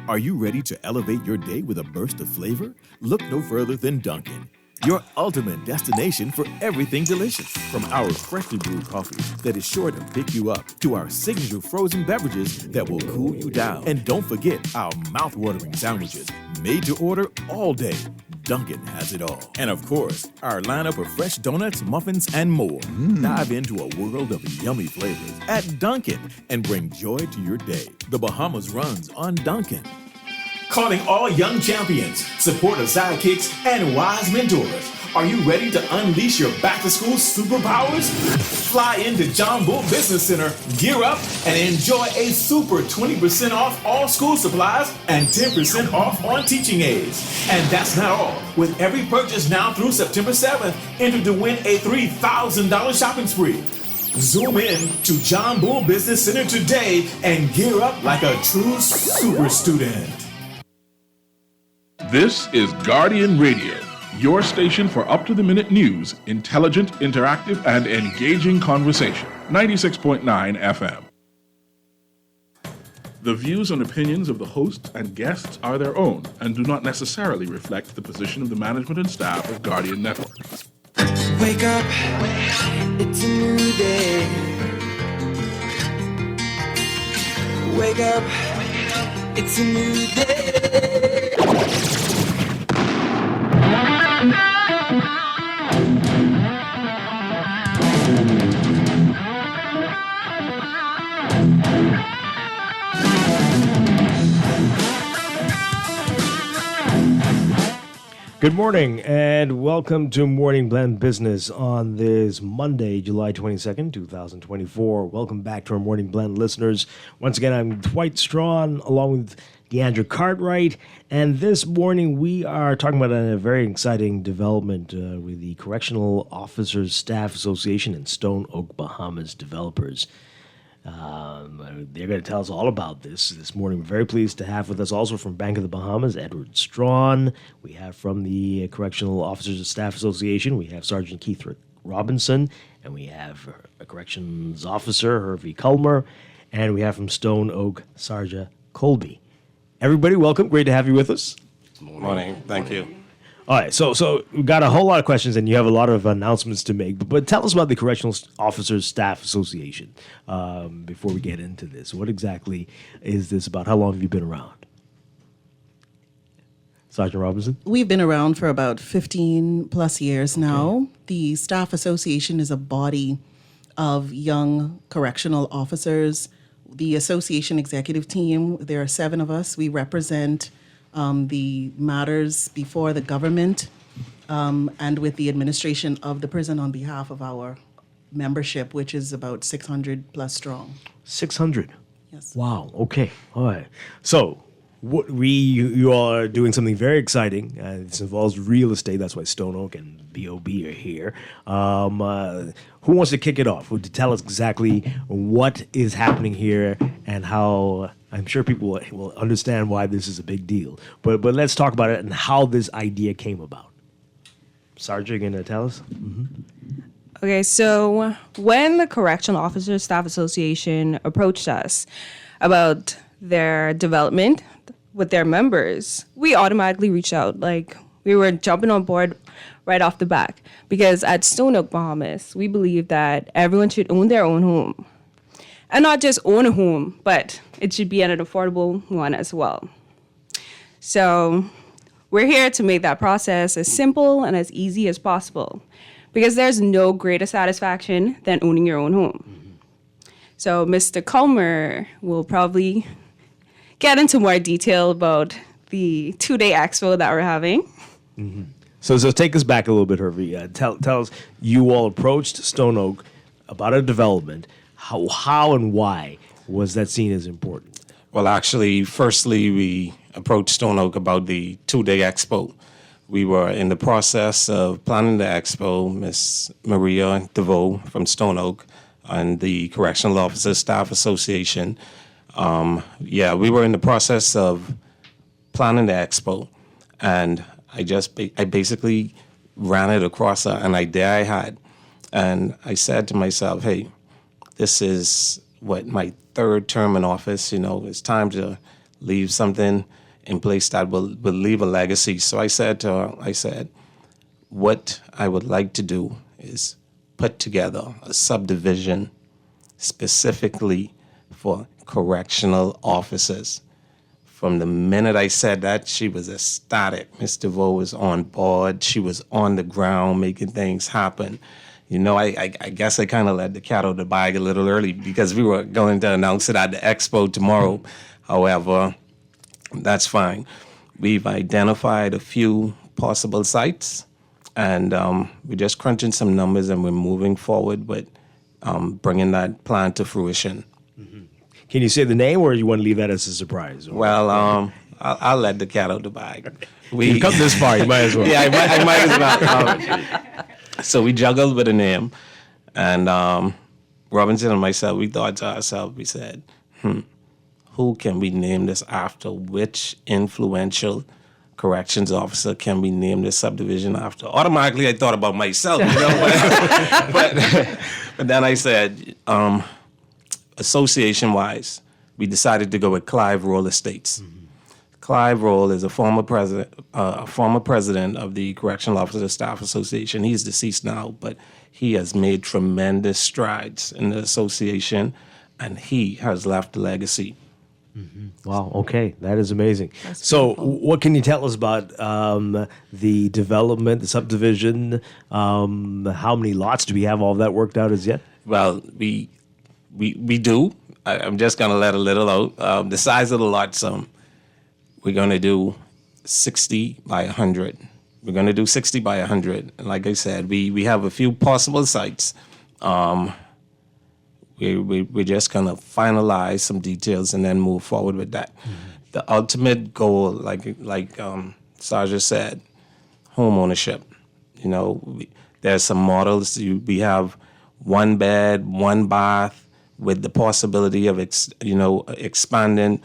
[SPEAKER 26] Are you ready to elevate your day with a burst of flavor? Look no further than Dunkin', your ultimate destination for everything delicious. From our freshly brewed coffee that is sure to pick you up, to our signature frozen beverages that will cool you down. And don't forget our mouth-watering sandwiches, made to order all day. Dunkin' has it all. And of course, our lineup of fresh donuts, muffins, and more. Dive into a world of yummy flavors at Dunkin' and bring joy to your day. The Bahamas runs on Dunkin'.
[SPEAKER 19] Calling all young champions, supportive sidekicks, and wise mentors. Are you ready to unleash your back-to-school superpowers? Fly into John Bull Business Center, gear up, and enjoy a super 20% off all school supplies and 10% off on teaching aids. And that's not all. With every purchase now through September 7th, enter to win a $3,000 shopping spree. Zoom in to John Bull Business Center today and gear up like a true super student.
[SPEAKER 20] This is Guardian Radio, your station for up-to-the-minute news, intelligent, interactive, and engaging conversation. 96.9 FM. The views and opinions of the hosts and guests are their own and do not necessarily reflect the position of the management and staff of Guardian Network.
[SPEAKER 27] Wake up, it's a new day. Wake up, it's a new day.
[SPEAKER 2] Good morning and welcome to Morning Blend Business on this Monday, July 22nd, 2024. Welcome back to our Morning Blend listeners. Once again, I'm Dwight Strachan along with Deandra Cartwright, and this morning we are talking about a very exciting development with the Correctional Officers Staff Association and Stone Oak Bahamas developers. They're going to tell us all about this morning. We're very pleased to have with us also from Bank of the Bahamas, Edward Strachan. We have from the Correctional Officers and Staff Association, we have Sergeant Keith Robinson, and we have a Corrections Officer, Hervey Culmer, and we have from Stone Oak, Sarja Colby. Everybody, welcome. Great to have you with us.
[SPEAKER 3] Morning. Thank you.
[SPEAKER 2] All right, so we've got a whole lot of questions, and you have a lot of announcements to make. But tell us about the Correctional Officers Staff Association before we get into this. What exactly is this about? How long have you been around? Sergeant Robinson?
[SPEAKER 14] We've been around for about 15 plus years now. The Staff Association is a body of young correctional officers. The association executive team, there are 7 of us. We represent the matters before the government and with the administration of the prison on behalf of our membership, which is about 600 plus strong.
[SPEAKER 2] 600?
[SPEAKER 14] Yes.
[SPEAKER 2] Wow, okay, all right. So you all are doing something very exciting. This involves real estate. That's why Stone Oak and BOB are here. Who wants to kick it off? Would you tell us exactly what is happening here and how... I'm sure people will understand why this is a big deal. But let's talk about it and how this idea came about. Sarja, you going to tell us? Mm-hmm.
[SPEAKER 15] Okay, so when the Correctional Officers Staff Association approached us about their development with their members, we automatically reached out. Like, we were jumping on board right off the bat. Because at Stone Oak, Bahamas, we believe that everyone should own their own home. And not just own a home, but it should be an affordable one as well. So we're here to make that process as simple and as easy as possible, because there's no greater satisfaction than owning your own home. Mm-hmm. So Mr. Culmer will probably get into more detail about the 2-day expo that we're having.
[SPEAKER 2] Mm-hmm. So take us back a little bit, Hervey. Tell us, you all approached Stone Oak about a development. How and why was that seen as important?
[SPEAKER 3] Well, actually, firstly, we approached Stone Oak about the 2-day expo. We were in the process of planning the expo. Miss Maria DeVoe from Stone Oak and the Correctional Officers Staff Association. We were in the process of planning the expo, and I basically ran it across an idea I had, and I said to myself, hey, this is my 3rd term in office. You know, it's time to leave something in place that will leave a legacy. So I said to her, what I would like to do is put together a subdivision specifically for correctional officers. From the minute I said that, she was ecstatic. Ms. DeVoe was on board. She was on the ground making things happen. You know, I guess I kind of let the cat out of the bag a little early because we were going to announce it at the expo tomorrow. However, that's fine. We've identified a few possible sites, and we're just crunching some numbers, and we're moving forward with bringing that plan to fruition.
[SPEAKER 2] Mm-hmm. Can you say the name, or you want to leave that as a surprise?
[SPEAKER 3] Well, I'll let the cat out of the bag.
[SPEAKER 2] You've come this far, you might as well.
[SPEAKER 3] Yeah, I might as well. So we juggled with a name, and Robinson and myself, we thought to ourselves, we said, who can we name this after? Which influential corrections officer can we name this subdivision after? Automatically, I thought about myself, you know, but then I said, association-wise, we decided to go with Clive Roll Estates. Mm-hmm. Clive Roll is a former president of the Correctional Officers Staff Association. He's deceased now, but he has made tremendous strides in the association, and he has left a legacy.
[SPEAKER 2] Mm-hmm. Wow, okay, that is amazing. So what can you tell us about the development, the subdivision? How many lots do we have all that worked out as yet?
[SPEAKER 3] Well, we do. I'm just going to let a little out. The size of the lots, we're going to do 60 by 100. We're going to do 60 by 100. And like I said, we have a few possible sites. We're just going to finalize some details and then move forward with that. Mm-hmm. The ultimate goal, like Sarja said, home ownership. You know, there's some models. We have 1 bed, 1 bath, with the possibility of expanding.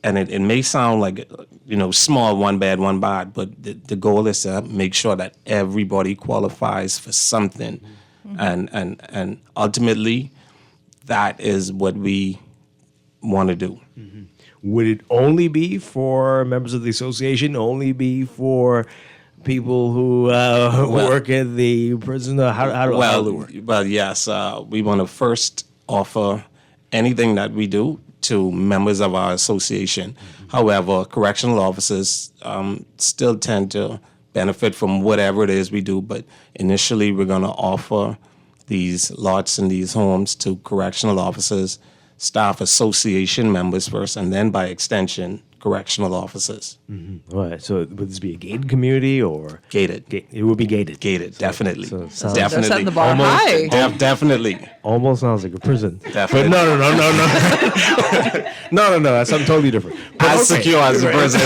[SPEAKER 3] And it may sound like small, one bad, one bad, but the goal is to make sure that everybody qualifies for something, and ultimately, that is what we want to do.
[SPEAKER 2] Would it only be for members of the association? Only be for people who work at the prison? How do it work?
[SPEAKER 3] Well, yes. We want to first offer anything that we do to members of our association. However, correctional officers still tend to benefit from whatever it is we do. But initially, we're going to offer these lots and these homes to correctional officers, staff association members first, and then by extension, correctional officers.
[SPEAKER 2] All right. So would this be a gated community or
[SPEAKER 3] gated?
[SPEAKER 2] It would be gated.
[SPEAKER 3] Gated, definitely.
[SPEAKER 2] So it sounds-
[SPEAKER 3] Definitely.
[SPEAKER 2] They're setting the bar high.
[SPEAKER 3] Definitely.
[SPEAKER 2] Almost sounds like a prison.
[SPEAKER 3] Definitely.
[SPEAKER 2] But no. That's something totally different. But
[SPEAKER 3] As secure as the prison.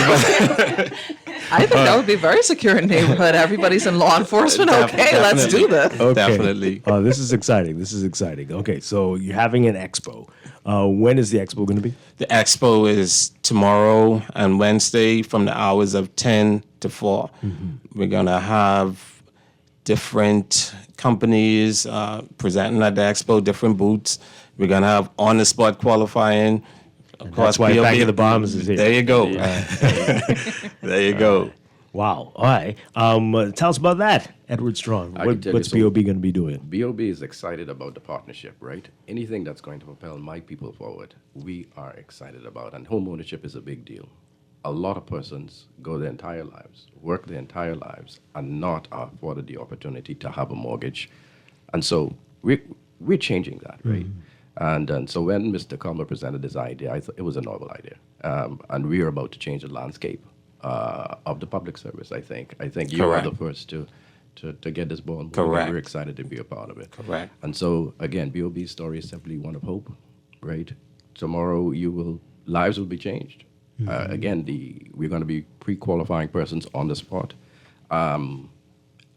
[SPEAKER 21] I think that would be very secure in neighborhood. Everybody's in law enforcement. Okay, let's do this.
[SPEAKER 2] Okay.
[SPEAKER 3] Definitely.
[SPEAKER 2] This is exciting. Okay, so you're having an expo. When is the expo going to be?
[SPEAKER 3] The expo is tomorrow and Wednesday from the hours of 10 to 4. We're going to have different companies presenting at the expo, different booths. We're going to have on-the-spot qualifying. Of course,
[SPEAKER 2] That's why
[SPEAKER 3] POB
[SPEAKER 2] Back of the Bahamas is here.
[SPEAKER 3] There you go. There you go.
[SPEAKER 2] Wow. All right. Tell us about that, Edward Strong. What's BOB going to be doing?
[SPEAKER 1] BOB is excited about the partnership, right? Anything that's going to propel my people forward, we are excited about. And home ownership is a big deal. A lot of persons go their entire lives, work their entire lives, and not afforded the opportunity to have a mortgage. And so we're changing that, right? And so when Mr. Comer presented this idea, I thought it was a novel idea. And we are about to change the landscape of the public service, I think. I think you are the first to get this ball moving.
[SPEAKER 3] Correct.
[SPEAKER 1] We're excited to be a part of it.
[SPEAKER 3] Correct.
[SPEAKER 1] And so, again, BOB's story is simply one of hope, right? Tomorrow, lives will be changed. Again, we're going to be pre-qualifying persons on the spot and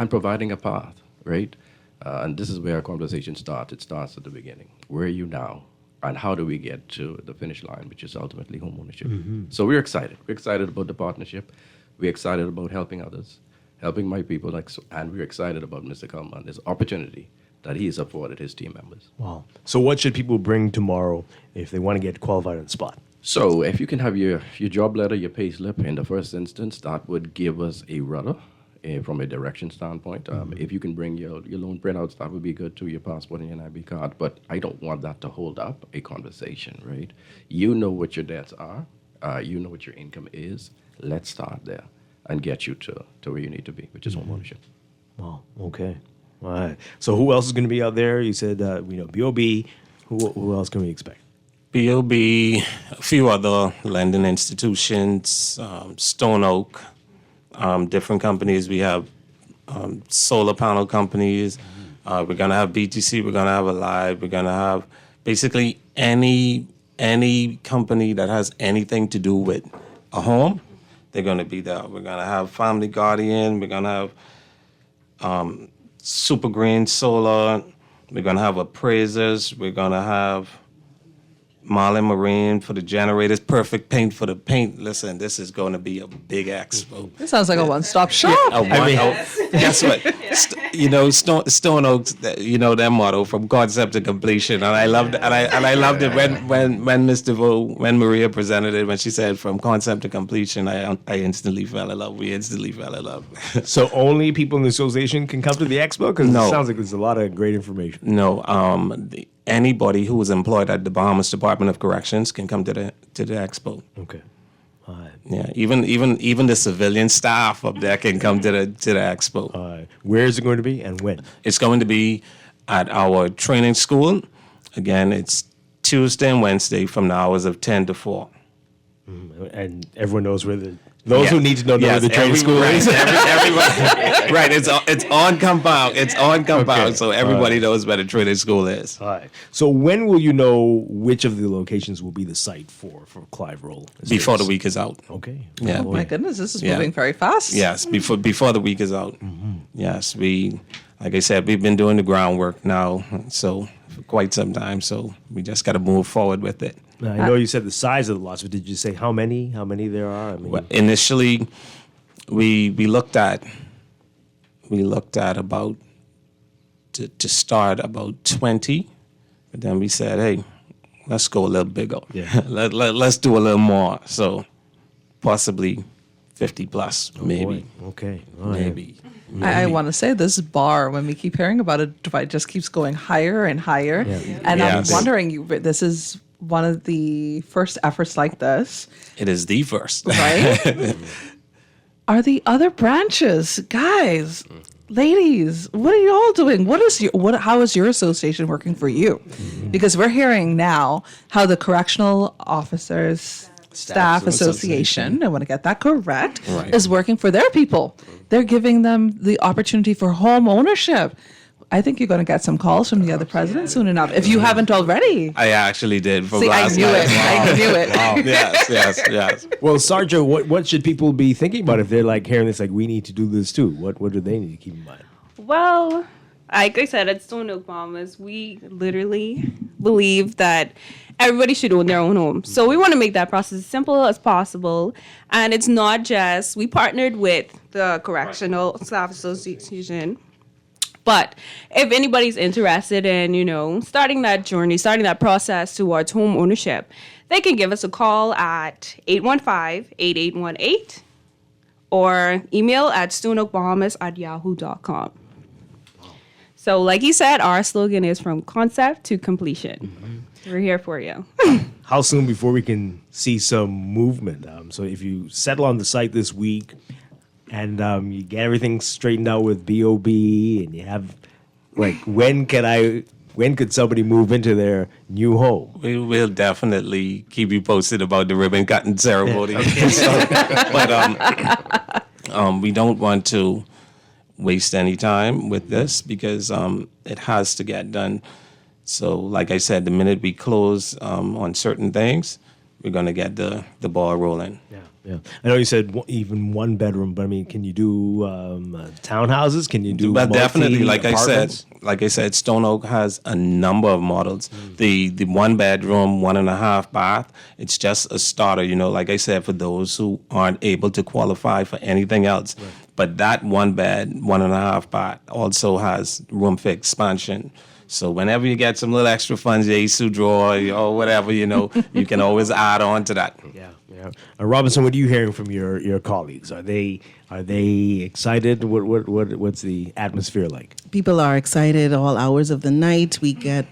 [SPEAKER 1] providing a path, right? And this is where our conversation starts. It starts at the beginning. Where are you now? And how do we get to the finish line, which is ultimately home ownership? So we're excited. We're excited about the partnership. We're excited about helping others, helping my people, and we're excited about Mr. Coleman, this opportunity that he has afforded his team members.
[SPEAKER 2] Wow. So what should people bring tomorrow if they want to get qualified on the spot?
[SPEAKER 1] So if you can have your job letter, your pay slip in the first instance, that would give us a rudder from a direction standpoint. If you can bring your loan printouts, that would be good too, your passport and your NIB card. But I don't want that to hold up a conversation, right? You know what your debts are. You know what your income is. Let's start there and get you to where you need to be, which is home ownership.
[SPEAKER 2] Wow. Okay. All right. So who else is going to be out there? You said, BOB. Who else can we expect?
[SPEAKER 3] BOB, a few other lending institutions, Stone Oak, different companies. We have solar panel companies. We're going to have BTC. We're going to have Alive. We're going to have basically any company that has anything to do with a home. They're going to be there. We're going to have Family Guardian. We're going to have Super Green Solar. We're going to have appraisers. We're going to have Marlin Marine for the generators, Perfect Paint for the paint. Listen, this is going to be a big expo.
[SPEAKER 21] This sounds like a one-stop shop.
[SPEAKER 3] Guess what? Stone Oaks, their motto from concept to completion, and I loved it when Miss DeVoe, when Maria presented it, when she said from concept to completion, I instantly fell in love. We instantly fell in love.
[SPEAKER 2] So only people in the association can come to the expo? Because
[SPEAKER 3] No.
[SPEAKER 2] it sounds like there's a lot of great information.
[SPEAKER 3] No, anybody who is employed at the Bahamas Department of Corrections can come to the expo.
[SPEAKER 2] Okay. All right.
[SPEAKER 3] Yeah, even the civilian staff up there can come to the expo.
[SPEAKER 2] All right. Where is it going to be and when?
[SPEAKER 3] It's going to be at our training school. Again, it's Tuesday and Wednesday from the hours of 10 to 4.
[SPEAKER 2] And everyone knows where those who need to know where the training school is.
[SPEAKER 3] Everybody, right, it's on compound. It's on compound,
[SPEAKER 2] Okay.
[SPEAKER 3] so everybody knows where the training school is.
[SPEAKER 2] All right. So when will you know which of the locations will be the site for Clive Roll?
[SPEAKER 3] Before the week is out.
[SPEAKER 2] Okay.
[SPEAKER 3] Yeah.
[SPEAKER 21] Oh my goodness, this is moving very fast.
[SPEAKER 3] Yes, before the week is out. Yes, like I said, we've been doing the groundwork now. So for quite some time. So we just got to move forward with it.
[SPEAKER 2] Now, I know you said the size of the lots, but did you say how many? How many there are? I mean,
[SPEAKER 3] Well, initially, we looked at about to start about 20, but then we said, hey, let's go a little bigger.
[SPEAKER 2] Yeah.
[SPEAKER 3] Let's do a little more. So possibly 50 plus, maybe.
[SPEAKER 2] Boy. Okay. All right.
[SPEAKER 3] Maybe.
[SPEAKER 21] I want to say this bar, when we keep hearing about it, Dwight just keeps going higher and higher. Yeah. And
[SPEAKER 3] Yes.
[SPEAKER 21] I'm wondering, this is one of the first efforts like this.
[SPEAKER 3] It is the first.
[SPEAKER 21] Right? Are the other branches, guys, ladies, what are you all doing? How is your association working for you? Because we're hearing now how the Correctional Officers Staff Association, I want to get that correct,
[SPEAKER 3] Right.
[SPEAKER 21] is working for their people. They're giving them the opportunity for home ownership. I think you're going to get some calls from the other president soon enough, if you haven't already.
[SPEAKER 3] I actually did. From
[SPEAKER 21] See, I
[SPEAKER 3] last
[SPEAKER 21] knew
[SPEAKER 3] night.
[SPEAKER 21] it. I knew it.
[SPEAKER 3] Wow. Yes.
[SPEAKER 2] Well, Sergeant, what should people be thinking about if they're like hearing this? Like, we need to do this too. What do they need to keep in mind?
[SPEAKER 15] Well, like I said, at Stone Oak Bahamas, we literally believe that everybody should own their own home. So we want to make that process as simple as possible. And it's not just, we partnered with the Correctional Staff Association. But if anybody's interested in, starting that journey, starting that process towards home ownership, they can give us a call at 815-8818 or email at stoneoakbahamas@yahoo.com. So like he said, our slogan is from concept to completion. We're here for you.
[SPEAKER 2] How soon before we can see some movement? So if you settle on the site this week and you get everything straightened out with BOB and you have, like, when could somebody move into their new home?
[SPEAKER 3] We will definitely keep you posted about the ribbon cutting ceremony. But we don't want to waste any time with this because it has to get done. So, like I said, the minute we close on certain things, we're going to get the ball rolling.
[SPEAKER 2] Yeah. I know you said even one bedroom, but I mean, can you do townhouses? Can you do?
[SPEAKER 3] But definitely, like I
[SPEAKER 2] multi-apartments?
[SPEAKER 3] said, Stone Oak has a number of models. The 1 bedroom, 1.5 bath. It's just a starter. Like I said, for those who aren't able to qualify for anything else. Right. But that 1 bed, 1.5 bath also has room for expansion. So whenever you get some little extra funds, your ASU drawer or whatever, you can always add on to that.
[SPEAKER 2] Yeah. Robinson, what are you hearing from your colleagues? Are they excited? What's the atmosphere like?
[SPEAKER 14] People are excited all hours of the night. We get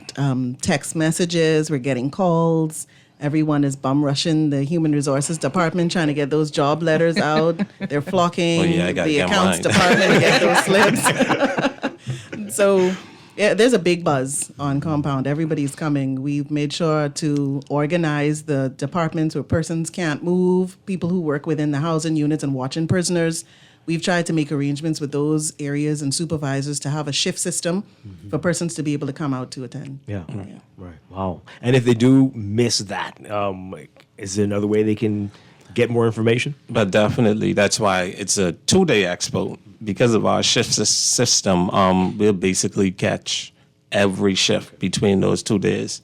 [SPEAKER 14] text messages. We're getting calls. Everyone is bum rushing the human resources department trying to get those job letters out. They're flocking the accounts department to get those slips. So, yeah, there's a big buzz on compound. Everybody's coming. We've made sure to organize the departments where persons can't move, people who work within the housing units and watching prisoners. We've tried to make arrangements with those areas and supervisors to have a shift system for persons to be able to come out to attend.
[SPEAKER 2] Yeah. Right. Wow. And if they do miss that, is there another way they can get more information?
[SPEAKER 3] But definitely, that's why it's a 2-day expo. Because of our shift system, we'll basically catch every shift between those 2 days.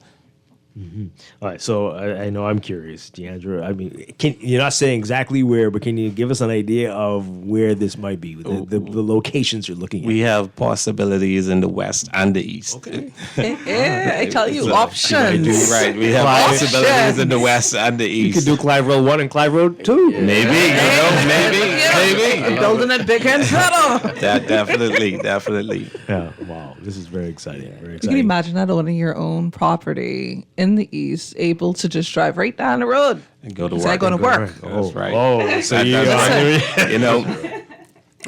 [SPEAKER 2] Mm-hmm. All right, so I know I'm curious, Deandra. I mean, you're not saying exactly where, but can you give us an idea of where this might be, the locations you're looking at?
[SPEAKER 3] We have possibilities in the west and the east.
[SPEAKER 2] Okay.
[SPEAKER 21] I tell you, options.
[SPEAKER 3] Right, we have possibilities in the west and the east.
[SPEAKER 2] You could do Clive Road 1 and Clive Road 2.
[SPEAKER 3] Maybe, maybe.
[SPEAKER 21] Building it big and better.
[SPEAKER 3] That definitely.
[SPEAKER 2] Yeah, wow, this is very exciting. Very
[SPEAKER 21] You
[SPEAKER 2] exciting.
[SPEAKER 21] can imagine not owning your own property in the east, able to just drive right down the road
[SPEAKER 3] and go to
[SPEAKER 21] work.
[SPEAKER 3] work.
[SPEAKER 21] Going to work.
[SPEAKER 3] That's right.
[SPEAKER 2] Oh, so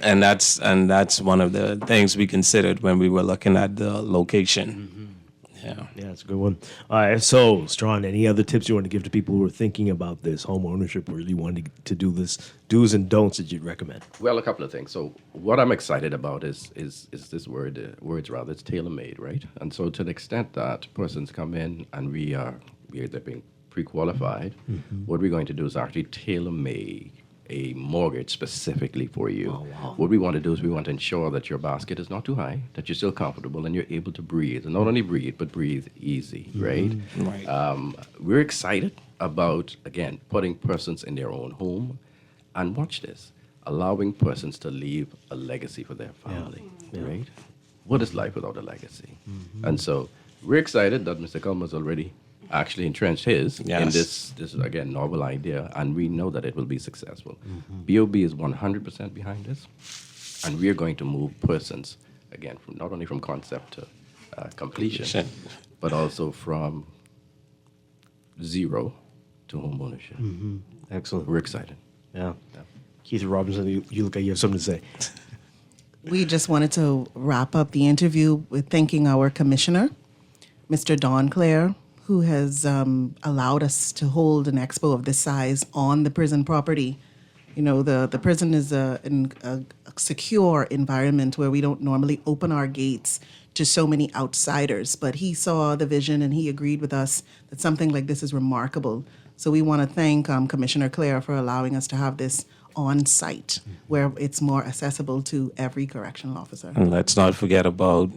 [SPEAKER 3] and that's one of the things we considered when we were looking at the location. Yeah,
[SPEAKER 2] that's a good one. All right, so Strachan, any other tips you want to give to people who are thinking about this home ownership, really wanting to do this, do's and don'ts that you'd recommend?
[SPEAKER 1] Well, a couple of things. So what I'm excited about is this words rather, it's tailor-made, right? And so to the extent that persons come in and they're being pre-qualified, what we're going to do is actually tailor-make a mortgage specifically for you. What we want to do is we want to ensure that your basket is not too high, that you're still comfortable and you're able to breathe. And not only breathe, but breathe easy, right?
[SPEAKER 3] Right.
[SPEAKER 1] We're excited about, again, putting persons in their own home. And watch this, allowing persons to leave a legacy for their family, right? What is life without a legacy? And so we're excited that Mr. Culmer's already actually entrenched his in this again, novel idea, and we know that it will be successful. BOB is 100% behind this, and we are going to move persons, again, from not only from concept to completion, but also from zero to home ownership.
[SPEAKER 2] Excellent.
[SPEAKER 1] We're excited.
[SPEAKER 2] Yeah. Keith Robinson, you look like you have something to say.
[SPEAKER 14] We just wanted to wrap up the interview with thanking our commissioner, Mr. Don Clare, who has allowed us to hold an expo of this size on the prison property. You know, the prison is a secure environment where we don't normally open our gates to so many outsiders, but he saw the vision and he agreed with us that something like this is remarkable. So we want to thank Commissioner Clare for allowing us to have this on site where it's more accessible to every correctional officer.
[SPEAKER 3] And let's not forget about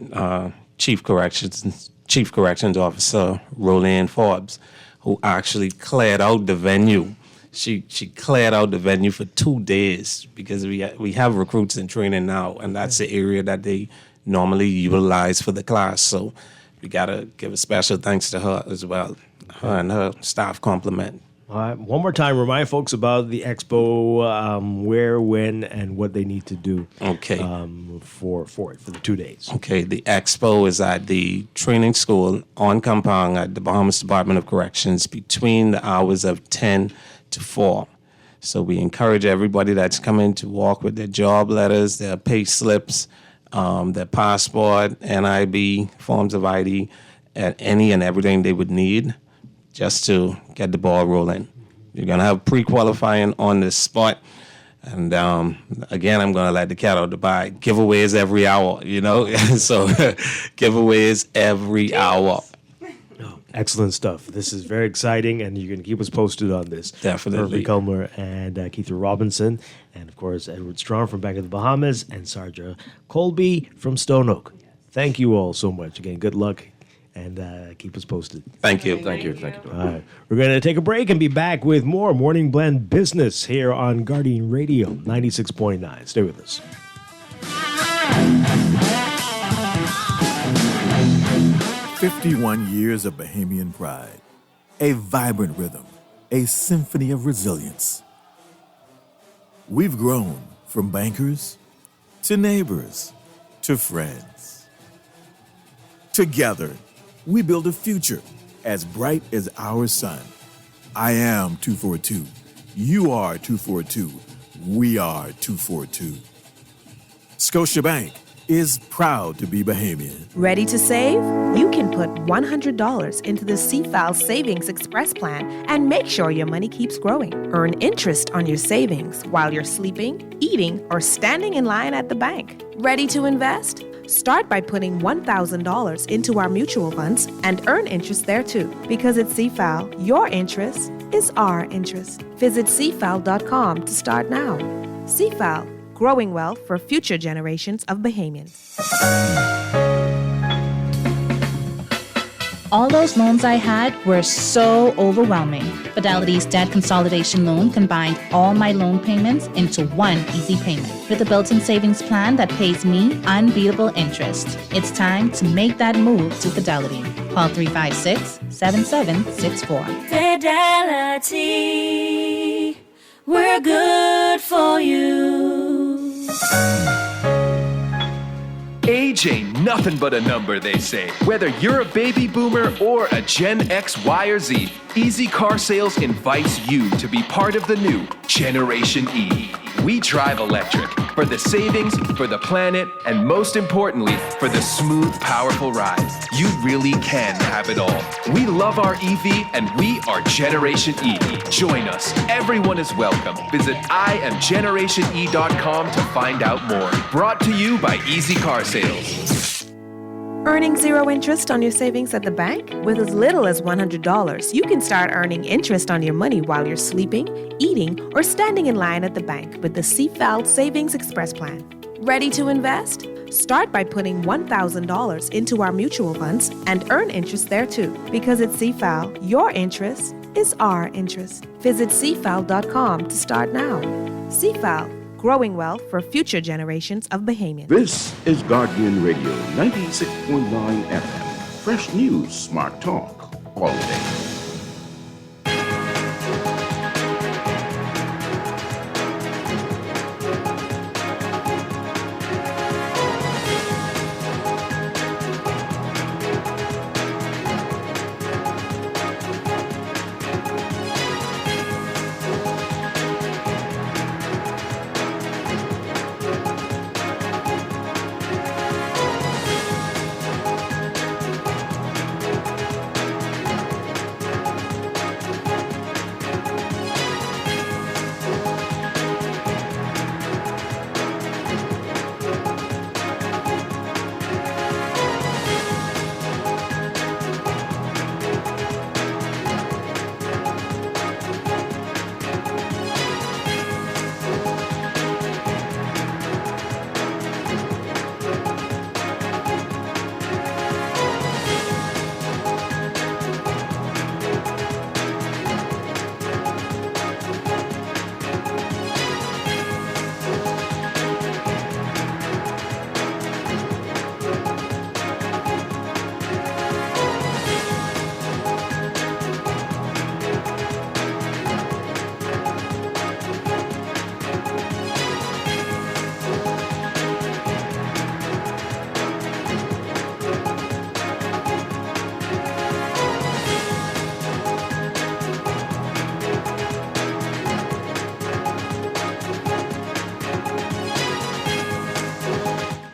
[SPEAKER 3] Chief Corrections Officer Roland Forbes, who actually cleared out the venue. She cleared out the venue for 2 days because we have recruits in training now, and that's the area that they normally utilize for the class. So we got to give a special thanks to her as well, her and her staff complement.
[SPEAKER 2] All right. One more time, remind folks about the expo, where, when, and what they need to do.
[SPEAKER 3] Okay.
[SPEAKER 2] For the 2 days.
[SPEAKER 3] Okay. The expo is at the training school on Kampong at the Bahamas Department of Corrections between the hours of 10 to 4. So we encourage everybody that's coming to walk with their job letters, their pay slips, their passport, NIB, forms of ID, and any and everything they would need, just to get the ball rolling. You're going to have pre-qualifying on the spot. And again, I'm going to let the cat out of the bag. Giveaways every hour, you know? So giveaways every hour.
[SPEAKER 2] Excellent stuff. This is very exciting, and you're going to keep us posted on this.
[SPEAKER 3] Definitely.
[SPEAKER 2] Murphy Culmer and Keith Robinson, and of course, Edward Strong from Bank of the Bahamas, and Sarja Colby from Stone Oak. Thank you all so much. Again, good luck. And keep us posted.
[SPEAKER 3] Thank you.
[SPEAKER 1] Thank you.
[SPEAKER 2] All right. We're going to take a break and be back with more Morning Blend Business here on Guardian Radio 96.9. Stay with us.
[SPEAKER 26] "51 years of Bahamian pride, a vibrant rhythm, a symphony of resilience. We've grown from bankers to neighbors to friends. Together, we build a future as bright as our sun. I am 242. You are 242. We are 242. Scotiabank is proud to be Bahamian.
[SPEAKER 18] Ready to save? You can put $100 into the CFAL Savings Express Plan and make sure your money keeps growing. Earn interest on your savings while you're sleeping, eating, or standing in line at the bank. Ready to invest? Start by putting $1,000 into our mutual funds and earn interest there too. Because at CFAL, your interest is our interest. Visit cfal.com to start now. CFAL, growing wealth for future generations of Bahamians.
[SPEAKER 10] All those loans I had were so overwhelming. Fidelity's debt consolidation loan combined all my loan payments into one easy payment with a built-in savings plan that pays me unbeatable interest. It's time to make that move to Fidelity. Call 356-7764.
[SPEAKER 12] Fidelity, we're good for you.
[SPEAKER 13] Age ain't nothing but a number, they say. Whether you're a baby boomer or a Gen X, Y, or Z, Easy Car Sales invites you to be part of the new Generation E. We drive electric for the savings, for the planet, and most importantly, for the smooth, powerful ride. You really can have it all. We love our EV, and we are Generation E. Join us. Everyone is welcome. Visit IamGenerationE.com to find out more. Brought to you by Easy Car Sales.
[SPEAKER 18] Earning zero interest on your savings at the bank? With as little as $100, you can start earning interest on your money while you're sleeping, eating, or standing in line at the bank with the CFAL Savings Express Plan. Ready to invest? Start by putting $1,000 into our mutual funds and earn interest there too. Because at CFAL, your interest is our interest. Visit CFAL.com to start now. CFAL, growing wealth for future generations of Bahamians.
[SPEAKER 16] This is Guardian Radio 96.9 FM. Fresh news, smart talk, all day.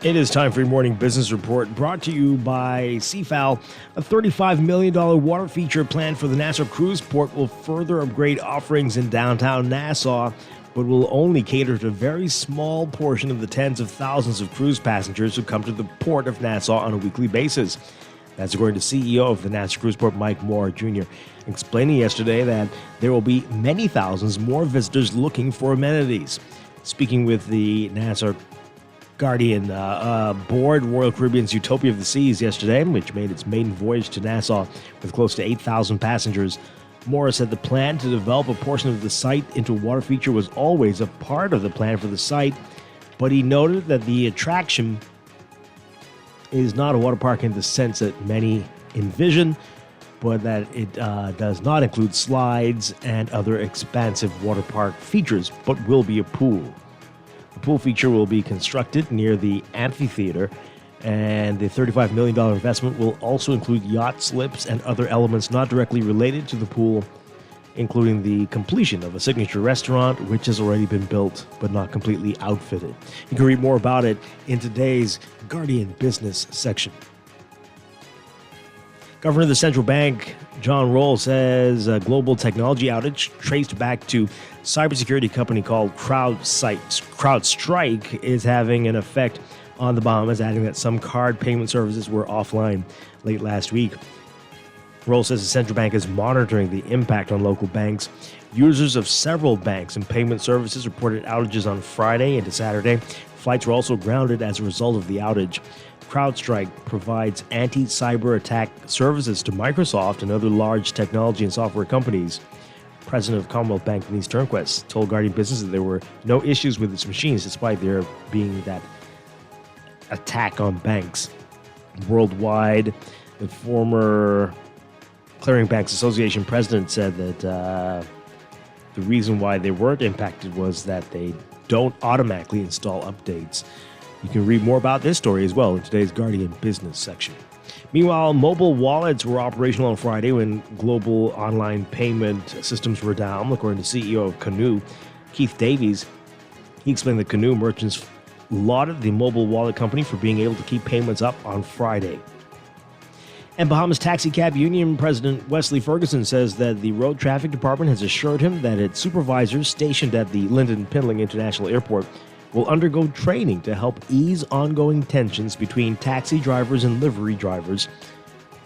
[SPEAKER 2] It is time for your morning business report brought to you by CFAL. A $35 million water feature plan for the Nassau Cruise Port will further upgrade offerings in downtown Nassau, but will only cater to a very small portion of the tens of thousands of cruise passengers who come to the port of Nassau on a weekly basis. That's according to CEO of the Nassau Cruise Port, Mike Moore Jr., explaining yesterday that there will be many thousands more visitors looking for amenities. Speaking with the Nassau Guardian board, Royal Caribbean's Utopia of the Seas yesterday, which made its maiden voyage to Nassau with close to 8,000 passengers. Morris said the plan to develop a portion of the site into a water feature was always a part of the plan for the site, but he noted that the attraction is not a water park in the sense that many envision, but that it does not include slides and other expansive water park features, but will be a pool. The pool feature will be constructed near the amphitheater, and the $35 million investment will also include yacht slips and other elements not directly related to the pool, including the completion of a signature restaurant, which has already been built but not completely outfitted. You can read more about it in today's Guardian Business section. Governor of the Central Bank, John Roll, says a global technology outage traced back to cybersecurity company called CrowdStrike is having an effect on the Bahamas, adding that some card payment services were offline late last week. Roll says the central bank is monitoring the impact on local banks. Users of several banks and payment services reported outages on Friday into Saturday. Flights were also grounded as a result of the outage. CrowdStrike provides anti-cyber attack services to Microsoft and other large technology and software companies. President of Commonwealth Bank, Denise Turnquist, told Guardian Business that there were no issues with its machines, despite there being that attack on banks worldwide. The former Clearing Banks Association president said that the reason why they weren't impacted was that they don't automatically install updates. You can read more about this story as well in today's Guardian Business section. Meanwhile, mobile wallets were operational on Friday when global online payment systems were down, according to CEO of Canoe, Keith Davies. He explained that Canoe merchants lauded the mobile wallet company for being able to keep payments up on Friday. And Bahamas Taxi Cab Union President Wesley Ferguson says that the Road Traffic Department has assured him that its supervisors stationed at the Lyndon Pindling International Airport will undergo training to help ease ongoing tensions between taxi drivers and livery drivers,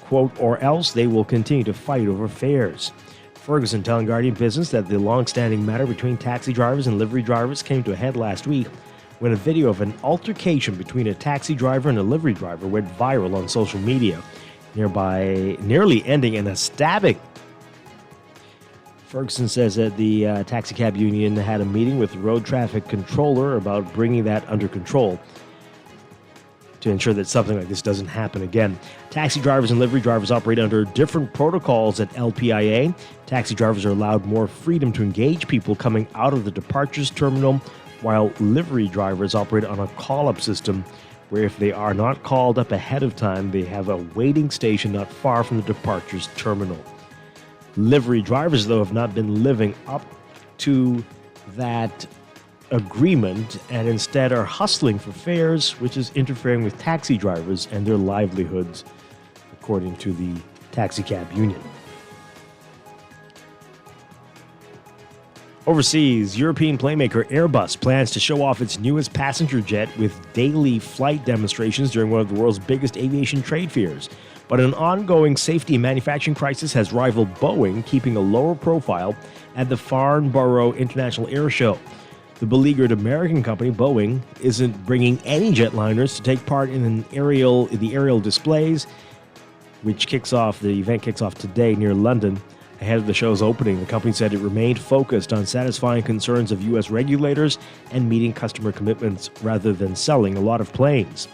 [SPEAKER 2] quote, or else they will continue to fight over fares. Ferguson telling Guardian Business that the long-standing matter between taxi drivers and livery drivers came to a head last week when a video of an altercation between a taxi driver and a livery driver went viral on social media, nearly ending in a stabbing. Ferguson says that the taxi cab union had a meeting with the road traffic controller about bringing that under control to ensure that something like this doesn't happen again. Taxi drivers and livery drivers operate under different protocols at LPIA. Taxi drivers are allowed more freedom to engage people coming out of the departures terminal, while livery drivers operate on a call-up system where if they are not called up ahead of time, they have a waiting station not far from the departures terminal. Livery drivers, though, have not been living up to that agreement and instead are hustling for fares, which is interfering with taxi drivers and their livelihoods, according to the taxi cab union. Overseas, European playmaker Airbus plans to show off its newest passenger jet with daily flight demonstrations during one of the world's biggest aviation trade fairs. But an ongoing safety and manufacturing crisis has rivaled Boeing, keeping a lower profile at the Farnborough International Air Show. The beleaguered American company, Boeing, isn't bringing any jetliners to take part in the aerial displays, which the event kicks off today near London. Ahead of the show's opening, the company said it remained focused on satisfying concerns of U.S. regulators and meeting customer commitments rather than selling a lot of planes.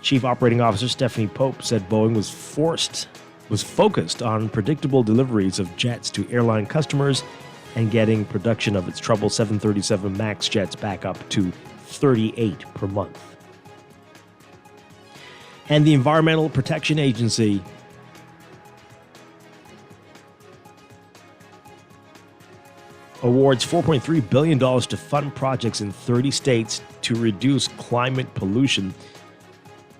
[SPEAKER 2] Chief Operating Officer Stephanie Pope said Boeing was focused on predictable deliveries of jets to airline customers and getting production of its troubled 737 MAX jets back up to 38 per month. And the Environmental Protection Agency awards $4.3 billion to fund projects in 30 states to reduce climate pollution.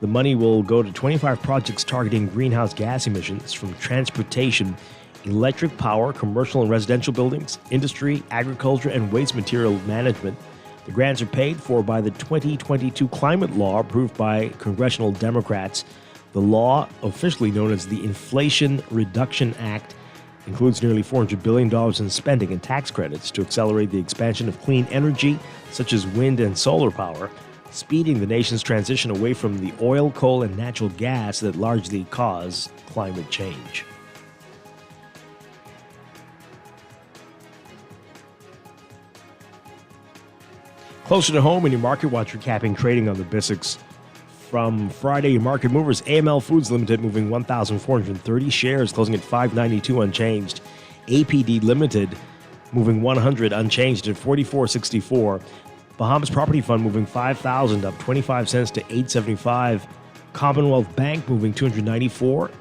[SPEAKER 2] The money will go to 25 projects targeting greenhouse gas emissions from transportation, electric power, commercial and residential buildings, industry, agriculture, and waste material management. The grants are paid for by the 2022 climate law approved by congressional Democrats. The law, officially known as the Inflation Reduction Act, includes nearly $400 billion in spending and tax credits to accelerate the expansion of clean energy, such as wind and solar power, speeding the nation's transition away from the oil, coal, and natural gas that largely cause climate change. Closer to home in your Market Watch, recapping trading on the BISX. From Friday, market movers, AML Foods Limited moving 1,430 shares, closing at $5.92 unchanged. APD Limited moving 100 unchanged at $44.64. Bahamas Property Fund moving 5,000 up 25 cents to $8.75. Commonwealth Bank moving 294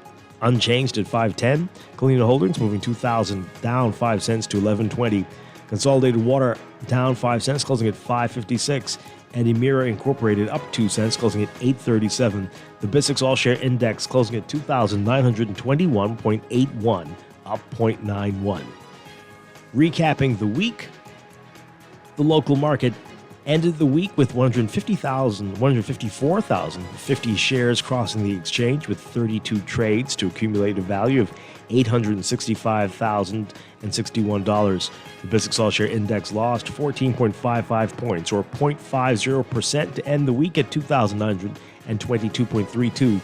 [SPEAKER 2] unchanged at $5.10. Colina Holdings moving 2,000 down 5 cents to $11.20. Consolidated Water down 5 cents, closing at $5.56. And Emira Incorporated up 2 cents, closing at $8.37. The BISX All-Share Index closing at 2,921.81, up 0.91. Recapping the week, the local market ended the week with 154,050 shares crossing the exchange with 32 trades to accumulate a value of $865,061. The BISX All-Share Index lost 14.55 points, or 0.50%, to end the week at 2,922.32.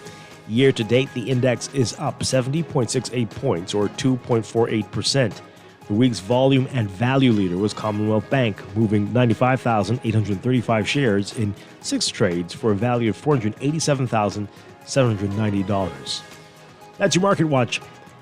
[SPEAKER 2] Year to date, the index is up 70.68 points, or 2.48%. The week's volume and value leader was Commonwealth Bank, moving 95,835 shares in 6 trades for a value of $487,790. That's your Market Watch.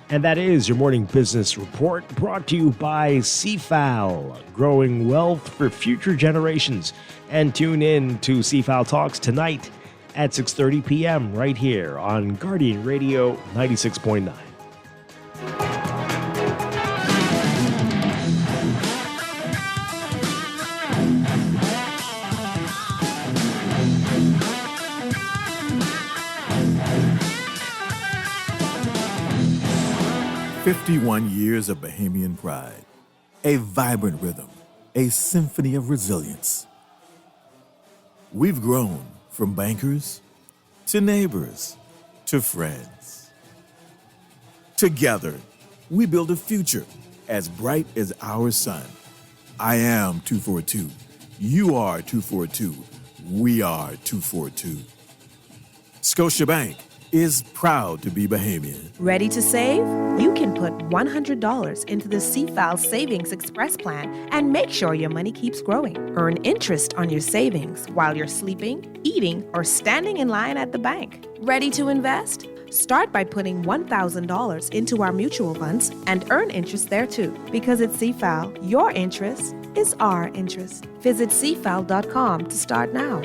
[SPEAKER 2] And that is your morning business report, brought to you by CFAL, growing wealth for future generations. And tune in to CFAL Talks tonight at 6:30 p.m. right here on Guardian Radio 96.9.
[SPEAKER 26] 51 years of Bahamian pride, a vibrant rhythm, a symphony of resilience. We've grown from bankers to neighbors to friends. Together, we build a future as bright as our sun. I am 242. You are 242. We are 242. Scotiabank is proud to be Bahamian.
[SPEAKER 18] Ready to save? You can put $100 into the CFAL Savings Express Plan and make sure your money keeps growing. Earn interest on your savings while you're sleeping, eating, or standing in line at the bank. Ready to invest? Start by putting $1,000 into our mutual funds and earn interest there too. Because at CFAL, your interest is our interest. Visit cfal.com to start now.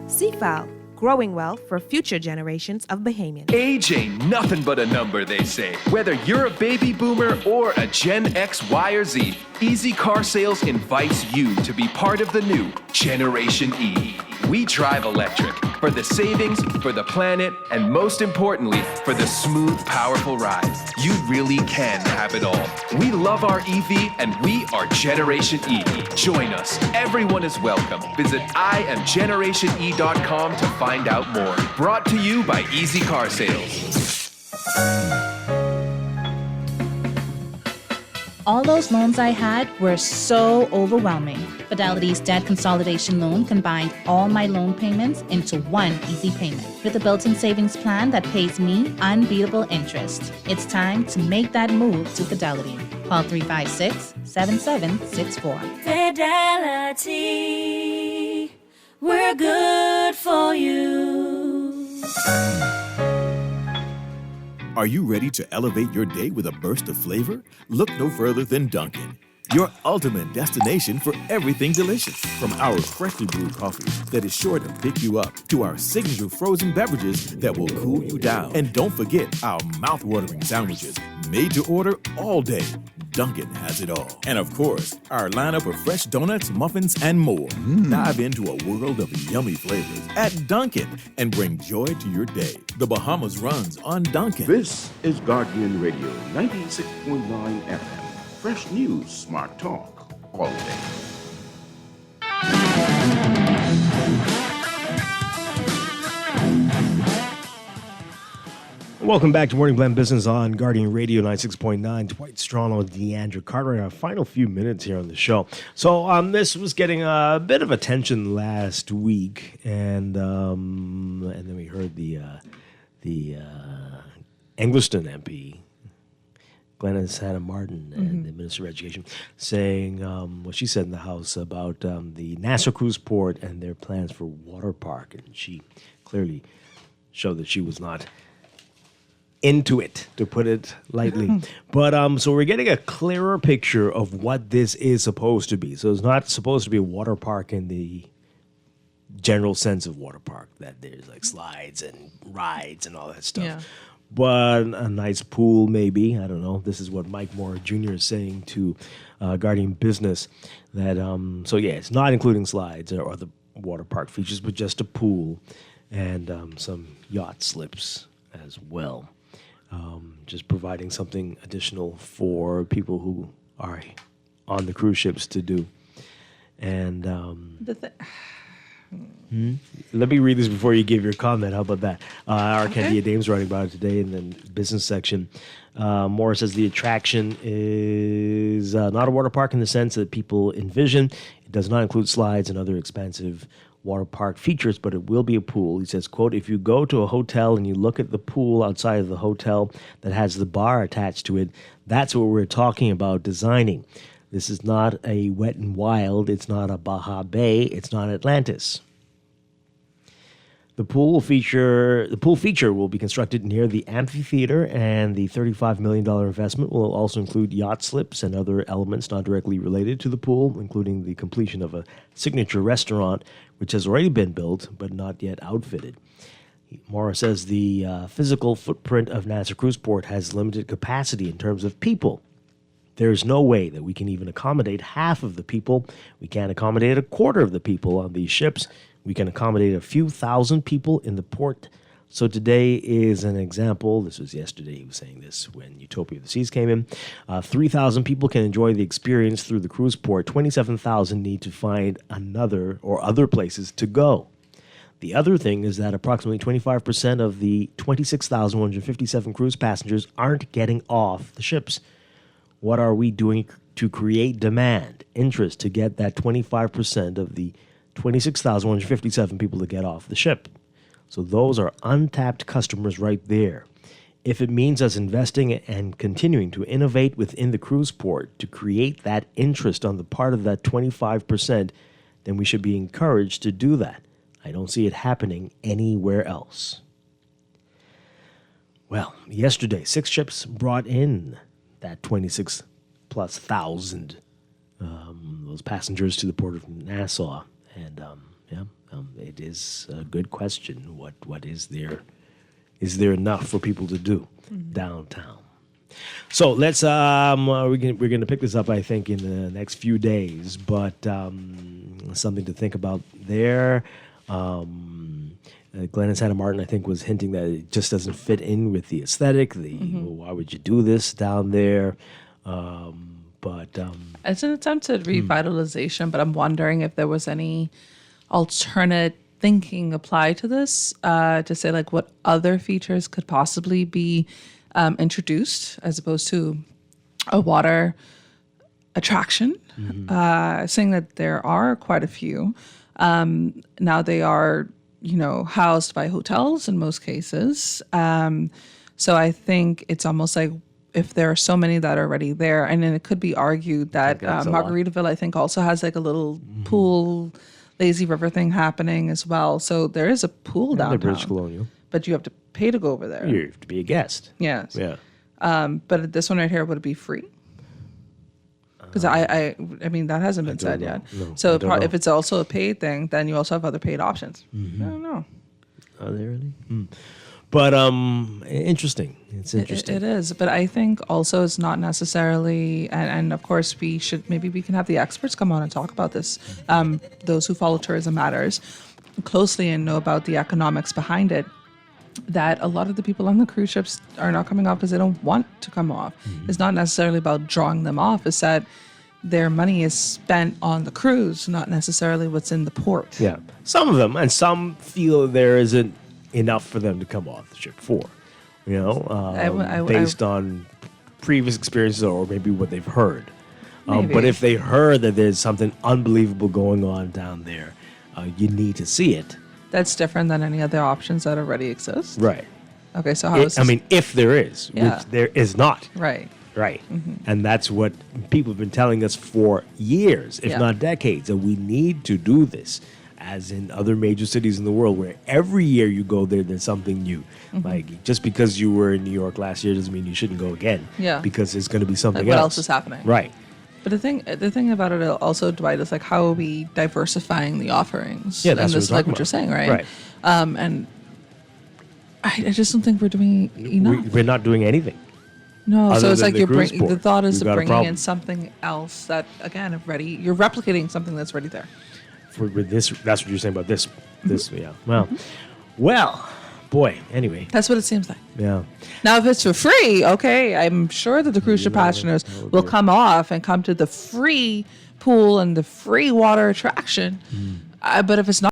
[SPEAKER 18] CFAL, growing wealth for future generations of Bahamians.
[SPEAKER 13] Age ain't nothing but a number, they say. Whether you're a baby boomer or a Gen X, Y, or Z, Easy Car Sales invites you to be part of the new Generation E. We drive electric for the savings, for the planet, and most importantly, for the smooth, powerful ride. You really can have it all. We love our EV, and we are Generation E. Join us. Everyone is welcome. Visit iamgeneratione.com to find out more. Brought to you by Easy Car Sales.
[SPEAKER 10] All those loans I had were so overwhelming. Fidelity's debt consolidation loan combined all my loan payments into one easy payment with a built-in savings plan that pays me unbeatable interest. It's time to make that move to Fidelity. Call 356-7764.
[SPEAKER 12] Fidelity, we're good for you.
[SPEAKER 26] Are you ready to elevate your day with a burst of flavor? Look no further than Dunkin', your ultimate destination for everything delicious. From our freshly brewed coffee that is sure to pick you up, to our signature frozen beverages that will cool you down. And don't forget our mouth-watering sandwiches, made to order all day. Dunkin' has it all. And of course, our lineup of fresh donuts, muffins, and more. Dive into a world of yummy flavors at Dunkin' and bring joy to your day. The Bahamas runs on Dunkin'.
[SPEAKER 16] This is Guardian Radio 96.9 FM. Fresh news, smart talk, all day.
[SPEAKER 2] Welcome back to Morning Blend Business on Guardian Radio 96.9. Dwight, Strachan, Deandra Cartwright. Our final few minutes here on the show. So this was getting a bit of attention last week, and then we heard the Engliston MP, Glenys Hannah Martin, and the Minister of Education, saying what she said in the House about the Nassau Cruise Port and their plans for water park, and she clearly showed that she was not into it, to put it lightly. But so we're getting a clearer picture of what this is supposed to be. So it's not supposed to be a water park in the general sense of water park, that there's like slides and rides and all that stuff.
[SPEAKER 21] Yeah.
[SPEAKER 2] But a nice pool, maybe. I don't know. This is what Mike Moore Jr. is saying to Guardian Business. That so yeah, it's not including slides or other water park features, but just a pool and some yacht slips as well. Just providing something additional for people who are on the cruise ships to do. And let me read this before you give your comment. How about that? Our Candia Dame's writing about it today in the business section. Morris says the attraction is not a water park in the sense that people envision. It does not include slides and other expansive water park features, but it will be a pool. He says, quote, if you go to a hotel and you look at the pool outside of the hotel that has the bar attached to it, that's what we're talking about designing. This is not a Wet and Wild. It's not a Baja Bay. It's not Atlantis. The pool feature will be constructed near the amphitheater, and the $35 million investment will also include yacht slips and other elements not directly related to the pool, including the completion of a signature restaurant, which has already been built but not yet outfitted. Morris says the physical footprint of Nassau Cruise Port has limited capacity in terms of people. There's no way that we can even accommodate half of the people. We can't accommodate a quarter of the people on these ships. We can accommodate a few thousand people in the port. So today is an example. This was yesterday. He was saying this when Utopia of the Seas came in. 3,000 people can enjoy the experience through the cruise port. 27,000 need to find another or other places to go. The other thing is that approximately 25% of the 26,157 cruise passengers aren't getting off the ships. What are we doing to create demand, interest, to get that 25% of the 26,157 people to get off the ship? So those are untapped customers right there. If it means us investing and continuing to innovate within the cruise port to create that interest on the part of that 25%, then we should be encouraged to do that. I don't see it happening anywhere else. Well, yesterday, 6 ships brought in that 26 plus thousand those passengers to the port of Nassau. And it is a good question. What is there? Is there enough for people to do downtown? So let's we're going to pick this up, I think, in the next few days. But something to think about there. Glenn in Santa Martin, I think, was hinting that it just doesn't fit in with the aesthetic. Well, why would you do this down there?
[SPEAKER 21] It's an attempted revitalization, but I'm wondering if there was any alternate thinking applied to this to say like what other features could possibly be introduced as opposed to a water attraction. Saying that there are quite a few. Now they are, housed by hotels in most cases. So I think it's almost like if there are so many that are already there, and then it could be argued that Margaritaville, I think, also has like a little pool, lazy river thing happening as well. So there is a pool downtown.
[SPEAKER 2] British Colonial.
[SPEAKER 21] But you have to pay to go over there.
[SPEAKER 2] You have to be a guest.
[SPEAKER 21] Yes.
[SPEAKER 2] Yeah.
[SPEAKER 21] But this one right here, would it be free? Because I mean, that hasn't been said yet.
[SPEAKER 2] No,
[SPEAKER 21] so
[SPEAKER 2] if
[SPEAKER 21] it's also a paid thing, then you also have other paid options. I don't know.
[SPEAKER 2] Are they really? But interesting. It's interesting.
[SPEAKER 21] It is. But I think also it's not necessarily, and of course we can have the experts come on and talk about this. Those who follow Tourism Matters closely and know about the economics behind it. That a lot of the people on the cruise ships are not coming off because they don't want to come off. It's not necessarily about drawing them off. It's that their money is spent on the cruise, not necessarily what's in the port.
[SPEAKER 2] Yeah. Some of them, and some feel there isn't enough for them to come off the ship for, based on previous experiences or maybe what they've heard. But if they heard that there's something unbelievable going on down there, you need to see it.
[SPEAKER 21] That's different than any other options that already exist.
[SPEAKER 2] Right.
[SPEAKER 21] Okay, so how is this?
[SPEAKER 2] I mean, if there is, which there is not.
[SPEAKER 21] Right.
[SPEAKER 2] Right. And that's what people have been telling us for years, if not decades, that we need to do this, as in other major cities in the world, where every year you go there, there's something new. Like, just because you were in New York last year doesn't mean you shouldn't go again.
[SPEAKER 21] Yeah.
[SPEAKER 2] Because there's going to be something
[SPEAKER 21] what
[SPEAKER 2] else.
[SPEAKER 21] else is happening?
[SPEAKER 2] Right.
[SPEAKER 21] But the thing about it also, Dwight, is like how are we diversifying the offerings?
[SPEAKER 2] Yeah, that's
[SPEAKER 21] and this,
[SPEAKER 2] what
[SPEAKER 21] like
[SPEAKER 2] we're
[SPEAKER 21] what you're
[SPEAKER 2] talking
[SPEAKER 21] saying,
[SPEAKER 2] about.
[SPEAKER 21] right? And I just don't think we're doing enough.
[SPEAKER 2] We're not doing anything.
[SPEAKER 21] No, so it's like
[SPEAKER 2] the
[SPEAKER 21] thought is
[SPEAKER 2] We've got a
[SPEAKER 21] bringing
[SPEAKER 2] problem.
[SPEAKER 21] in something else that again you're replicating something that's already there.
[SPEAKER 2] With this, that's what you're saying about this. Yeah. Well, boy. Anyway,
[SPEAKER 21] That's what it seems like.
[SPEAKER 2] yeah.
[SPEAKER 21] Now, if it's for free, okay, I'm sure that the cruise ship passengers will come off and come to the free pool and the free water attraction. But if it's not